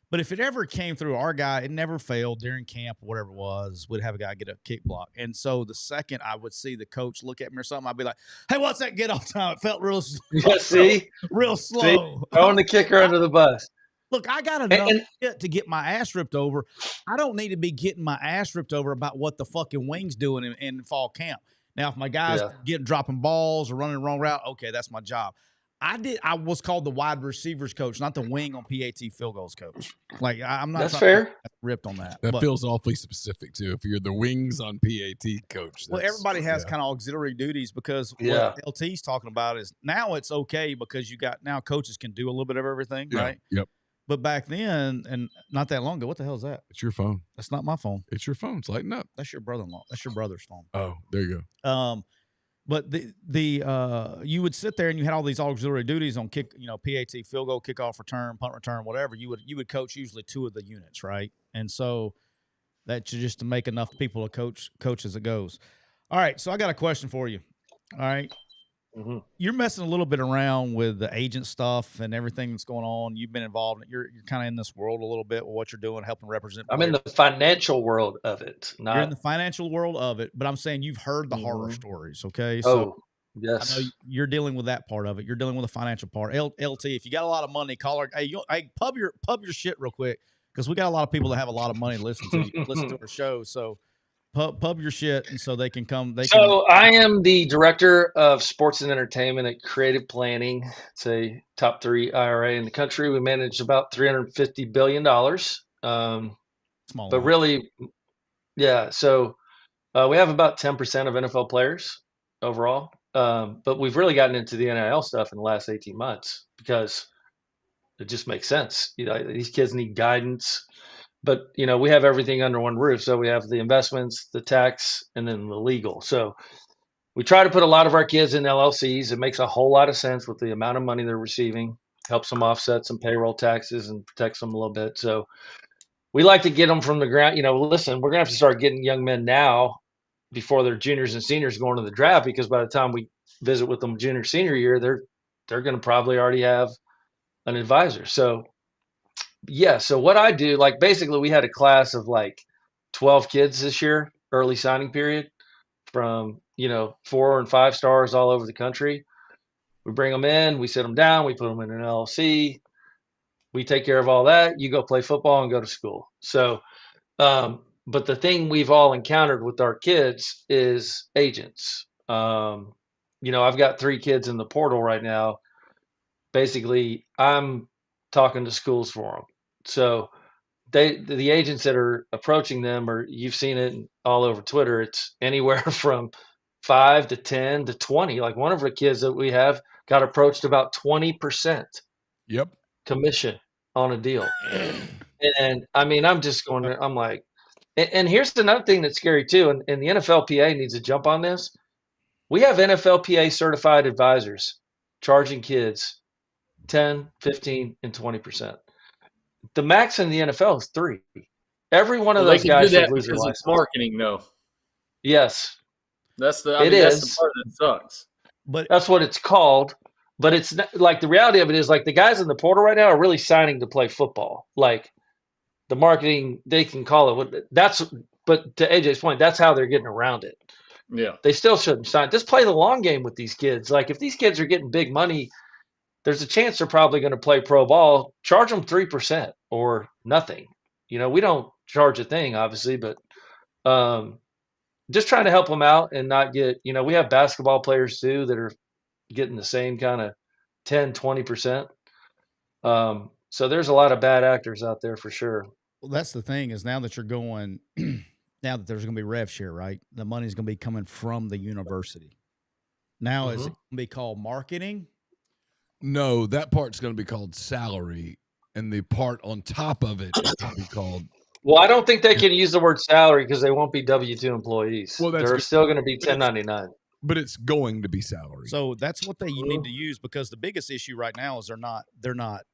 But if it ever came through our guy, it never failed during camp, whatever it was, we'd have a guy get a kick block. And so the second I would see the coach look at me or something, I'd be like, hey, what's that get off time? It felt real slow. Yeah, see? Real slow. See? Throwing the kicker under the bus. Look, I got enough shit to get my ass ripped over. I don't need to be getting my ass ripped over about what the fucking wings doing in fall camp. Now, if my guys dropping balls or running the wrong route, okay, that's my job. I was called the wide receivers coach, not the wing on PAT field goals coach. Like I'm not. That's fair. Ripped on that. That feels awfully specific too. If you're the wings on PAT coach, well, everybody has kind of auxiliary duties because what LT's talking about is now it's okay because now coaches can do a little bit of everything, right? Yep. But back then, and not that long ago, what the hell is that? It's your phone. That's not my phone. It's your phone. It's lighting up. That's your brother-in-law. That's your brother's phone. Oh, there you go. But you would sit there and you had all these auxiliary duties on PAT, field goal, kickoff return, punt return, whatever. You would coach usually 2 of the units, right? And so that's just to make enough people to coach as it goes. All right, so I got a question for you. All right. Mm-hmm. You're messing a little bit around with the agent stuff and everything that's going on. You've been involved. You're kind of in this world a little bit with what you're doing, helping represent players. I'm in the financial world of it. You're in the financial world of it, but I'm saying you've heard the horror stories, okay? So yes. I know you're dealing with that part of it. You're dealing with the financial part. LT, if you got a lot of money, call her. Hey, pub your shit real quick, because we got a lot of people that have a lot of money to listen to our show. So pub your shit, and so they can come. I am the director of sports and entertainment at Creative Planning. It's a top 3 IRA in the country. We manage about $350 billion. Small, but really, yeah. So we have about 10% of NFL players overall. But we've really gotten into the NIL stuff in the last 18 months because it just makes sense. These kids need guidance. But, we have everything under one roof. So we have the investments, the tax, and then the legal. So we try to put a lot of our kids in LLCs. It makes a whole lot of sense with the amount of money they're receiving, helps them offset some payroll taxes and protects them a little bit. So we like to get them from the ground. Listen, we're going to have to start getting young men now before they're juniors and seniors going to the draft, because by the time we visit with them junior, senior year, they're going to probably already have an advisor. So yeah, so what I do, basically we had a class of 12 kids this year, early signing period, from 4 and 5 stars all over the country. We bring them in, we sit them down, we put them in an LLC, we take care of all that. You go play football and go to school. So but the thing we've all encountered with our kids is agents. I've got 3 kids in the portal right now. Basically, I'm talking to schools for them. So the agents that are approaching them, or you've seen it all over Twitter, it's anywhere from 5 to 10 to 20. Like one of the kids that we have got approached about 20% commission on a deal. And I mean, I'm like, and here's another thing that's scary too. And the NFLPA needs to jump on this. We have NFLPA certified advisors charging kids 10, 15, and 20%. The max in the NFL is 3. Every one of those guys should lose their license. It's marketing, though. Yes, that's the part that sucks. But that's what it's called. But it's not, the reality of it is the guys in the portal right now are really signing to play football. The marketing, they can call it but to AJ's point, that's how they're getting around it. Yeah, they still shouldn't sign. Just play the long game with these kids. If these kids are getting big money, there's a chance they're probably going to play pro ball. Charge them 3% or nothing. We don't charge a thing, obviously, but just trying to help them out and not get, we have basketball players too that are getting the same kind of 10, 20%. So there's a lot of bad actors out there for sure. Well, that's the thing is now that you're going, now that there's going to be rev share, right? The money's going to be coming from the university. Now is it going to be called marketing? No, that part's going to be called salary, and the part on top of it is going to be called. Well, I don't think they can use the word salary because they won't be W-2 employees. Well, they're still going to be 1099. But it's going to be salary. So that's what they need to use, because the biggest issue right now is they're not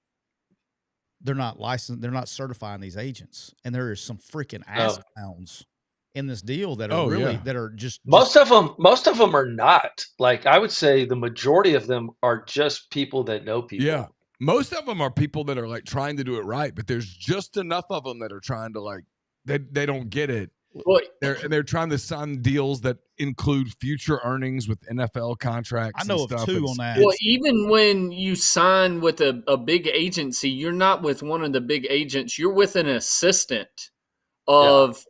licensed. They're not certifying these agents, and there is some freaking ass clowns in this deal that are that are just most of them are not. I would say the majority of them are just people that know people. Yeah, most of them are people that are trying to do it right, but there's just enough of them that are trying to they don't get it. Well, they're trying to sign deals that include future earnings with NFL contracts. I know and of stuff. 2 on that. Well, even when you sign with a big agency, you're not with one of the big agents. You're with an assistant of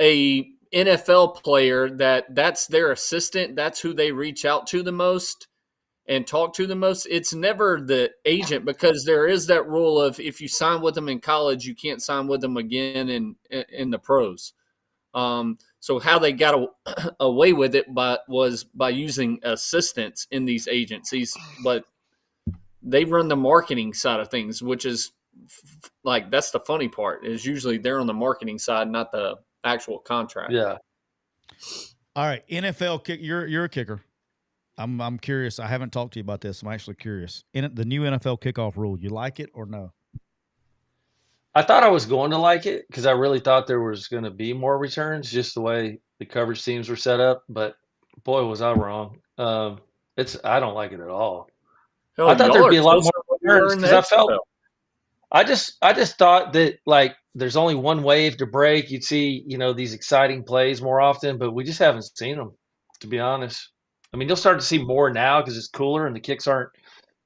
a NFL player that's their assistant. That's who they reach out to the most and talk to the most. It's never the agent, because there is that rule of if you sign with them in college, you can't sign with them again in the pros. So how they got away with it was by using assistants in these agencies, but they run the marketing side of things, which is like that's the funny part is usually they're on the marketing side, not the actual contract. Yeah. All right, NFL kick. You're a kicker. I'm curious. I haven't talked to you about this. I'm actually curious. The new NFL kickoff rule, you like it or no? I thought I was going to like it because I really thought there was going to be more returns, just the way the coverage teams were set up. But boy, was I wrong. I don't like it at all. Hell, I thought there'd be a lot more returns in because I just thought that like there's only one wave to break. You'd see these exciting plays more often, but we just haven't seen them, to be honest. I mean, you'll start to see more now because it's cooler and the kicks aren't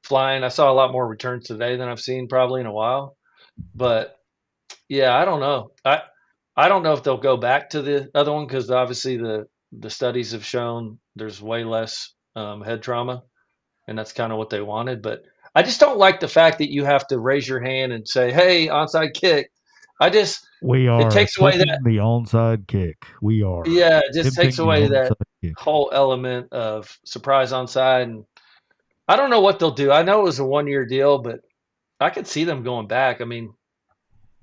flying. I saw a lot more returns today than I've seen probably in a while. But yeah, I don't know. I don't know if they'll go back to the other one because obviously the studies have shown there's way less head trauma, and that's kind of what they wanted. But I just don't like the fact that you have to raise your hand and say, "Hey, onside kick." It takes away that the onside kick. We are. Yeah, it just takes away that whole element of surprise onside. And I don't know what they'll do. I know it was a 1-year deal, but I could see them going back. I mean,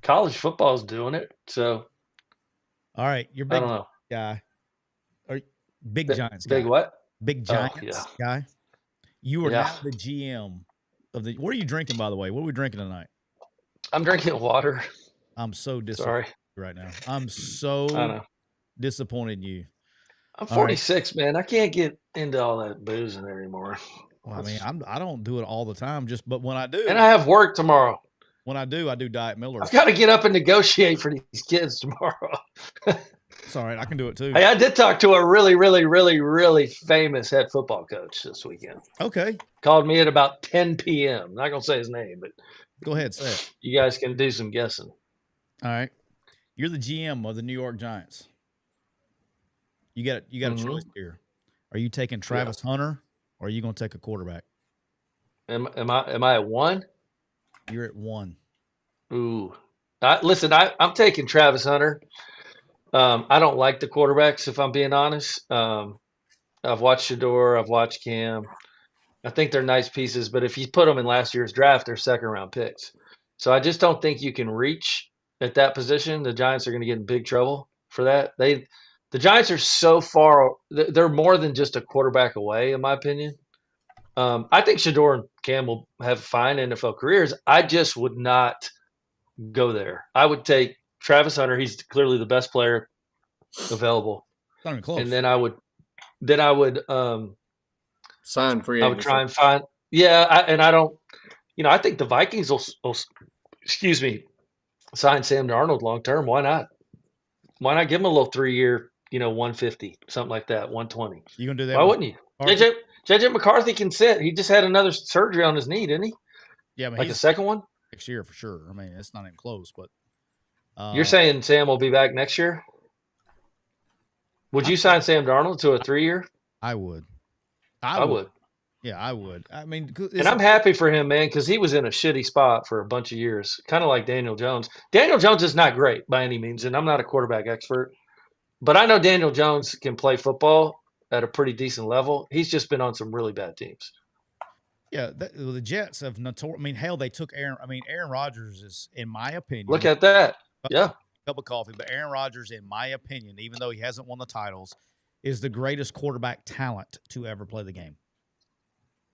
college football is doing it. So, all right, you're big I don't know. Guy. Or big Giants guy. Big what? Big Giants guy. You are now the GM of the. What are you drinking, by the way? What are we drinking tonight? I'm drinking water. I'm so disappointed right now. I'm so disappointed in you. I'm 46, man. I can't get into all that boozing anymore. Well, I mean, I don't do it all the time. But when I do, and I have work tomorrow. When I do Diet Miller. I've got to get up and negotiate for these kids tomorrow. It's all right. I can do it too. Hey, I did talk to a really, really, really, really famous head football coach this weekend. Okay. Called me at about 10 p.m. Not going to say his name, but go ahead, say it. You guys can do some guessing. All right. You're the GM of the New York Giants. You got a choice here. Are you taking Travis Hunter or are you going to take a quarterback? Am I at 1? You're at 1. Ooh. Listen, I'm taking Travis Hunter. I don't like the quarterbacks, if I'm being honest. I've watched Shador. I've watched Cam. I think they're nice pieces, but if you put them in last year's draft, they're second-round picks. So I just don't think you can reach at that position. The Giants are going to get in big trouble for that. The Giants are so far – they're more than just a quarterback away, in my opinion. I think Shador and Cam will have fine NFL careers. I just would not go there. I would take Travis Hunter. He's clearly the best player available. Not even close. And then I would sign free. I would try and find I don't I think the Vikings will sign Sam Darnold long term. Why not? Why not give him a little 3-year, 150, something like that, 120? You gonna do that? Why wouldn't you? JJ McCarthy can sit. He just had another surgery on his knee, didn't he? Yeah, I mean, like a second one next year for sure. I mean, it's not even close. But you're saying Sam will be back next year? Would you sign Sam Darnold to a 3-year? I would. I would. Yeah, I would. I mean, and I'm happy for him, man, because he was in a shitty spot for a bunch of years, kind of like Daniel Jones. Daniel Jones is not great by any means, and I'm not a quarterback expert, but I know Daniel Jones can play football at a pretty decent level. He's just been on some really bad teams. Yeah, the Jets have hell, they took Aaron. I mean, Aaron Rodgers is, in my opinion. Look at that. Yeah. Cup of coffee, but Aaron Rodgers, in my opinion, even though he hasn't won the titles, is the greatest quarterback talent to ever play the game.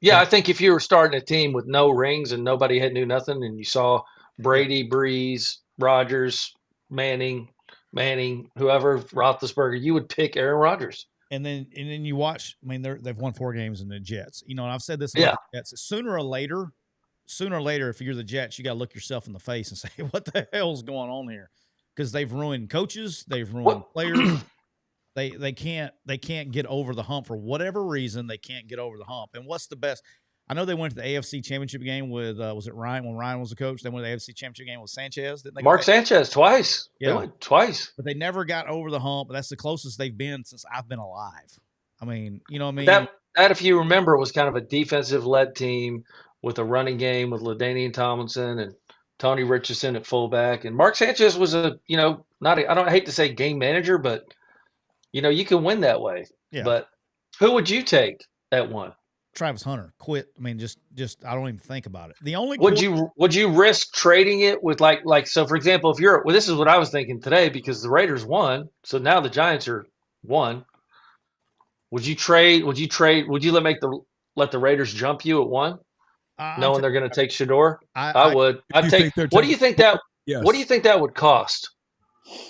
Yeah, I think if you were starting a team with no rings and nobody had knew nothing, and you saw Brady, Breeze, Rodgers, Manning, whoever, Roethlisberger, you would pick Aaron Rodgers. And then you watch. I mean, they've won 4 games in the Jets. And I've said this about the Jets. Sooner or later, if you're the Jets, you got to look yourself in the face and say, "What the hell's going on here?" Because they've ruined coaches, they've ruined players. They can't get over the hump for whatever reason. They can't get over the hump. And what's the best? I know they went to the AFC Championship game with was it Ryan when Ryan was the coach? They went to the AFC Championship game with Sanchez. Didn't they? Mark Sanchez twice. Yeah, they went twice. But they never got over the hump. That's the closest they've been since I've been alive. I mean, you know what I mean? That if you remember, was kind of a defensive-led team with a running game with LaDainian Tomlinson and Tony Richardson at fullback. And Mark Sanchez was I hate to say game manager, but you can win that way. Yeah. But who would you take at 1? Travis Hunter quit. I mean, just I don't even think about it. The only Would you risk trading it with like so? For example, if you're this is what I was thinking today because the Raiders won, so now the Giants are one. Would you trade? Would you let the Raiders jump you at one, knowing they're going to take Shador? I would. I'd take. What do you think that? Yes. What do you think that would cost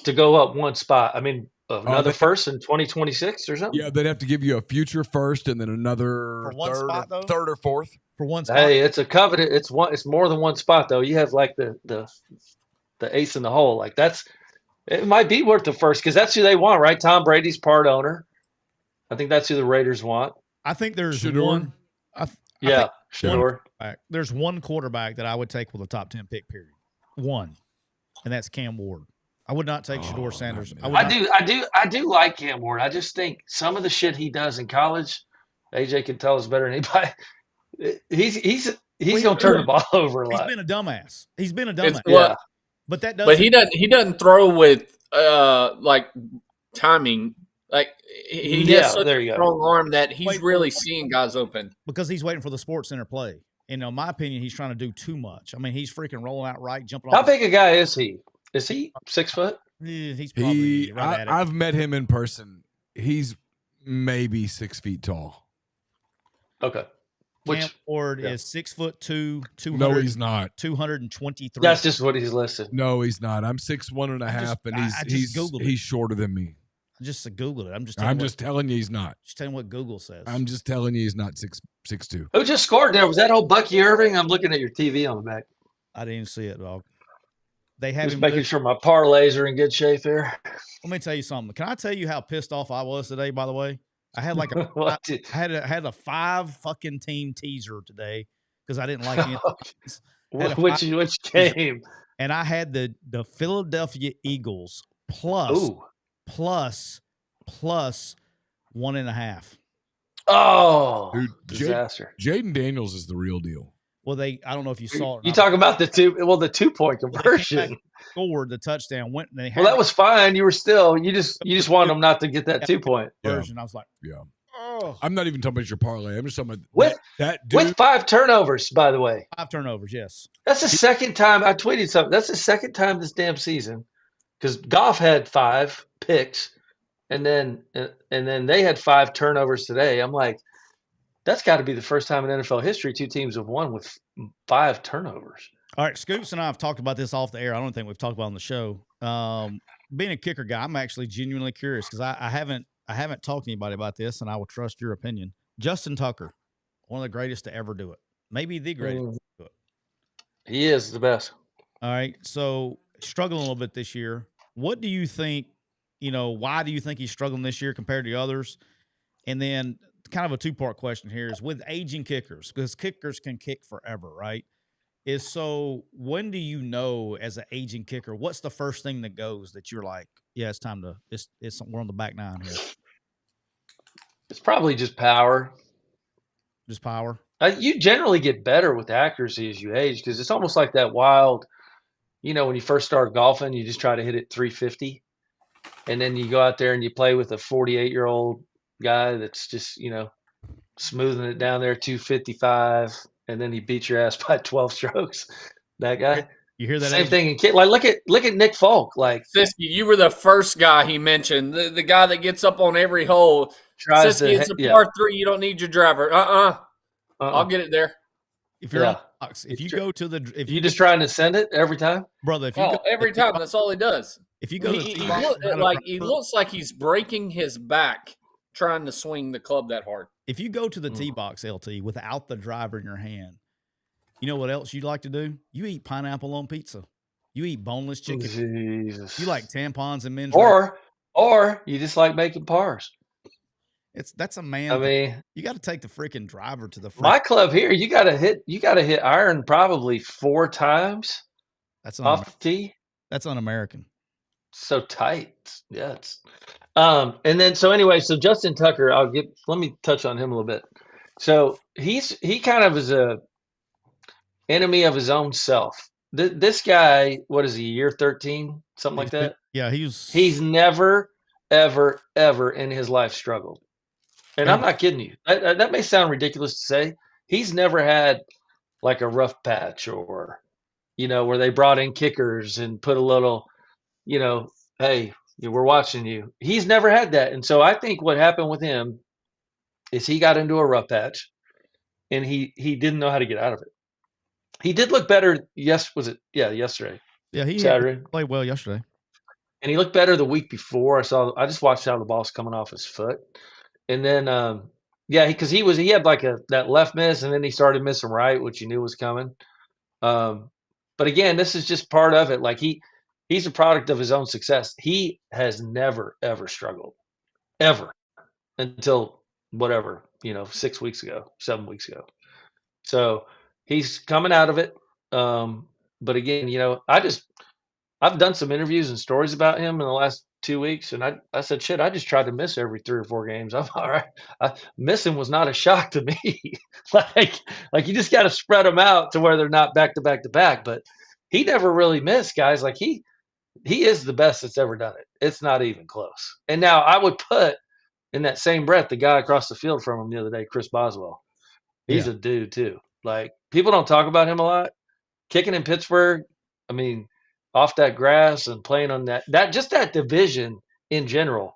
to go up one spot? I mean, another first in 2026 or something. Yeah, they'd have to give you a future first and then another For one spot, though? third or fourth. for one spot. Hey, it's a covenant. It's more than one spot though. You have like the ace in the hole. Like it might be worth the first because that's who they want, right? Tom Brady's part owner. I think that's who the Raiders want. I think there's Shador? one. Yeah, Shador. There's one quarterback that I would take with a top 10 pick. Period. One, and that's Cam Ward. I would not take Shador Sanders. I do like Cam Ward. I just think some of the shit he does in college, AJ can tell us better than anybody. He's gonna turn the ball over a lot. He's been a dumbass. Yeah. But that doesn't. But he doesn't throw with like timing. Like he has such a strong arm that he's really seeing guys open because he's waiting for the Sports Center play. And in my opinion, he's trying to do too much. I mean, he's freaking rolling out right, jumping. How big a guy is he? Is he 6 foot? He's probably right at it. I've met him in person. He's maybe 6 feet tall. Okay. Cam Ward is 6'2", 200. No, he's not. 223. That's just what he's listed. No, he's not. I'm 6'1.5", and he's shorter than me. I just Googled it. I'm just telling you he's not. Just telling what Google says. I'm just telling you he's not 6'2". Who just scored there? Was that old Bucky Irving? I'm looking at your TV on the back. I didn't even see it, dog. They have just making sure my parlays are in good shape here. Let me tell you something. Can I tell you how pissed off I was today? By the way, I had like I had a 5 fucking team teaser today because I didn't like it. Which game? And I had the Philadelphia Eagles plus 1.5. Oh, dude, disaster! Jaden Daniels is the real deal. Well, I don't know if you saw it. You talk about the 2-point conversion. Scored the touchdown. Went. And that was fine. You just wanted them not to get that 2-point version. I was like, yeah. Oh. I'm not even talking about your parlay. I'm just talking about that dude. With 5 turnovers, by the way. 5 turnovers, yes. That's the second time I tweeted something. That's the second time this damn season, because Goff had 5 picks, and then they had 5 turnovers today. I'm like, that's got to be the first time in NFL history 2 teams have won with 5 turnovers. All right, Scoops and I have talked about this off the air. I don't think we've talked about it on the show. Being a kicker guy, I'm actually genuinely curious because I haven't talked to anybody about this, and I will trust your opinion. Justin Tucker, one of the greatest to ever do it. Maybe the greatest to do it. He is the best. All right, so struggling a little bit this year. What do you think, why do you think he's struggling this year compared to others? And then kind of a 2-part question here is with aging kickers, because kickers can kick forever, right? When do you know as an aging kicker, what's the first thing that goes that you're like, yeah, it's time to, we're on the back 9 here? It's probably just power. Just power? You generally get better with accuracy as you age because it's almost like that wild, when you first start golfing, you just try to hit it 350. And then you go out there and you play with a 48-year-old guy that's just, smoothing it down there 255, and then he beats your ass by 12 strokes. That guy. You hear that? Same thing in kid. Like look at Nick Folk. Like Siskey, you were the first guy he mentioned. The guy that gets up on every hole. Siskey, it's a par 3. You don't need your driver. I'll get it there. If you're on the box, if you go to the, if you just trying to send it every time, brother. If you go, every time, that's all he does. If you go, he looks like he's breaking his back trying to swing the club that hard. If you go to the tee box, LT, without the driver in your hand, you know what else you'd like to do? You eat pineapple on pizza. You eat boneless chicken. Jesus. You like tampons and men's or you just like making pars. That's a man. I mean, you got to take the freaking driver to the my club here. You got to hit iron probably 4 times. That's off the tee. That's un-American. So tight. Yeah. And then so Justin Tucker, let me touch on him a little bit. So he kind of is a enemy of his own self. This guy, what is he, year 13, something like that? Yeah, he's never, ever, ever in his life struggled. And I'm not kidding you. That may sound ridiculous to say. He's never had like a rough patch or, where they brought in kickers and put a little, hey, we're watching you. He's never had that. And so I think what happened with him is he got into a rough patch and he didn't know how to get out of it. He did look better. Yesterday. Yeah, he Saturday played well yesterday. And he looked better the week before. I just watched how the ball's coming off his foot. And then, because he had like that left miss, and then he started missing right, which you knew was coming. But again, this is just part of it. Like he's a product of his own success. He has never ever struggled, ever, until whatever 6 weeks ago, 7 weeks ago. So he's coming out of it. But again, I've done some interviews and stories about him in the last 2 weeks, and I said, shit, I just tried to miss every 3 or 4 games. I'm all right. Missing was not a shock to me. like you just got to spread them out to where they're not back to back to back. But he never really missed, guys. Like he is the best that's ever done it. It's not even close. And now I would put in that same breath the guy across the field from him the other day, Chris Boswell. He's a dude too. Like people don't talk about him a lot. Kicking in Pittsburgh, I mean, off that grass and playing on that division in general,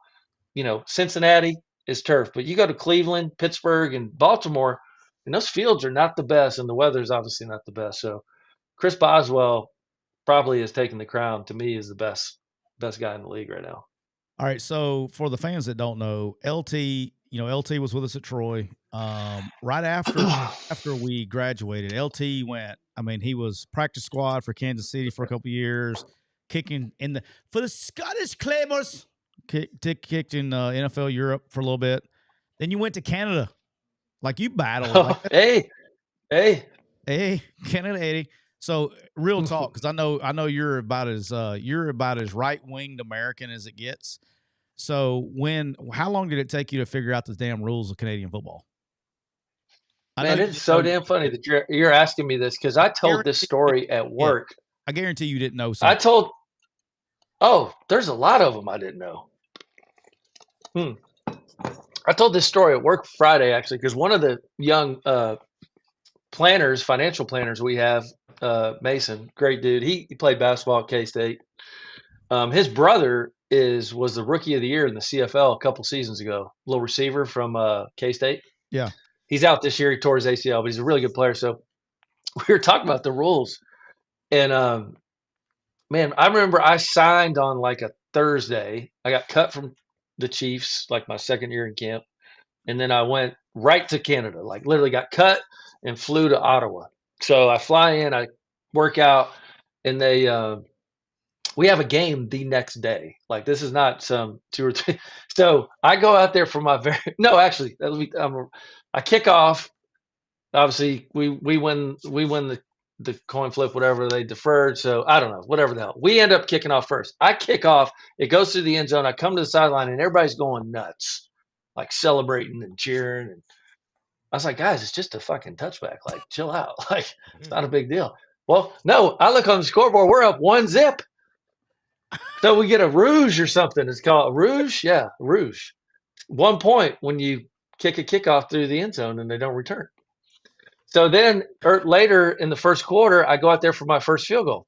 Cincinnati is turf, but you go to Cleveland, Pittsburgh, and Baltimore, and those fields are not the best, and the weather's obviously not the best. So Chris Boswell probably has taken the crown to me as the best guy in the league right now. All right. So for the fans that don't know, LT was with us at Troy. Right after we graduated, LT went. I mean, he was practice squad for Kansas City for a couple of years, kicking for the Scottish Claymores. Kicked in NFL Europe for a little bit. Then you went to Canada, like you battled. Hey, Canada 80. So real talk, because I know you're about as right winged American as it gets. So how long did it take you to figure out the damn rules of Canadian football? Man, it's so damn funny that you're asking me this because I told this story at work. Yeah, I guarantee you didn't know something. There's a lot of them I didn't know. I told this story at work Friday, actually, because one of the young financial planners we have, Mason, great dude. He played basketball at K-State. His brother was the rookie of the year in the CFL a couple seasons ago, little receiver from K-State. Yeah. He's out this year. He tore his ACL, but he's a really good player. So we were talking about the rules. And, man, I remember I signed on like a Thursday. I got cut from the Chiefs like my second year in camp. And then I went right to Canada, like literally got cut and flew to Ottawa. So I fly in, I work out, and we have a game the next day. Like this is not some 2 or 3. So I go out there for I kick off. Obviously, we win the coin flip, whatever they deferred. So I don't know, whatever the hell. We end up kicking off first. I kick off. It goes through the end zone. I come to the sideline, and everybody's going nuts, like celebrating and cheering. And I was like, guys, it's just a fucking touchback. Like, chill out. Like, it's not a big deal. Well, no, I look on the scoreboard. We're up 1-0. So we get a rouge or something. It's called a rouge. Yeah, rouge. 1 point when you kick a kickoff through the end zone and they don't return. So then later in the first quarter, I go out there for my first field goal.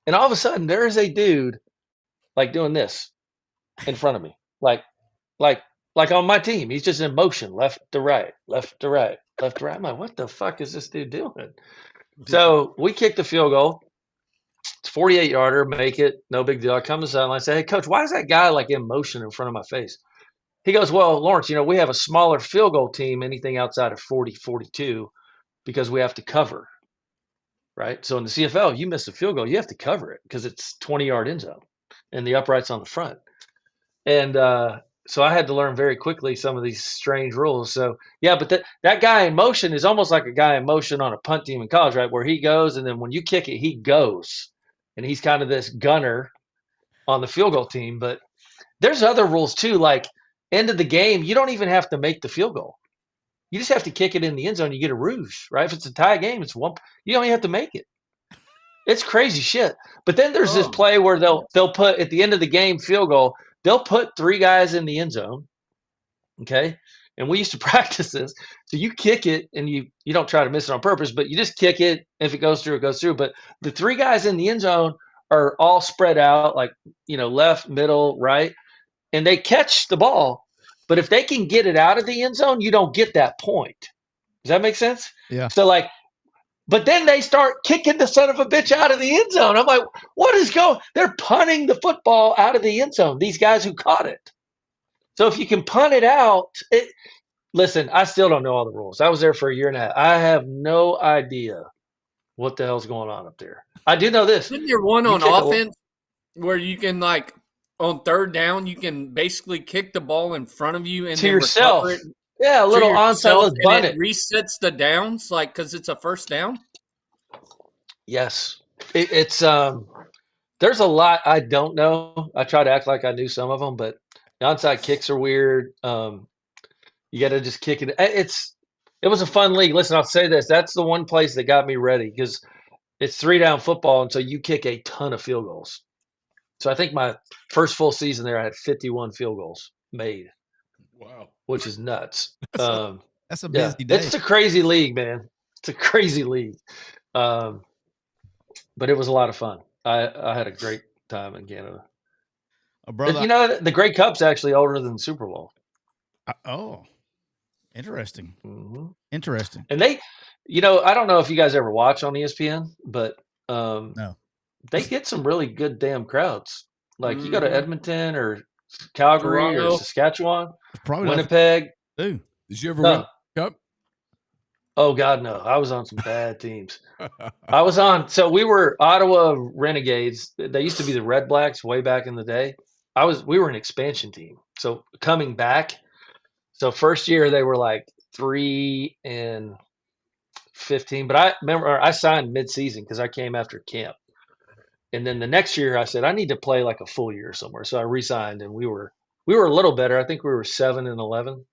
And all of a sudden, there is a dude like doing this in front of me. Like on my team. He's just in motion, left to right, left to right, left to right. I'm like, what the fuck is this dude doing? So we kick the field goal. It's 48-yarder, make it, no big deal. I come to the sideline, I say, hey, coach, why is that guy like in motion in front of my face? He goes, well, Lawrence, we have a smaller field goal team, anything outside of 40, 42, because we have to cover, right? So in the CFL, you miss a field goal, you have to cover it because it's 20-yard end zone and the upright's on the front. And so I had to learn very quickly some of these strange rules. So, yeah, but that guy in motion is almost like a guy in motion on a punt team in college, right, where he goes, and then when you kick it, he goes. And he's kind of this gunner on the field goal team. But there's other rules too, like end of the game, you don't even have to make the field goal. You just have to kick it in the end zone. You get a rouge, right? If it's a tie game, it's one. You don't even have to make it. It's crazy shit. But then there's this play where they'll put at the end of the game field goal. They'll put 3 guys in the end zone. Okay. And we used to practice this. So you kick it and you don't try to miss it on purpose, but you just kick it. If it goes through, it goes through. But the three guys in the end zone are all spread out, like, left, middle, right. And they catch the ball. But if they can get it out of the end zone, you don't get that point. Does that make sense? Yeah. So but then they start kicking the son of a bitch out of the end zone. I'm like, what is going? They're punting the football out of the end zone. These guys who caught it. So if you can punt it out, listen, I still don't know all the rules. I was there for a year and a half. I have no idea what the hell's going on up there. I do know this. Isn't there one on offense where you can on third down, you can basically kick the ball in front of you and to then yourself? recover it Yeah, a little onside. Let's bunt it resets the downs, because it's a first down. Yes, it's there's a lot I don't know. I try to act like I knew some of them, but the onside kicks are weird. You got to just kick it. It was a fun league. Listen, I'll say this: that's the one place that got me ready because it's 3-down football, and so you kick a ton of field goals. So I think my first full season there, I had 51 field goals made. Wow, which is nuts. That's a busy day. It's a crazy league, man. It's a crazy league. But it was a lot of fun. I had a great time in Canada. Brother, the Grey Cup's actually older than the Super Bowl. Interesting. Mm-hmm. Interesting. And they, I don't know if you guys ever watch on ESPN, but no, they get some really good damn crowds. Like you go to Edmonton or Calgary or Saskatchewan, Winnipeg. Did you ever win the Cup? Oh God, no! I was on some bad teams. So we were Ottawa Renegades. They used to be the Red Blacks way back in the day. We were an expansion team. So coming back, so first year they were like 3-15. But I remember I signed mid-season because I came after camp. And then the next year I said I need to play like a full year somewhere. So I re-signed, and we were a little better. I think we were 7-11.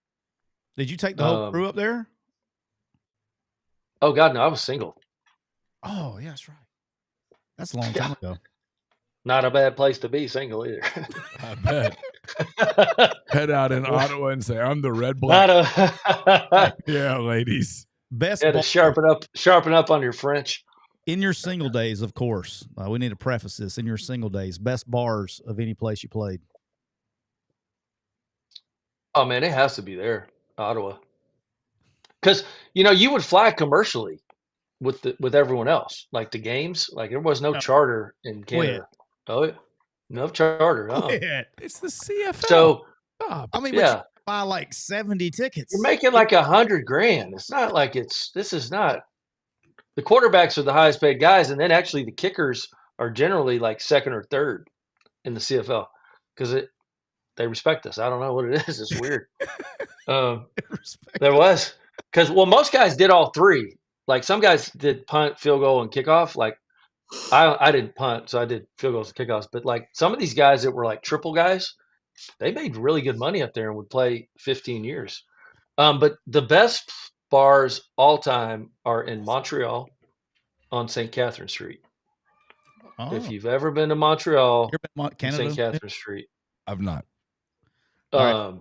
Did you take the whole crew up there? Oh God, no! I was single. Oh yeah, that's right. That's a long time ago. Not a bad place to be single either. I bet. Head out in Ottawa and say, "I'm the Red Black." Yeah, ladies. Best. To sharpen up on your French. In your single days, of course. We need to preface this. In your single days, best bars of any place you played. Oh man, it has to be there, Ottawa. Because you would fly commercially with everyone else, like the games. Like there was no charter in Canada. Oh, no charter. It's the CFL. So you buy like 70 tickets. You're making like $100,000. It's not like this is not. The quarterbacks are the highest paid guys, and then actually the kickers are generally like second or third in the CFL because they respect us. I don't know what it is. It's weird. There was. Because, most guys did all three. Like, some guys did punt, field goal, and kickoff. Like, I didn't punt, so I did field goals and kickoffs. But, like, some of these guys that were, like, triple guys, they made really good money up there and would play 15 years. But the best bars all time are in Montreal on St. Catherine Street. Oh. If you've ever been to Montreal, Canada? St. Catherine Street. I've not. Because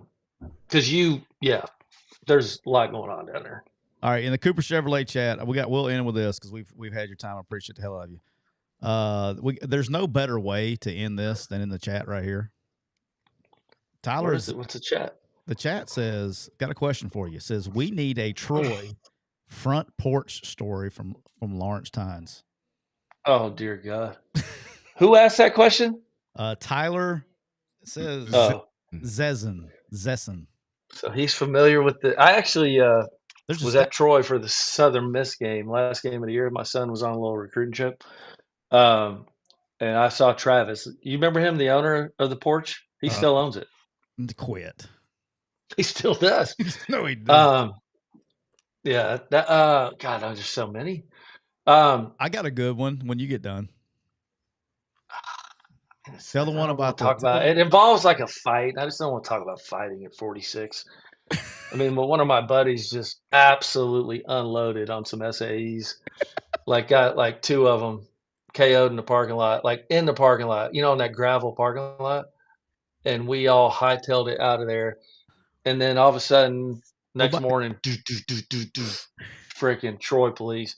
there's a lot going on down there. All right, in the Cooper Chevrolet chat, we'll end with this because we've had your time. I appreciate the hell out of you. There's no better way to end this than in the chat right here. Tyler, what's the chat? The chat says, got a question for you. It says, we need a Troy front porch story from Lawrence Tynes. Oh dear God. Who asked that question? Tyler says Zessen. So he's familiar with I actually was at Troy for the Southern Miss game, last game of the year. My son was on a little recruiting trip. And I saw Travis. You remember him, the owner of the porch? He still owns it. Quit. He still does. No, he doesn't. Yeah. God, there's so many. I got a good one when you get done. Tell the one about it involves like a fight. I just don't want to talk about fighting at 46. I mean, one of my buddies just absolutely unloaded on some SAEs. Like got like two of them KO'd in the parking lot, in that gravel parking lot. And we all hightailed it out of there. And then all of a sudden, next morning, freaking Troy police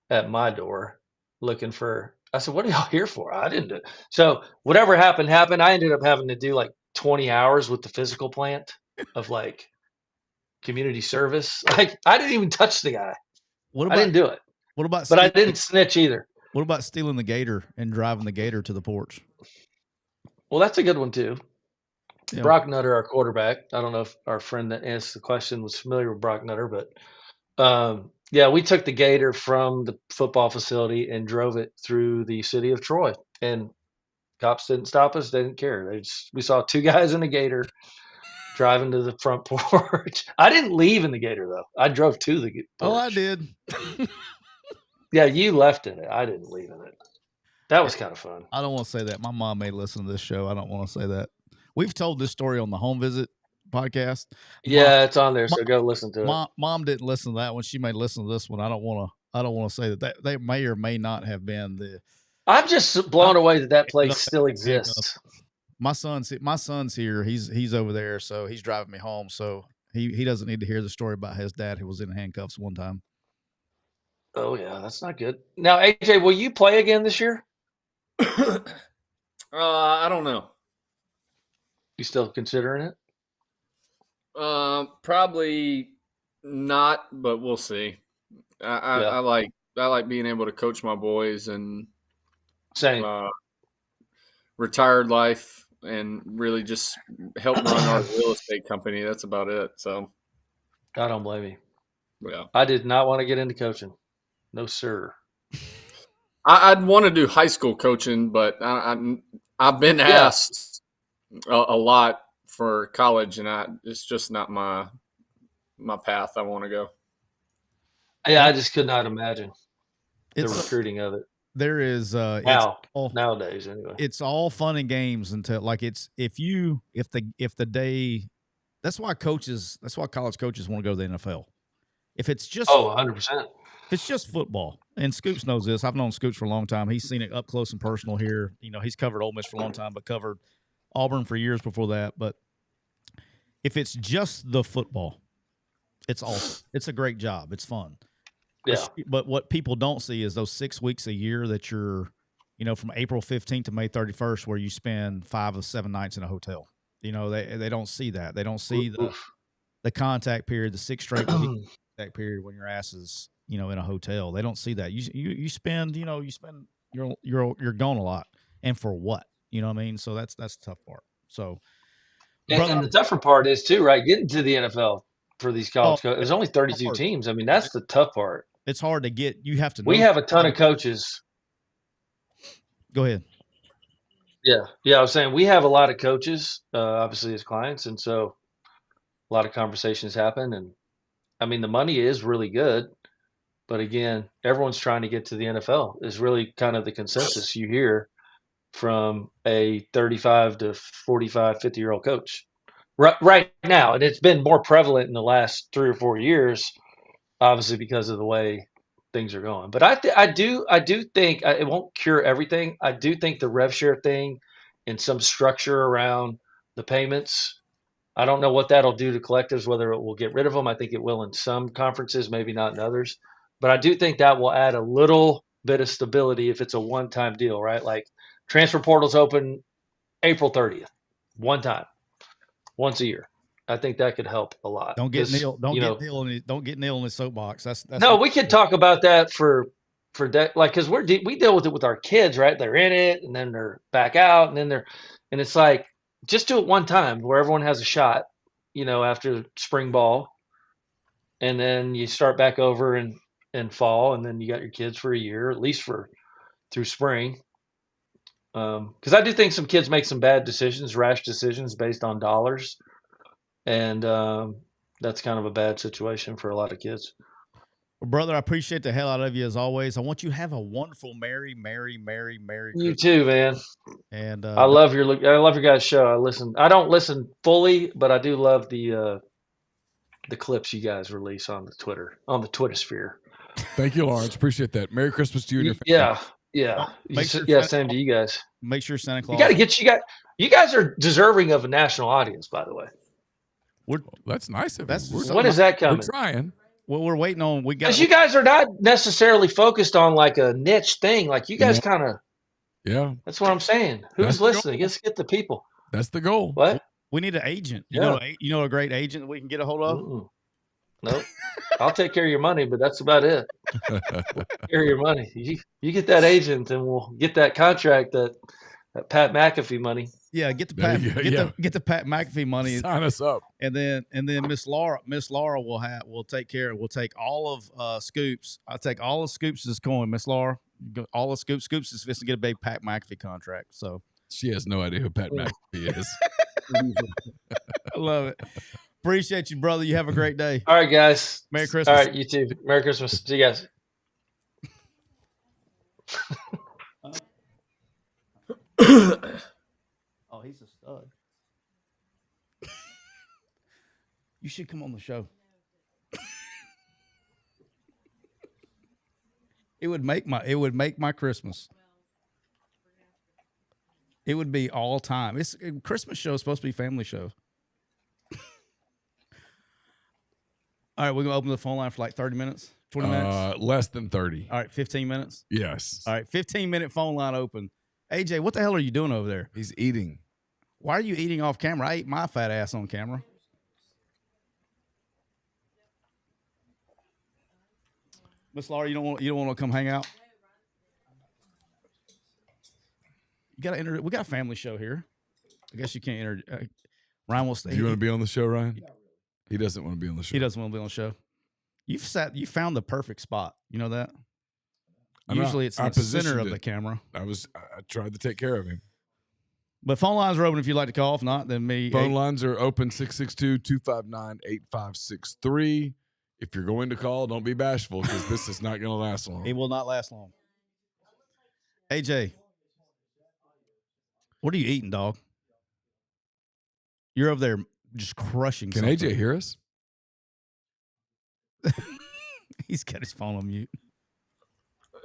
at my door looking for. I said, "What are y'all here for?" I didn't do it. So whatever happened. I ended up having to do like 20 hours with the physical plant of like community service. Like I didn't even touch the guy. I didn't do it. What about? But I didn't snitch either. What about stealing the gator and driving the gator to the porch? Well, that's a good one too. Yeah. Brock Nutter, our quarterback. I don't know if our friend that asked the question was familiar with Brock Nutter, but yeah, we took the gator from the football facility and drove it through the city of Troy. And cops didn't stop us. They didn't care. We saw two guys in a gator driving to the front porch. I didn't leave in the gator, though. I drove to the porch. Oh, I did. Yeah, you left in it. I didn't leave in it. That was kind of fun. I don't want to say that. My mom may listen to this show. I don't want to say that. We've told this story on the Home Visit podcast. Yeah, it's on there, so go listen to it. Mom didn't listen to that one. She may listen to this one. I don't want to say that they may or may not have been the. I'm just blown away that place still exists. My son's here. He's over there, so he's driving me home. So he doesn't need to hear the story about his dad who was in handcuffs one time. Oh yeah, that's not good. Now, AJ, will you play again this year? I don't know. You still considering it? Probably not, but we'll see. I like being able to coach my boys and same retired life and really just help run our real estate company. That's about it. So I don't blame you. Yeah, I did not want to get into coaching. No, sir. I'd want to do high school coaching, but I've been asked a lot for college, and it's just not my path. I want to go. Yeah, I just could not imagine the recruiting of it. There is nowadays anyway. It's all fun and games until like it's if the day. That's why college coaches want to go to the NFL. If it's just 100%. If it's just football, and Scoops knows this. I've known Scoops for a long time. He's seen it up close and personal here. You know, he's covered Ole Miss for a long time, but covered Auburn for years before that. But if it's just the football, it's awesome. It's a great job. It's fun. Yeah. But what people don't see is those 6 weeks a year that you're, from April 15th to May 31st, where you spend 5 of 7 nights in a hotel. They don't see that. They don't see the contact period, the 6 straight week contact period when your ass is, in a hotel. They don't see that. You spend you're gone a lot, and for what? You know what I mean? So that's the tough part. So, and the tougher part is too, right? Getting to the NFL for these college coaches. There's only 32 teams. I mean, that's the tough part. It's hard to get. You have to. We have a ton of coaches. Go ahead. Yeah. I was saying we have a lot of coaches, obviously as clients, and so a lot of conversations happen. And I mean, the money is really good, but again, everyone's trying to get to the NFL. Is really kind of the consensus you hear from a 35 to 45, 50-year-old coach right now. And it's been more prevalent in the last 3 or 4 years, obviously because of the way things are going. But I do think it won't cure everything. I do think the rev share thing and some structure around the payments, I don't know what that'll do to collectives, whether it will get rid of them. I think it will in some conferences, maybe not in others. But I do think that will add a little bit of stability if it's a one-time deal, right? Like transfer portals open April 30th, one time, once a year. I think that could help a lot. Don't get Neal. Don't get Neal in his soapbox. That's no. We could talk about that for because we deal with it with our kids, right? They're in it and then they're back out and it's like just do it one time where everyone has a shot, after spring ball, and then you start back over in fall, and then you got your kids for a year, at least through spring. Because I do think some kids make some bad decisions, rash decisions based on dollars. And that's kind of a bad situation for a lot of kids. Well, brother, I appreciate the hell out of you as always. I want you to have a wonderful, merry Christmas. You too, man. And I love your guys' show. I don't listen fully, but I do love the clips you guys release on the Twitter sphere. Thank you, Lawrence. Appreciate that. Merry Christmas to you and your family. Yeah. Same to you guys. Make sure Santa Claus. You guys are deserving of a national audience, by the way. That's nice of That's you. so When is that We're coming? trying. Well, we're waiting on. We got. Because you guys are not necessarily focused on like a niche thing. Like you guys No. kind of. Yeah, That's what I'm saying. That's Who's the listening? goal. Let's get the people. that's the goal. What? We need an agent. Yeah. You know a great agent that we can get a hold of. Mm-mm. Nope. I'll take care of your money, but that's about it. Take care of your money. You get that agent, and we'll get that contract, that Pat McAfee money. Yeah, get the There Pat, you go, get the Pat McAfee money, Sign us up. and then Miss Laura will take care. We'll take all of Scoops. I'll take all of Scoops' coin. Miss Laura, all of Scoops is supposed to get a big Pat McAfee contract. So She has no idea who Pat McAfee is. I love it. Appreciate you, brother. You have a great day. All right, guys. Merry Christmas. All right, you too. Merry Christmas. See you guys. Oh, he's a stud. You should come on the show. It would make my Christmas. It would be all time. Christmas show is supposed to be family show. All right, we're gonna open the phone line for like 30 minutes, 20 minutes. Less than 30. All right, 15 minutes. Yes. All right, 15-minute phone line open. AJ, what the hell are you doing over there? He's eating. Why are you eating off camera? I ate my fat ass on camera. Miss Laura, you don't want to come hang out? You got to enter. We got a family show here. I guess you can't enter. Ryan will stay. Do you want to be on the show, Ryan? He doesn't want to be on the show. He doesn't want to be on the show. You found the perfect spot. You know that? Usually it's in the center of the camera. I tried to take care of him. But phone lines are open if you'd like to call. If not, then me. Phone lines are open 662-259-8563. If you're going to call, don't be bashful because this is not going to last long. It will not last long. AJ, what are you eating, dog? You're over there just crushing Can something. AJ hear us? He's got his phone on mute.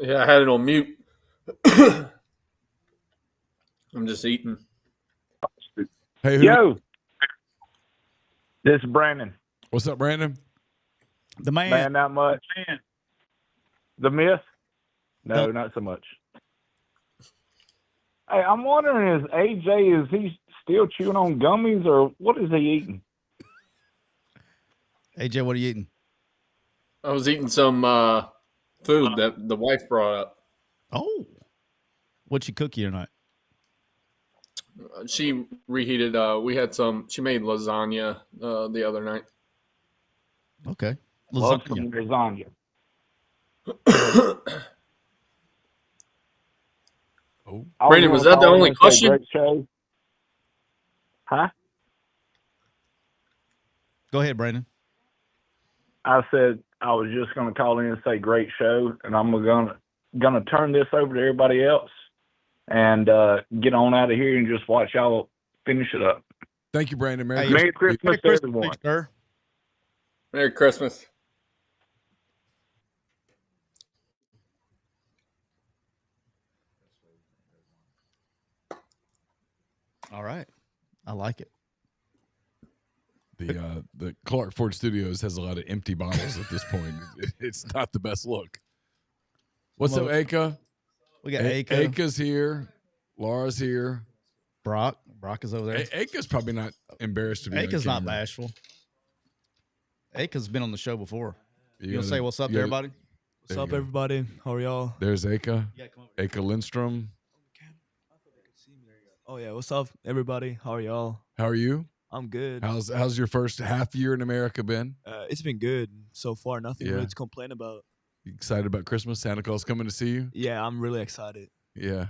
Yeah, I had it on mute. I'm just eating. Hey, who? Yo, this is Brandon. What's up, Brandon? The man. Man, not much. The myth? No, not so much. Hey, I'm wondering, is he still chewing on gummies, or what is he eating? AJ, what are you eating? I was eating some food that the wife brought up. Oh. What'd she cook you tonight? She reheated. We had some. She made lasagna the other night. Okay. Love some lasagna. Oh, Brandon, was that the only question? Great show. Huh? Go ahead, Brandon. I said I was just going to call in and say great show, and I'm gonna turn this over to everybody else and get on out of here and just watch y'all finish it up. thank you, Brandon. Merry Christmas to everyone. Sir. Merry Christmas. All right. I like it. The Clark Ford Studios has a lot of empty bottles at this point. It's not the best look. What's up, Aka? We got Aka. Aka's here. Laura's here. Brock is over there. Aka's probably not embarrassed to be on Aka's not camera. bashful. Aka's been on the show before. You want to gotta- say what's up you to gotta- everybody? What's up, everybody? How are y'all? There's Aka. Aka Lindstrom. Oh yeah, what's up, everybody? How are y'all? How are you? I'm good. How's your first half year in America been? It's been good so far. Nothing Yeah. really to complain about. You excited about Christmas? Santa Claus coming to see you? Yeah, I'm really excited. Yeah.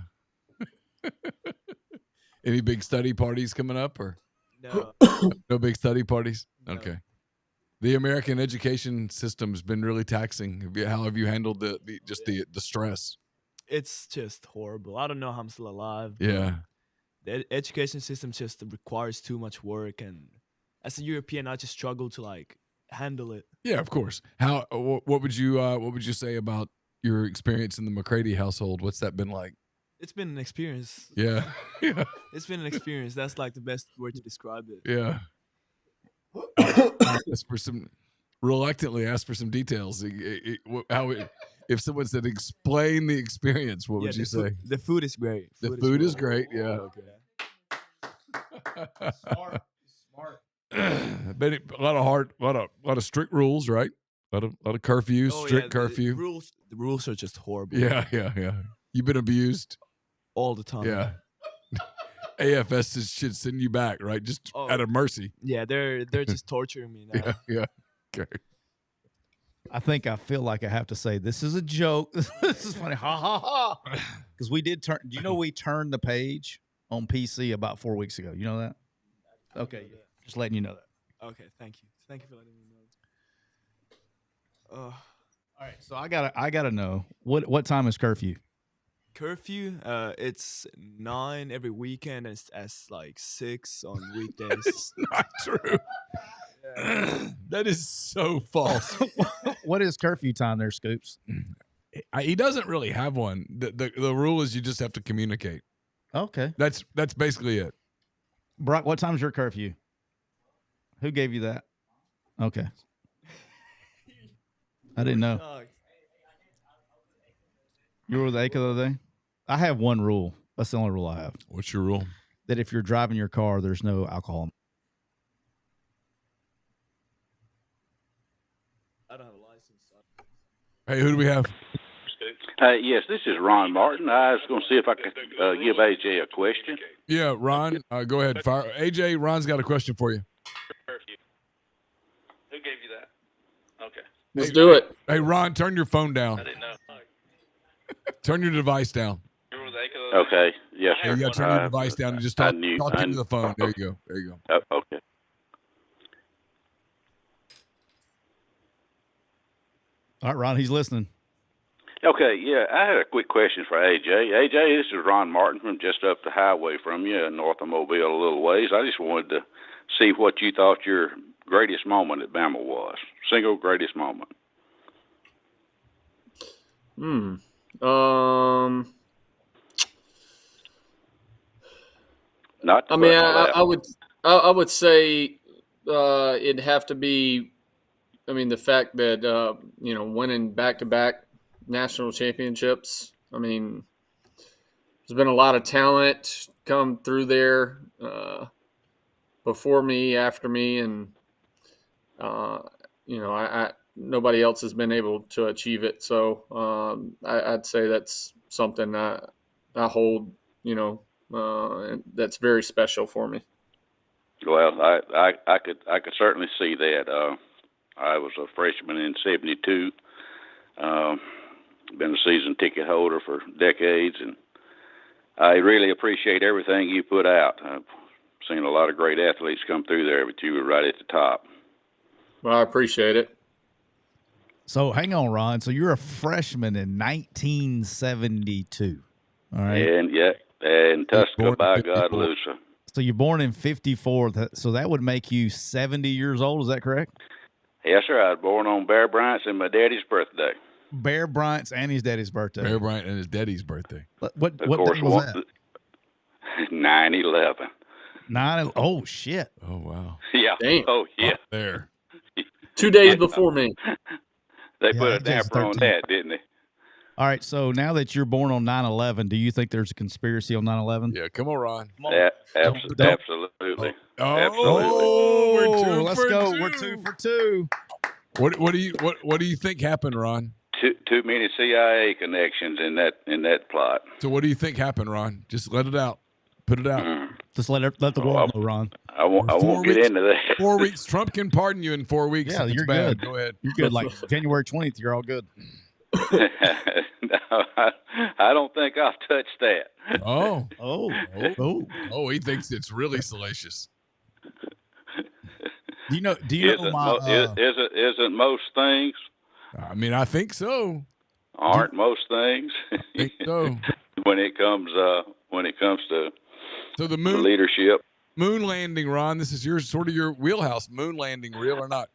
Any big study parties coming up or No, no big study parties? No. Okay. The American education system has been really taxing. How have you handled the stress? it's just horrible. I don't know how I'm still alive. but Yeah. the education system just requires too much work, and as a European, I just struggle to like handle it. Yeah, of course. How? What would you say about your experience in the McCready household? What's that been like? It's been an experience. Yeah, yeah, It's been an experience. That's like the best word to describe it. yeah. ask for some reluctantly ask for some details. If someone said explain the experience, what would you say? The food is great. The food is great. Yeah. Okay. Smart. But a lot of strict rules, right? A lot of curfews, strict curfew. The rules are just horrible. Yeah. You've been abused all the time. Yeah. AFS should send you back, right? Just out of mercy. Yeah, they're just torturing me now. Yeah. Okay. I think I feel like I have to say this is a joke. This is funny. Ha ha ha. Because we did turn. Do you know we turned the page on PC about 4 weeks ago? You know that? Okay. Yeah. Just letting you know that. Okay. Thank you. Thank you for letting me know. All right. So I gotta know what time is curfew? Curfew. It's 9 every weekend. It's as like 6 on weekdays. It's not true. That is so false. What is curfew time there, Scoops? He doesn't really have one. The rule is you just have to communicate. Okay. That's basically it. Brock, what time's your curfew? Who gave you that? Okay. I didn't know. You were with Aka the other day? I have one rule. That's the only rule I have. What's your rule? That if you're driving your car, there's no alcohol. I don't have a license. Hey, who do we have? Yes, this is Ron Martin. I was going to see if I could give AJ a question. Yeah, Ron, go ahead. Fire. AJ, Ron's got a question for you. Who gave you that? Okay. Let's do it. Hey, Ron, turn your phone down. I didn't know. Turn your device down. Okay. Yes, sir. You got to turn your device down and just talk into the phone. There you go. Okay. All right, Ron, he's listening. Okay, yeah, I had a quick question for AJ. AJ, this is Ron Martin from just up the highway from you in north of Mobile a little ways. I just wanted to see what you thought your greatest moment at Bama was. Single greatest moment. Not. I mean, I would say it'd have to be. I mean, the fact that winning back-to-back national championships. I mean, there's been a lot of talent come through there before me, after me, and nobody else has been able to achieve it. So I'd say that's something I hold, and that's very special for me. Well, I could certainly see that. I was a freshman in '72. Been a season ticket holder for decades, and I really appreciate everything you put out. I've seen a lot of great athletes come through there, but you were right at the top. Well, I appreciate it. So hang on, Ron. So you're a freshman in 1972. All right. And Tuska, by God, Lusa. So you're born in 54. So that would make you 70 years old. Is that correct? Yes, sir. I was born on Bear Bryant's and my daddy's birthday. Bear Bryant's and his daddy's birthday. Bear Bryant and his daddy's birthday. What day was that? 9/11. 9. Oh shit. Oh wow. Yeah. Damn. Oh yeah. Up there. 2 days before me. They put a damper on that, didn't they? All right. So now that you're born on 9/11, do you think there's a conspiracy on 9/11? Yeah. Come on, Ron. Come on. Absolutely. Oh, we're 2 let's for go. 2. We're 2 for 2. What do you think happened, Ron? Too many CIA connections in that plot. So what do you think happened, Ron? Just let it out. Put it out. Just let the world know, Ron. I won't get into that. 4 weeks. Trump can pardon you in 4 weeks. Yeah, if you're it's bad. good. Go ahead. You're good. Like January 20th, you're all good. No, I don't think I'll touch that. Oh, he thinks it's really salacious. Do you know isn't most things? I mean, I think so. Aren't most things? I think so. when it comes to the leadership. Moon landing, Ron. This is your wheelhouse. Moon landing, real or not?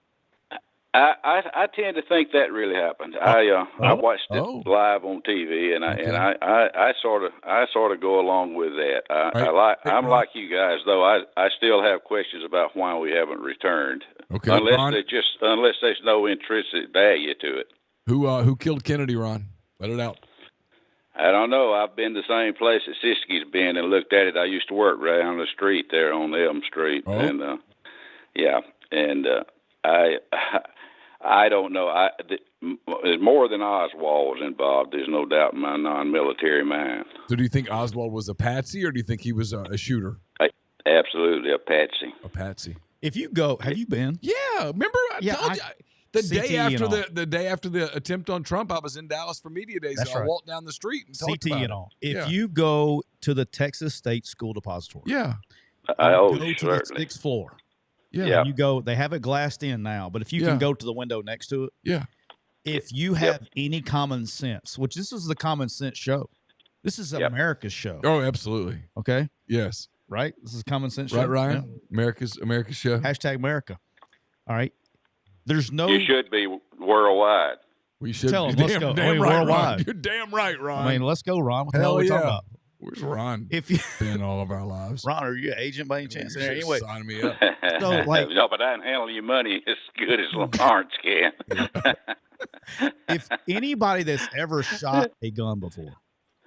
I tend to think that really happened. I watched it live on TV, and I sort of go along with that. I'm like you guys, though. I still have questions about why we haven't returned. Okay, unless there's no intrinsic value to it. Who killed Kennedy, Ron? Let it out. I don't know. I've been the same place that Siskey's been and looked at it. I used to work right on the street there on Elm Street, and I don't know. There's more than Oswald was involved. There's no doubt in my non-military mind. So, do you think Oswald was a patsy, or do you think he was a shooter? Absolutely a patsy. A patsy. If you go, have you been? Yeah, remember I told you. The day after the attempt on Trump, I was in Dallas for media days. That's and I right. walked down the street and talked about and all. If you go to the Texas State School Depository, go to the 6th floor. Yeah. And you go, they have it glassed in now, but if you can go to the window next to it. If you have any common sense, which this is the common sense show. This is America's show. Oh, absolutely. Okay. Yes. Right? This is a common sense show. Right, Ryan? Yeah. America's show. # America. All right. There's no. You should be worldwide. We should. Tell them. Let's go. Damn right, worldwide. Ron. You're damn right, Ron. I mean, let's go, Ron. What the hell are we talking about? Where's Ron? If you been all of our lives. Ron, are you an agent by any chance? Anyway, sign me up. So, like, no, but I can handle your money as good as Lawrence can. If anybody that's ever shot a gun before,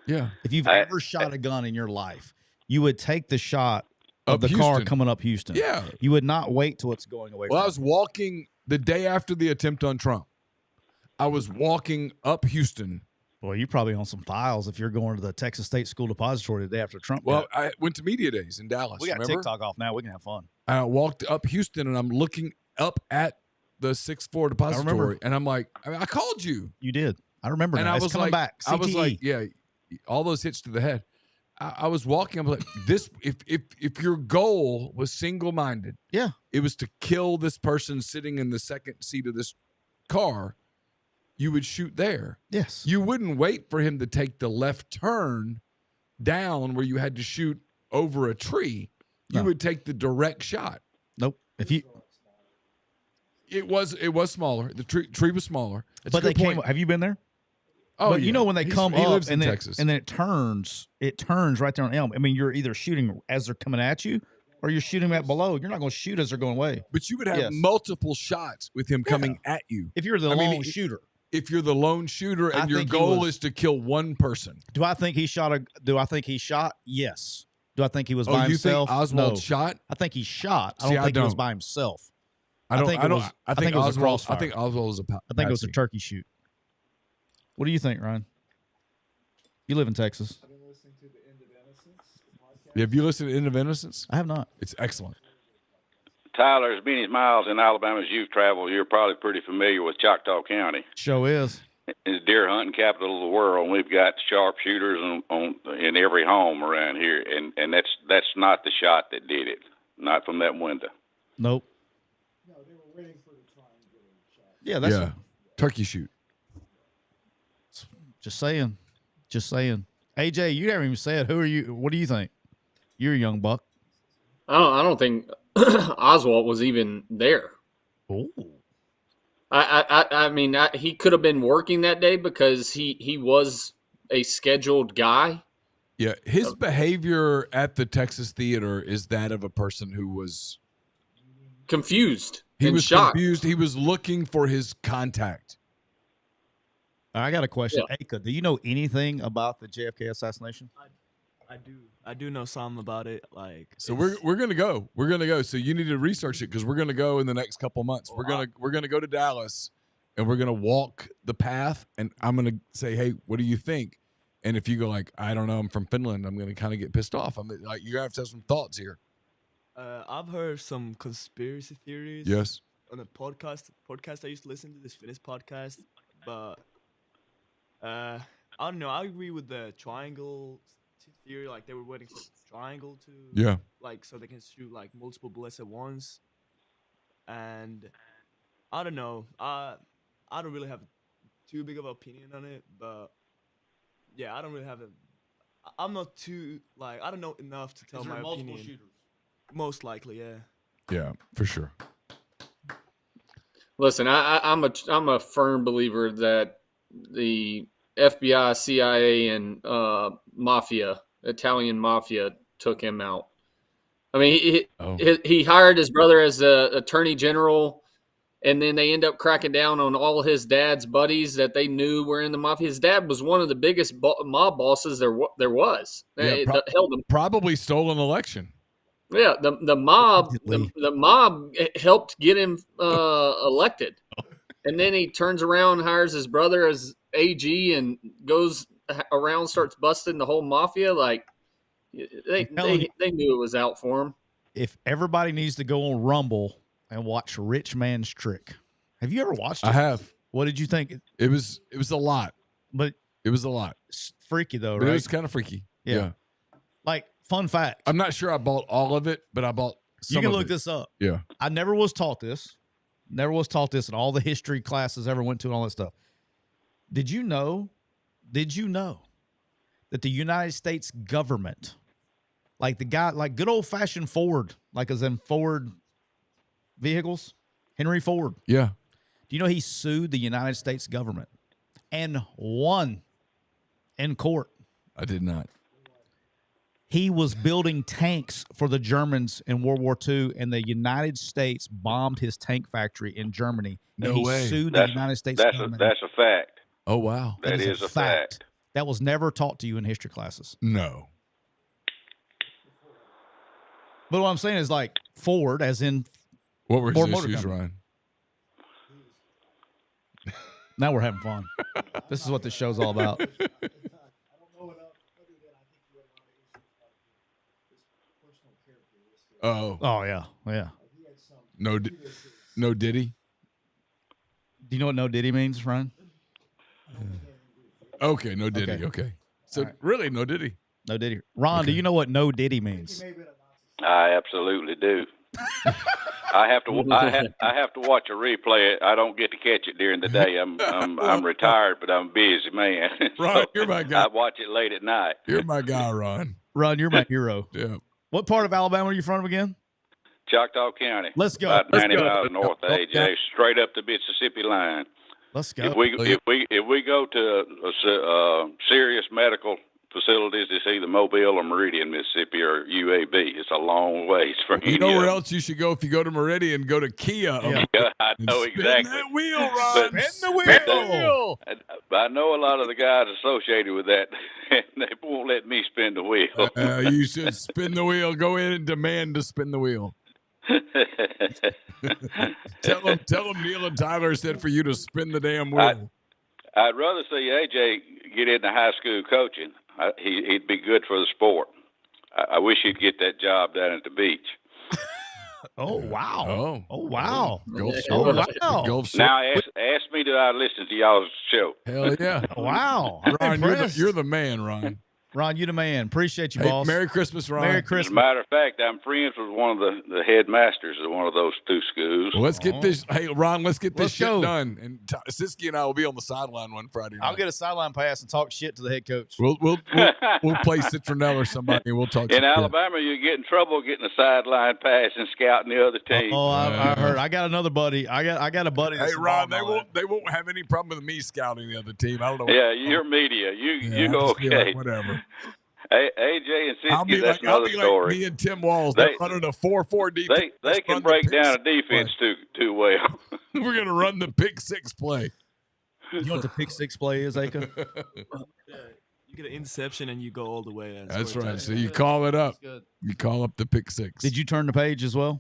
if you've ever shot a gun in your life, you would take the shot of the car coming up Houston. Yeah. You would not wait till it's going away. Well, I was walking the day after the attempt on Trump. I was walking up Houston. Well, you're probably on some files if you're going to the Texas State School Depository the day after Trump. Well, I went to media days in Dallas. We got TikTok off now. We can have fun. I walked up Houston, and I'm looking up at the 6th floor depository, and I'm like, I called you. You did. I remember. And now. I It's was coming like, back. CTE. I was like, yeah, all those hits to the head. I was walking. I was like, this. If your goal was single-minded, it was to kill this person sitting in the second seat of this car, you would shoot there. Yes. You wouldn't wait for him to take the left turn down where you had to shoot over a tree. You would take the direct shot. Nope. It was smaller. The tree was smaller. But they came. Have you been there? Oh, but you know when they come up and Texas. And then it turns right there on Elm. I mean, you're either shooting as they're coming at you, or you're shooting at below. You're not going to shoot as they're going away. But you would have multiple shots with him coming at you. If you're the lone shooter. If you're the lone shooter and your goal is to kill one person. Do I think he shot? Yes. Do I think he was by you himself? Think Oswald shot? I think he shot. I don't think he was by himself. I think it was a crossfire. I think Oswald was I think it was a turkey shoot. What do you think, Ryan? You live in Texas. I've been listening to the End of Innocence. Have you listened to End of Innocence? I have not. It's excellent. Tyler, as many miles in Alabama as you've traveled, you're probably pretty familiar with Choctaw County. Show is. It's deer hunting capital of the world. We've got sharpshooters in every home around here, and that's not the shot that did it. Not from that window. Nope. No, they were waiting for the triangular shot. Yeah, that's turkey shoot. Just saying. AJ, you haven't even said who are you? What do you think? You're a young buck. I don't think Oswald was even there. Oh. I mean, he could have been working that day because he was a scheduled guy. Yeah, his behavior at the Texas Theater is that of a person who was confused. He was shocked. confused. He was looking for his contact. I got a question. Aka, do you know anything about the JFK assassination? I do know some about it. Like, so we're gonna go. We're gonna go. So you need to research it because we're gonna go in the next couple months. We're gonna go to Dallas and we're gonna walk the path. And I'm gonna say, hey, what do you think? And if you go like, I don't know, I'm from Finland, I'm gonna kind of get pissed off. I'm like, you're gonna have to have some thoughts here. I've heard some conspiracy theories. Yes. On a podcast I used to listen to, this Finnish podcast, but I don't know. I agree with the triangle theory. Like they were waiting for the triangle to, like so they can shoot like multiple bullets at once. And I don't know. I don't really have too big of an opinion on it, but yeah, I don't really have I'm not too I don't know enough to tell my opinion. Shooters? Most likely, yeah. Yeah, for sure. Listen, I'm a firm believer that the FBI, CIA, and Italian mafia took him out. I mean, he hired his brother as the attorney general, and then they end up cracking down on all his dad's buddies that they knew were in the mafia. His dad was one of the biggest mob bosses there was. Yeah, probably stole an election. Yeah, the mob helped get him elected, and then he turns around, hires his brother as AG, and goes around, starts busting the whole mafia. Like they knew it was out for him. If everybody needs to go on Rumble and watch Rich Man's Trick, have you ever watched it? I have. What did you think? It was a lot, but it was a lot. It's freaky though, but right? It was kind of freaky. Yeah. Like, fun fact. I'm not sure I bought all of it, but I bought some. You can look this up. Yeah. I never was taught this. Never was taught this in all the history classes I ever went to and all that stuff. Did you know that the United States government, like the guy, like good old fashioned Ford, like as in Ford vehicles, Henry Ford. Yeah. Do you know he sued the United States government and won in court? I did not. He was building tanks for the Germans in World War II, and the United States bombed his tank factory in Germany. No and way. He sued the United States government. That's a fact. Oh, wow. That is a fact. That was never taught to you in history classes. No. But what I'm saying is like Ford, as in what were Ford his Motor issues, Company. Ryan? Now we're having fun. This is what this show's all about. Oh. Oh, yeah. Yeah. No Diddy? Do you know what no Diddy means, Ryan? Okay, no Diddy. Okay. So really, no Diddy. No Diddy. Ron, do you know what no Diddy means? I absolutely do. I have to watch a replay. I don't get to catch it during the day. I'm retired, but I'm a busy man. Ron, you're my guy. I watch it late at night. You're my guy, Ron. Ron, you're my hero. Yeah. What part of Alabama are you from again? Choctaw County. Let's go. About 90 Let's go. miles north of AJ, straight up the Mississippi line. Let's go. If we go to serious medical facilities, it's either Mobile or Meridian, Mississippi, or UAB. It's a long ways from You know where else you should go if you go to Meridian? Go to Kia. Yeah, I know exactly. Spin that wheel, Ron. Spin the wheel. I know a lot of the guys associated with that, and they won't let me spin the wheel. You should spin the wheel. Go in and demand to spin the wheel. Tell them Neal and Tyler said for you to spin the damn wheel. I'd rather see AJ get into high school coaching. He'd be good for the sport. I wish he'd get that job down at the beach. Oh wow! Oh wow! Gulf Oh Shores. wow! Gulf Shores. Now ask me, did I listen to y'all's show? Hell yeah! Wow! Ron, you're the man, Ron. Ron, you the man. Appreciate you, Hey, boss. Merry Christmas, Ron. Merry As a Christmas. matter of fact, I'm friends with one of the headmasters of one of those two schools. Well, let's get this. Hey, Ron, let's get this Let's shit go. done. And Siskey and I will be on the sideline one Friday night. I'll get a sideline pass and talk shit to the head coach. We'll play Citronelle or somebody, and we'll talk. In Alabama, you get in trouble getting a sideline pass and scouting the other team. Oh, I heard. I got another buddy. I got a buddy. That's Hey, Ron, involved in they won't have any problem with me scouting the other team. I don't know. Yeah, you're media. You go I'll just be okay. like, whatever. AJ and I'll Siskey, be that's like, I'll another be story. like me and Tim Walls. They're running a 4-4 defense. They can break down a defense too well. We're gonna run the pick six play. You know what the pick six play is, Aka? You get an interception and you go all the way. That's right. So you call it up. You call up the pick six. Did you turn the page as well?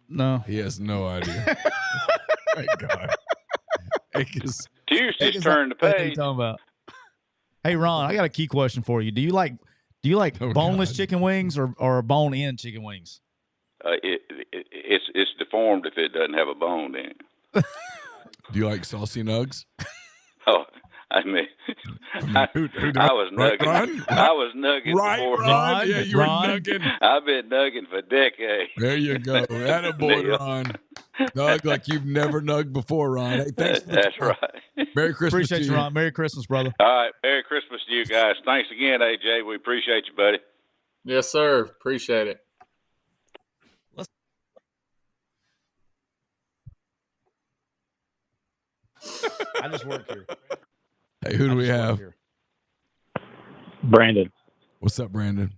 No. He has no idea. Thank God. Tuesday's turn the What are you page. talking about? Hey Ron, I got a key question for you. Do you like boneless chicken wings or bone-in chicken wings? It's deformed if it doesn't have a bone in it. Do you like saucy nugs? Oh, I mean, I was nugging. Ron? I was nugging Right, before. Ron? Yeah, you Ron? were nugging. I've been nugging for decades. There you go. Attaboy, Ron. Nug like you've never nugged before, Ron. Hey, thanks for the That's call. right. Merry Christmas Appreciate to you, Ron. Merry Christmas, brother. All right. Merry Christmas to you guys. Thanks again, AJ. We appreciate you, buddy. Yes, sir. Appreciate it. I just work here. Hey, who do we have? Brandon. What's up, Brandon?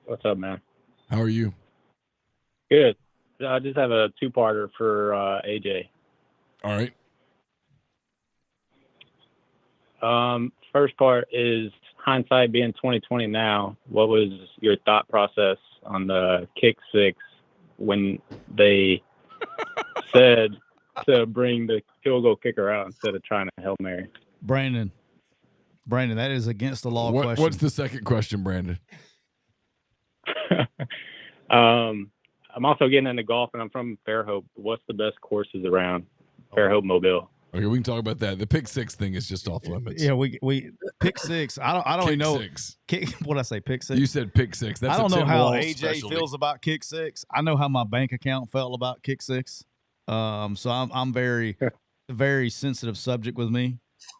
What's up, man? How are you? Good. I just have a two-parter for AJ. All right. First part is hindsight being 2020 now. What was your thought process on the kick six when they said to bring the field goal kicker out instead of trying to Hail Mary? Brandon, that is against the law question. What's the second question, Brandon? I'm also getting into golf, and I'm from Fairhope. What's the best courses around Fairhope Mobile? Okay, we can talk about that. The pick six thing is just off limits. Yeah, we pick six. I don't even know. Six. What did I say? Pick six. You said pick six. That's I don't a know Tim how Walsh AJ specialty. feels about kick six. I know how my bank account felt about kick six. So I'm very sensitive subject with me.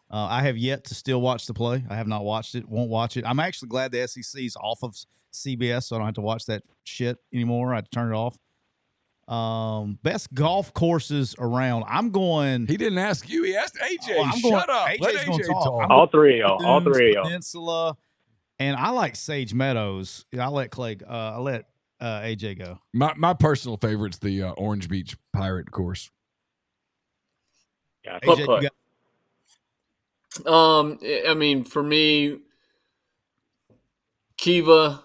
I have yet to still watch the play. I have not watched it. Won't watch it. I'm actually glad the SEC's off of CBS, so I don't have to watch that shit anymore. I had to turn it off. Best golf courses around. I'm going. He didn't ask you. He asked AJ. I'm Shut going, up. AJ's Let gonna AJ talk. talk. All three of y'all. Peninsula, and I like Sage Meadows. I let AJ go. My personal favorite's the Orange Beach Pirate course. Yeah. AJ, Putt. you I mean, for me, Kiva,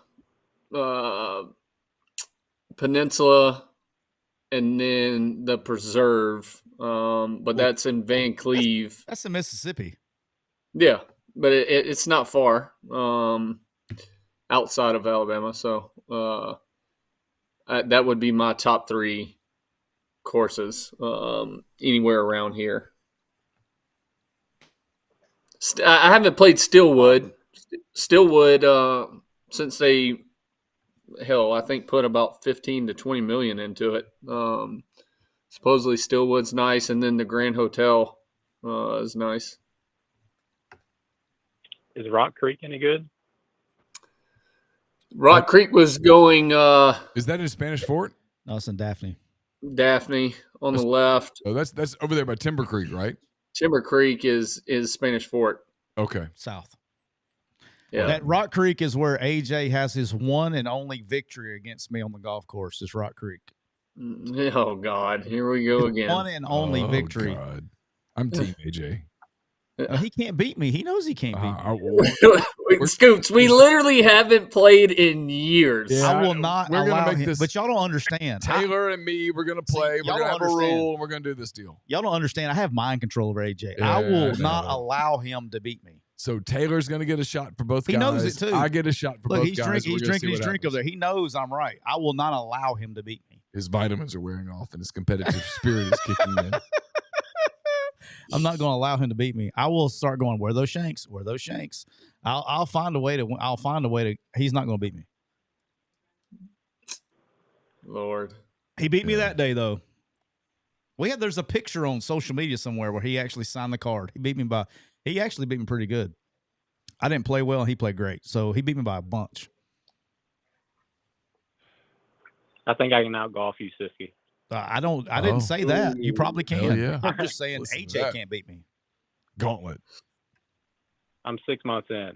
Peninsula, and then the Preserve. But that's in Van Cleve. that's in Mississippi. Yeah, but it's not far outside of Alabama. So that would be my top three courses anywhere around here. I haven't played Stillwood. Since they, I think put about 15 to 20 million into it. Supposedly Stillwood's nice, and then the Grand Hotel is nice. Is Rock Creek any good? Rock Creek was going Is that in Spanish Fort? No, it's in Daphne. Daphne on the left. Oh, that's over there by Timber Creek, right? Timber Creek is Spanish Fort. Okay. South. Yeah. That Rock Creek is where AJ has his one and only victory against me on the golf course. Is Rock Creek. Oh God, here we go again. One and only victory. God. I'm Team AJ. He can't beat me. He knows he can't beat me. Scoops, we literally haven't played in years. Yeah. I will not We're gonna allow make him. this- But y'all don't understand. Taylor and me, we're gonna play. y'all We're gonna don't have a understand. rule, and we're gonna do this deal. Y'all don't understand. I have mind control over AJ. Yeah, I will I not know. allow him to beat me. So Taylor's gonna get a shot for both He guys. knows it, too. I get a shot for Look, both he's guys. drinking. We're He's gonna drinking see his what drink over happens. there. He knows I'm right. I will not allow him to beat me. His vitamins are wearing off, and his competitive spirit is kicking in. I'm not going to allow him to beat me. I will start going, where are those shanks? Where are those shanks? I'll find a way to. I'll find a way to. He's not going to beat me. Lord, He beat me that day though. There's a picture on social media somewhere where he actually signed the card. He actually beat me pretty good. I didn't play well and he played great. So he beat me by a bunch. I think I can out-golf you, Siskey. I didn't say that. You probably can. Hell yeah. I'm just saying Listen to AJ that. can't beat me. Gauntlet. I'm 6 months in.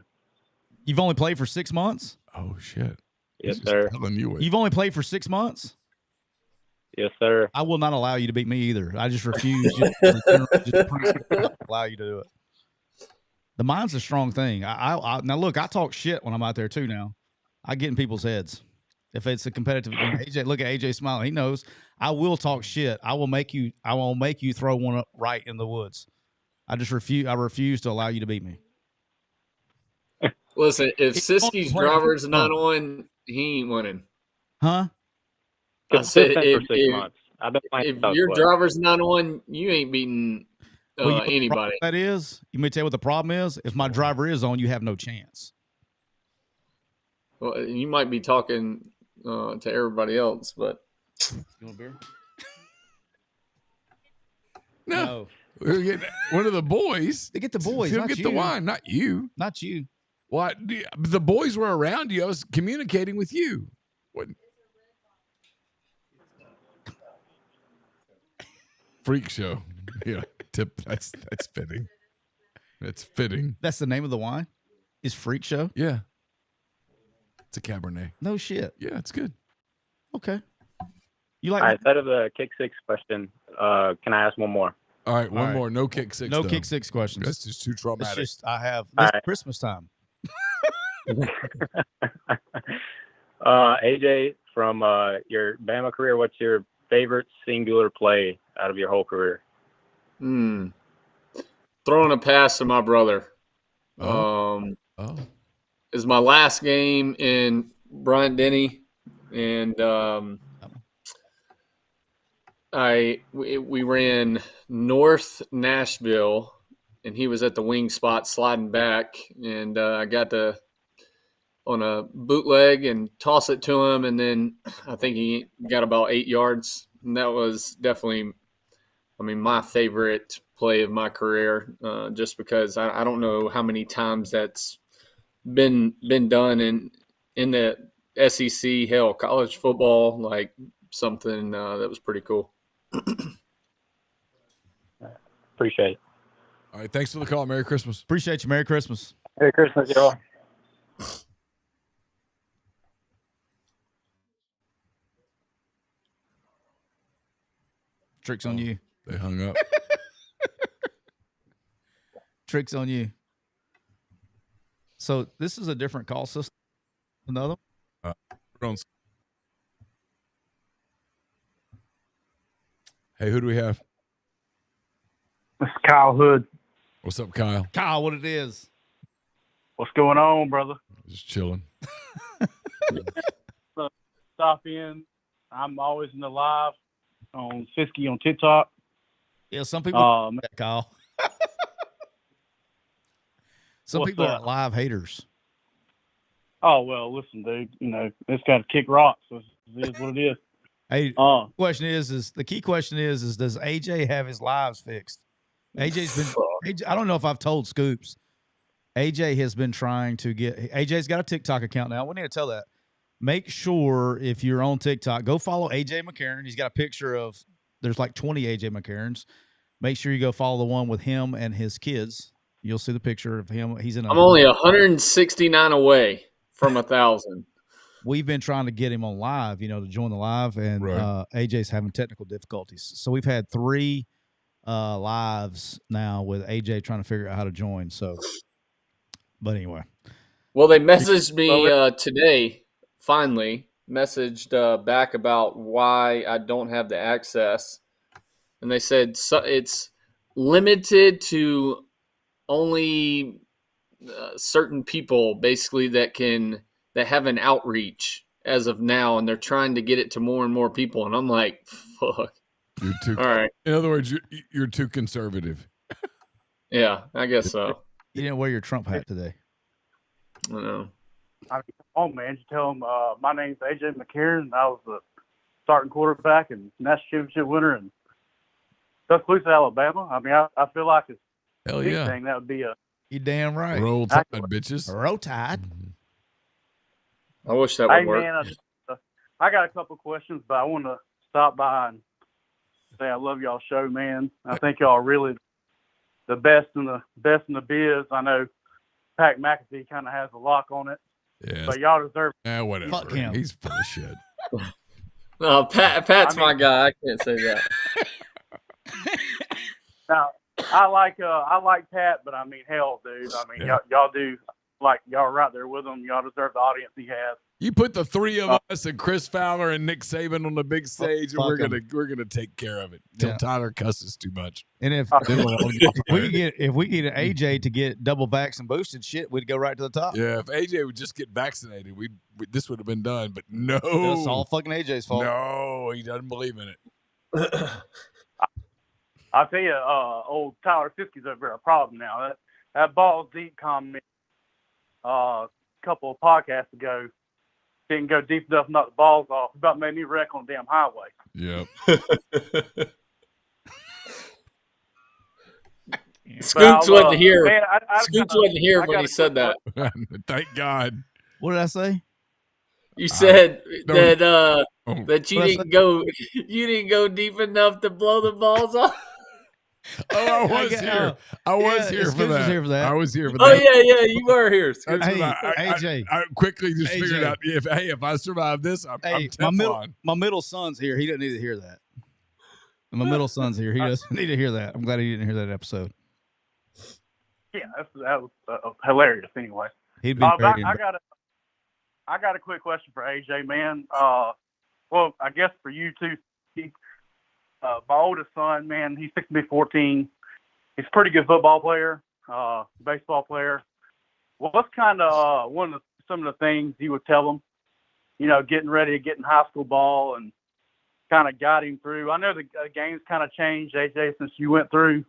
You've only played for 6 months? Oh shit. Yes, He's just sir. telling you it. You've only played for 6 months? Yes, sir. I will not allow you to beat me either. I just refuse just allow you to do it. The mind's a strong thing. Now look, I talk shit when I'm out there too now. I get in people's heads. If it's a competitive game. AJ, look at AJ smiling. He knows I will talk shit. I will make you throw one up right in the woods. I refuse to allow you to beat me. listen, if Siskey's playing driver's not on, he ain't winning. Huh? I said, Consistent for 6 months. I've been playing if your driver's not on, you ain't beating Well, you know what the anybody. problem that is? You may tell you what the problem is? If my driver is on, you have no chance. Well, you might be talking to everybody else, but You want a beer? No. We're getting one of the boys. They get the boys. He'll Not get you. the wine, not you. Not you. What? The boys were around you. I was communicating with you. What? Freak show. Yeah, tip. That's fitting. That's fitting. That's the name of the wine? Is Freak Show? Yeah. It's a Cabernet. No shit. Yeah, it's good. Okay. You like All right, instead of the kick six question, can I ask one more? All right, one right. more. No kick six. no though. kick six questions? That's just too It's traumatic. just I have All this right. Christmas time. AJ, from your Bama career, what's your favorite singular play out of your whole career? Throwing a pass to my brother. Oh. Is my last game in Bryant Denny, and we ran North Nashville, and he was at the wing spot sliding back, and I got to on a bootleg and toss it to him, and then I think he got about 8 yards, and that was definitely, my favorite play of my career, just because I don't know how many times that's been done in the SEC, hell, college football, like something that was pretty cool. Appreciate it. All right, thanks for the call. Merry Christmas. Appreciate you. Merry Christmas. Merry Christmas, y'all. Tricks on you. They hung up. Tricks on you. So this is a different call system than the other one? Hey, who do we have? This is Kyle Hood. What's up, Kyle? Kyle, what it is? What's going on, brother? Just chilling. Stop in. I'm always in the live on Siskey on TikTok. Yeah, some people Kyle. Some What's people that? are live haters. Oh, well, listen, dude. It's got to kick rocks. So it is what it is. Hey, question is the key question is does AJ have his lives fixed? AJ, I don't know if I've told Scoops. AJ has been trying to AJ's got a TikTok account now. We need to tell that. Make sure if you're on TikTok, go follow AJ McCarron. He's got a picture of, there's like 20 AJ McCarrons. Make sure you go follow the one with him and his kids. You'll see the picture of him. He's in. I'm only 169 away from 1,000. We've been trying to get him on live, to join the live, and Right. AJ's having technical difficulties. So we've had 3 lives now with AJ trying to figure out how to join. So, but anyway. Well, they messaged me today, finally, messaged back about why I don't have the access. And they said it's limited to only certain people, basically, that have an outreach as of now, and they're trying to get it to more and more people. And I'm like, fuck. You're too. All right. In other words, you're too conservative. Yeah, I guess so. You didn't wear your Trump hat today. I know. Come on, man. You tell them my name's AJ McCarron. I was the starting quarterback and national championship winner in Tuscaloosa, Alabama. I feel like it's Hell big yeah. thing. That would be a You damn right. Roll Tide, bitches. Roll Tide. I wish that would Hey, work. man, I got a couple questions, but I want to stop by and say I love y'all show, man. I think y'all are really the best in the biz. I know Pat McAfee kind of has a lock on it, Yeah. but y'all deserve it. Whatever. Fuck him. He's full of shit. No, Pat's my guy. I can't say that. Now, I like Pat, but hell, dude. Yeah. Y'all do, like, y'all are right there with him. Y'all deserve the audience he has. You put the 3 of us and Chris Fowler and Nick Saban on the big stage, and fuck we're 'em. gonna take care of it till Yeah. Tyler cusses too much. And if we get an AJ to get double vax and boosted, shit, we'd go right to the top. Yeah, if AJ would just get vaccinated, this would have been done. But no, It's all fucking AJ's fault. no, he doesn't believe in it. I'll tell you, old Tyler Siskey's over a problem now. That balls deep comment a couple of podcasts ago didn't go deep enough to knock the balls off. About made me wreck on the damn highway. Yep. Scoops wasn't here. Man, Scoops wasn't here when he said that. Thank God. What did I say? You said don't- that you didn't go deep enough to blow the balls off. Oh, I was here. I was here for that. Here for that. I was here for Oh that. yeah, you were here. AJ. I quickly just AJ. figured out if I survive this, I'm Teflon. my middle son's here. He doesn't need to hear that. My middle son's here. He doesn't need to hear that. I'm glad he didn't hear that episode. Yeah, that was hilarious. Anyway, He'd be very I got a quick question for AJ, man. Well, I guess for you too. My oldest son, man, he's 14. He's a pretty good football player, baseball player. What's kind of some of the things you would tell him, getting ready to get in high school ball and kind of got him through? I know the game's kind of changed, AJ, since you went through.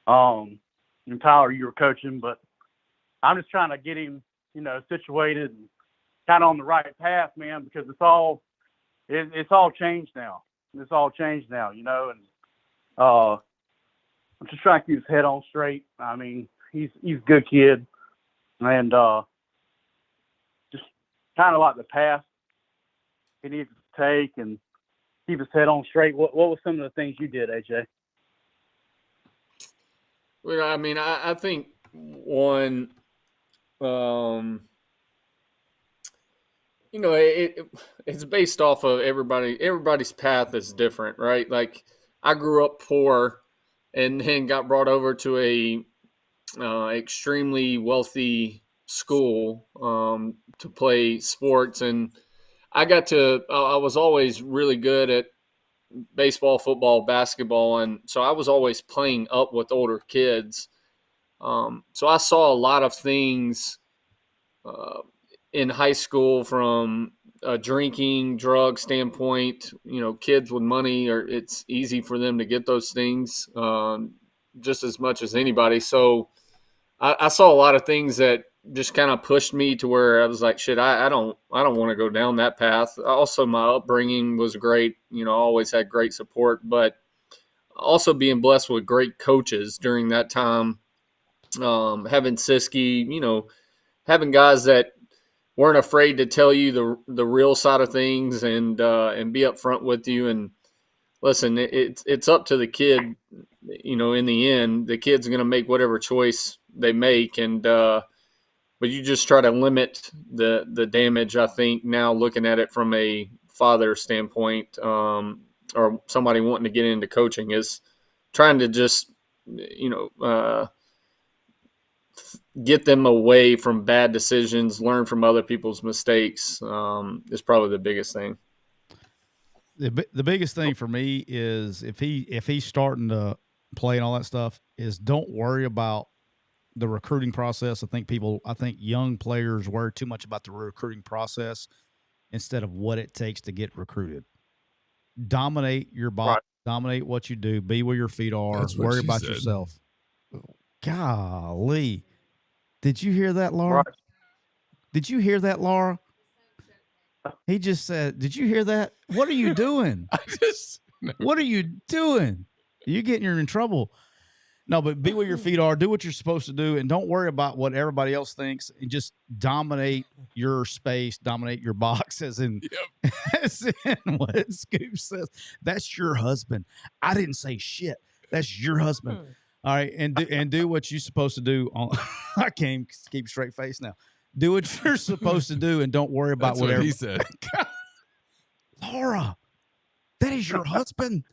And Tyler, you were coaching, but I'm just trying to get him, situated and kind of on the right path, man, because it's all changed now. It's all changed now, and I'm just trying to keep his head on straight. I mean, he's a good kid, and just kind of like the path he needs to take and keep his head on straight. What were some of the things you did, AJ? Well, I mean, I think one, it's based off of everybody's path is different, right? Like I grew up poor and then got brought over to a extremely wealthy school to play sports. And I was always really good at baseball, football, basketball. And so I was always playing up with older kids. So I saw a lot of things in high school from a drinking, drug standpoint. Kids with money, it's easy for them to get those things just as much as anybody. So I saw a lot of things that just kind of pushed me to where I was like, shit, I don't want to go down that path. Also, my upbringing was great. I always had great support, but also being blessed with great coaches during that time. Having Siskey, having guys that weren't afraid to tell you the real side of things and be upfront with you. And listen, it's up to the kid. In the end, the kid's going to make whatever choice they make, and but you just try to limit the damage. I think now looking at it from a father standpoint, or somebody wanting to get into coaching, is trying to just get them away from bad decisions, learn from other people's mistakes, is probably the biggest thing. The biggest thing for me is if he's starting to play and all that stuff, is don't worry about the recruiting process. I think young players worry too much about the recruiting process instead of what it takes to get recruited. Dominate your body, right. Dominate what you do, be where your feet are, worry about yourself. Golly. Did you hear that, Laura? Right. Did you hear that, Laura? He just said, did you hear that? What are you doing? What are you doing? You're in trouble. No, but be where your feet are. Do what you're supposed to do, and don't worry about what everybody else thinks. And just dominate your space, dominate your box. As in what Scoop says. That's your husband. I didn't say shit. That's your husband. All right, and do what you're supposed to do. I can't keep straight face now. Do what you're supposed to do, and don't worry about whatever he said. Laura, that is your husband.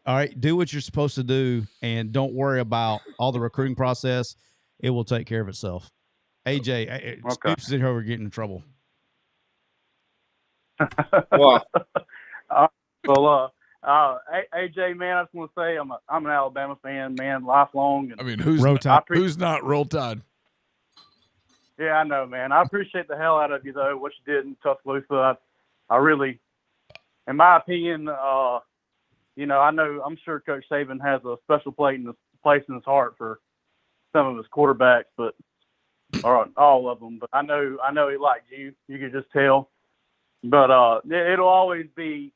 All right, do what you're supposed to do, and don't worry about all the recruiting process. It will take care of itself. AJ, Scoops in here, we're getting in trouble. What? AJ, man, I just want to say I'm an Alabama fan, man, lifelong. And I mean, who's not Roll Tide? Yeah, I know, man. I appreciate the hell out of you, though, what you did in Tuscaloosa. I really, in my opinion, I'm sure Coach Saban has a special place in his heart for some of his quarterbacks, or all of them. But I know he liked you. You could just tell. But it'll always be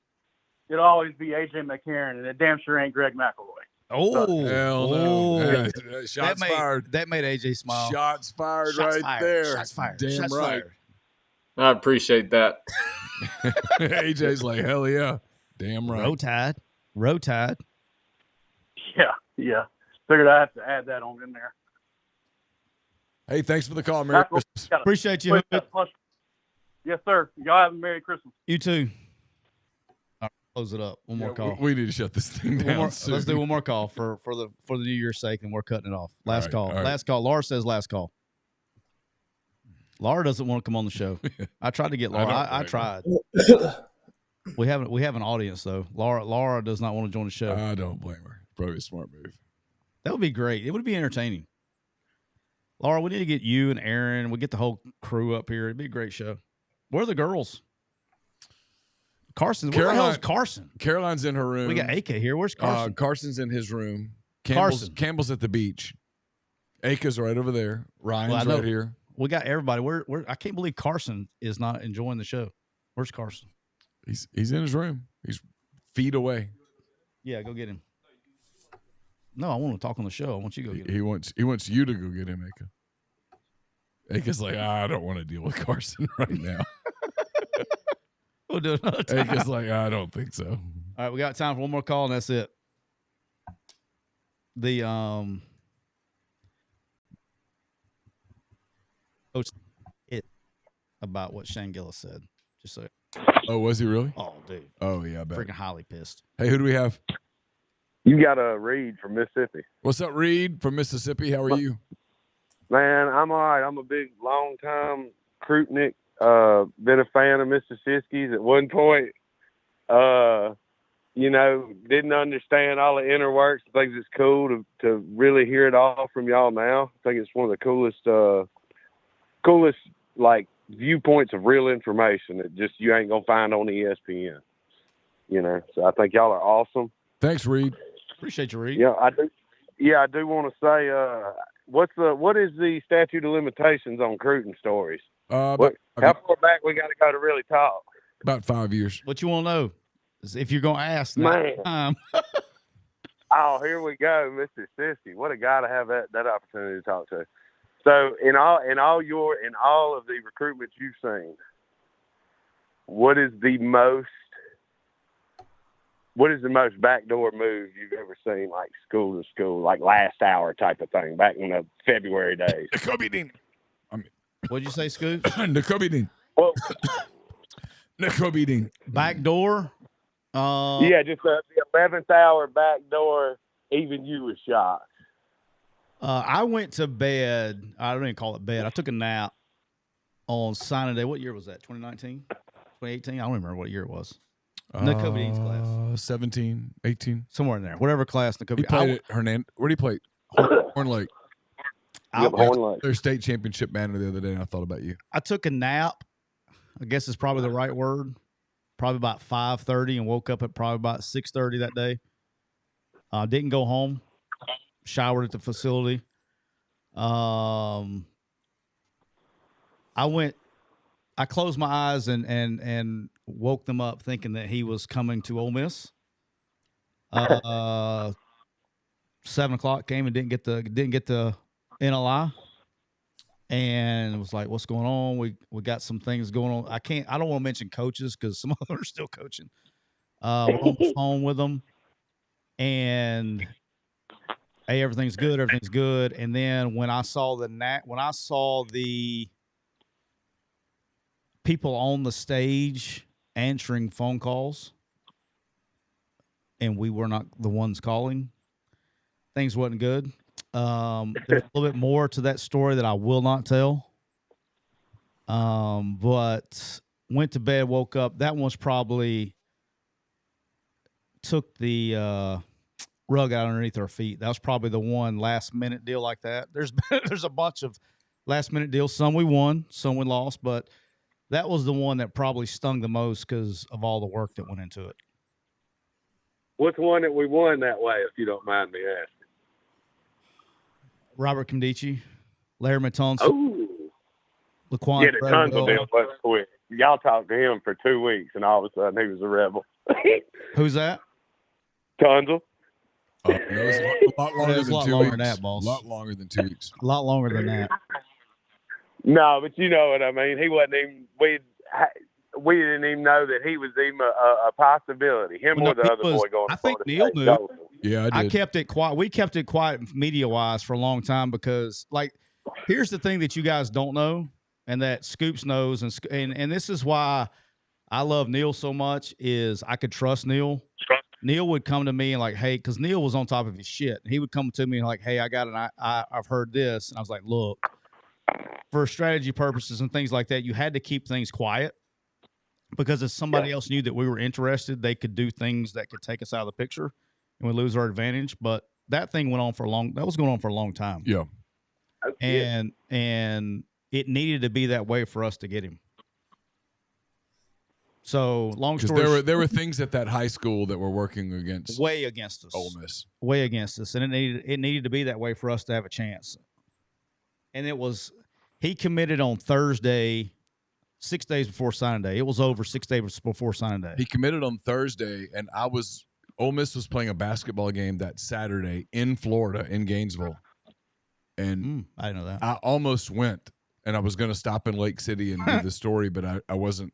AJ McCarron, and it damn sure ain't Greg McElroy. Oh, hell no! Shots fired. That made AJ smile. Shots fired there. Shots fired. Damn Shots right. Fired. I appreciate that. AJ's like, hell yeah. Damn right. Row Tide. Yeah. yeah, figured I have to add that on in there. Hey, thanks for the call. Merry Christmas. Appreciate you. Yes, sir. Y'all have a Merry Christmas. You too. All right, close it up. One more call. We need to shut this thing down. Let's do one more call for the New Year's sake, and we're cutting it off. Last call. Last call. Laura says last call. Laura doesn't want to come on the show. I tried to get Laura. I tried. We have an audience though. Laura does not want to join the show. I don't blame her. Probably a smart move. That would be great. It would be entertaining. Laura, we need to get you and Aaron. We get the whole crew up here. It'd be a great show. Where are the girls? Carson. Where the hell is Carson? Caroline's in her room. We got Aka here. Where's Carson? Carson's in his room. Campbell's at the beach. Aka's right over there. Ryan's right here. We got everybody. I can't believe Carson is not enjoying the show. Where's Carson? He's in his room. He's feet away. Yeah, go get him. No, I want to talk on the show. I want you to go get him. He wants you to go get him, Aka. Aka's like, I don't want to deal with Carson right now. We'll do another time. Aka's like, I don't think so. All right, we got time for one more call, and that's it. The coach about what Shane Gillis said. Just so. Oh, was he really? Oh, dude. Oh, yeah, I bet. Freaking highly pissed. Hey, who do we have? You got a Reed from Mississippi. What's up, Reed from Mississippi? How are you? Man, I'm all right. I'm a big, long-time Krupnik. Been a fan of Mr. Siskey's at one point. Didn't understand all the inner works. I think it's cool to really hear it all from y'all now. I think it's one of the coolest like viewpoints of real information that just you ain't gonna find on ESPN. So I think y'all are awesome. Thanks, Reed. Appreciate you, Reed. Yeah, I do. Yeah, I do want to say, what is the statute of limitations on Cruton stories? How far back we got to go to really talk? About 5 years. What you want to know is if you're going to ask. Man. Oh, here we go, Mr. Siskey. What a guy to have that opportunity to talk to. So, in all of the recruitments you've seen, what is the most backdoor move you've ever seen, like school to school, like last hour type of thing, back in the February days? What'd you say, Scoot? Nakobidin. Well, Nakobidin. Backdoor? Yeah, just the 11th hour backdoor, even you was shocked. I went to bed. I don't even call it bed. I took a nap on signing day. What year was that? 2019? 2018? I don't remember what year it was. Nakobidin's class. 17, 18. Somewhere in there. Whatever class He played at Hernandez. Where did he play? Horn Lake. Horn Lake. Their state championship banner the other day, and I thought about you. I took a nap. I guess it's probably the right word. Probably about 5:30 and woke up at probably about 6:30 that day. Didn't go home. Showered at the facility. I closed my eyes and woke them up thinking that he was coming to Ole Miss. 7 o'clock came and didn't get the NLI, and it was like, what's going on? We got some things going on. I don't want to mention coaches because some of them are still coaching. We're on the phone with them, and hey, everything's good. And then when I saw the people on the stage answering phone calls, and we were not the ones calling, things wasn't good. There's a little bit more to that story that I will not tell. But went to bed, woke up. That one's probably took the rug out underneath our feet. That was probably the one last minute deal like that. There's a bunch of last minute deals. Some we won, some we lost, but that was the one that probably stung the most because of all the work that went into it. What's the one that we won that way, if you don't mind me asking? Robert Kimdichie, Larry Matonson. Oh. Laquan. Yeah, the Tunzel deal was quick. Y'all talked to him for 2 weeks, and all of a sudden he was a rebel. Who's that? Tunzel. It was a lot longer than 2 weeks. Than that, boss. A lot longer than 2 weeks. A lot longer than that. No, but you know what I mean. He wasn't even. we didn't even know that he was even a possibility. Him or the other boy going. I think Neal knew. Yeah, I did. kept it quiet. We kept it quiet media-wise for a long time because, like, here's the thing that you guys don't know and that Scoops knows, and this is why I love Neal so much is I could trust Neal. Neal would come to me and like, hey, because Neal was on top of his shit. He would come to me and like, hey, I've heard this. And I was like, look, for strategy purposes and things like that, you had to keep things quiet because if somebody else knew that we were interested, they could do things that could take us out of the picture and we lose our advantage. But that thing went on that was going on for a long time. Yeah. And it needed to be that way for us to get him. So long story short, there were things at that high school that were working way against us. Ole Miss. Way against us. And it needed to be that way for us to have a chance. And he committed on Thursday, 6 days before signing day. It was over 6 days before signing day. He committed on Thursday, and Ole Miss was playing a basketball game that Saturday in Florida, in Gainesville. And I didn't know that. I almost went, and I was going to stop in Lake City and do the story, but I wasn't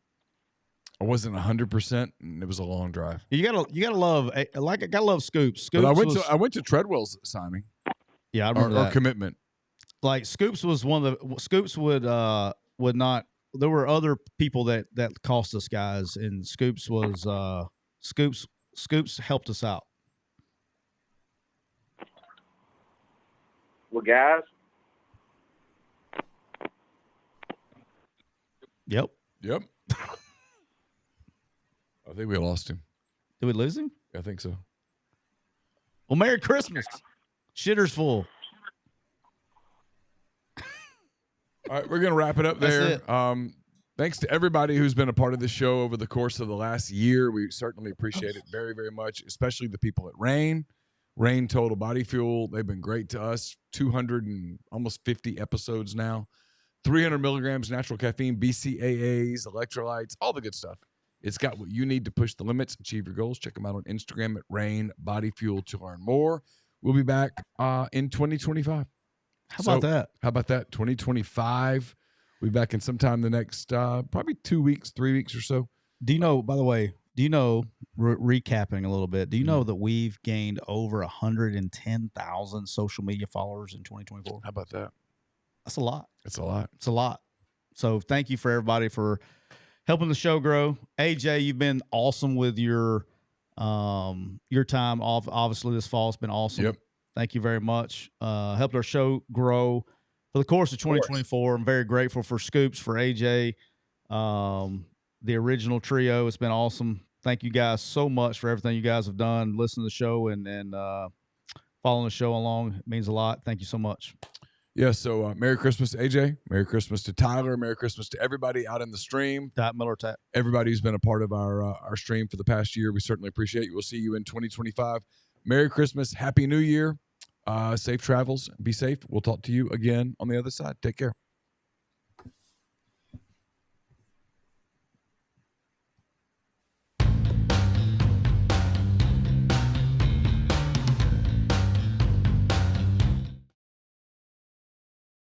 100%, and it was a long drive. You gotta love Scoops. But I went to Treadwell's signing. Yeah, I remember that. Or commitment. Like Scoops was Scoops would not. There were other people that cost us guys, and Scoops was Scoops helped us out. Well, guys. Yep. I think we lost him. Did we lose him? I think so. Well, Merry Christmas. Shitter's full. All right, we're going to wrap it up there. Thanks to everybody who's been a part of this show over the course of the last year. We certainly appreciate it very, very much, especially the people at Rain Total Body Fuel. They've been great to us. 200 and almost 50 episodes now. 300 milligrams natural caffeine, BCAAs, electrolytes, all the good stuff. It's got what you need to push the limits, achieve your goals. Check them out on Instagram at Rain Body Fuel to learn more. We'll be back in 2025. How about that? 2025. We'll be back in sometime the next probably 2 weeks, 3 weeks or so. Do you know, by the way, recapping a little bit, do you know that we've gained over 110,000 social media followers in 2024? How about that? That's a lot. It's a lot. It's a lot. So thank you for everybody for helping the show grow. AJ, you've been awesome with your time off. Obviously, this fall has been awesome. Yep. Thank you very much. Helped our show grow for the course of 2024. I'm very grateful for Scoops, for AJ, the original trio. It's been awesome. Thank you guys so much for everything you guys have done. Listen to the show and following the show along. It means a lot. Thank you so much. Yeah, so Merry Christmas, AJ. Merry Christmas to Tyler. Merry Christmas to everybody out in the stream. Miller Tap. Everybody who's been a part of our stream for the past year. We certainly appreciate you. We'll see you in 2025. Merry Christmas. Happy New Year. Safe travels. Be safe. We'll talk to you again on the other side. Take care.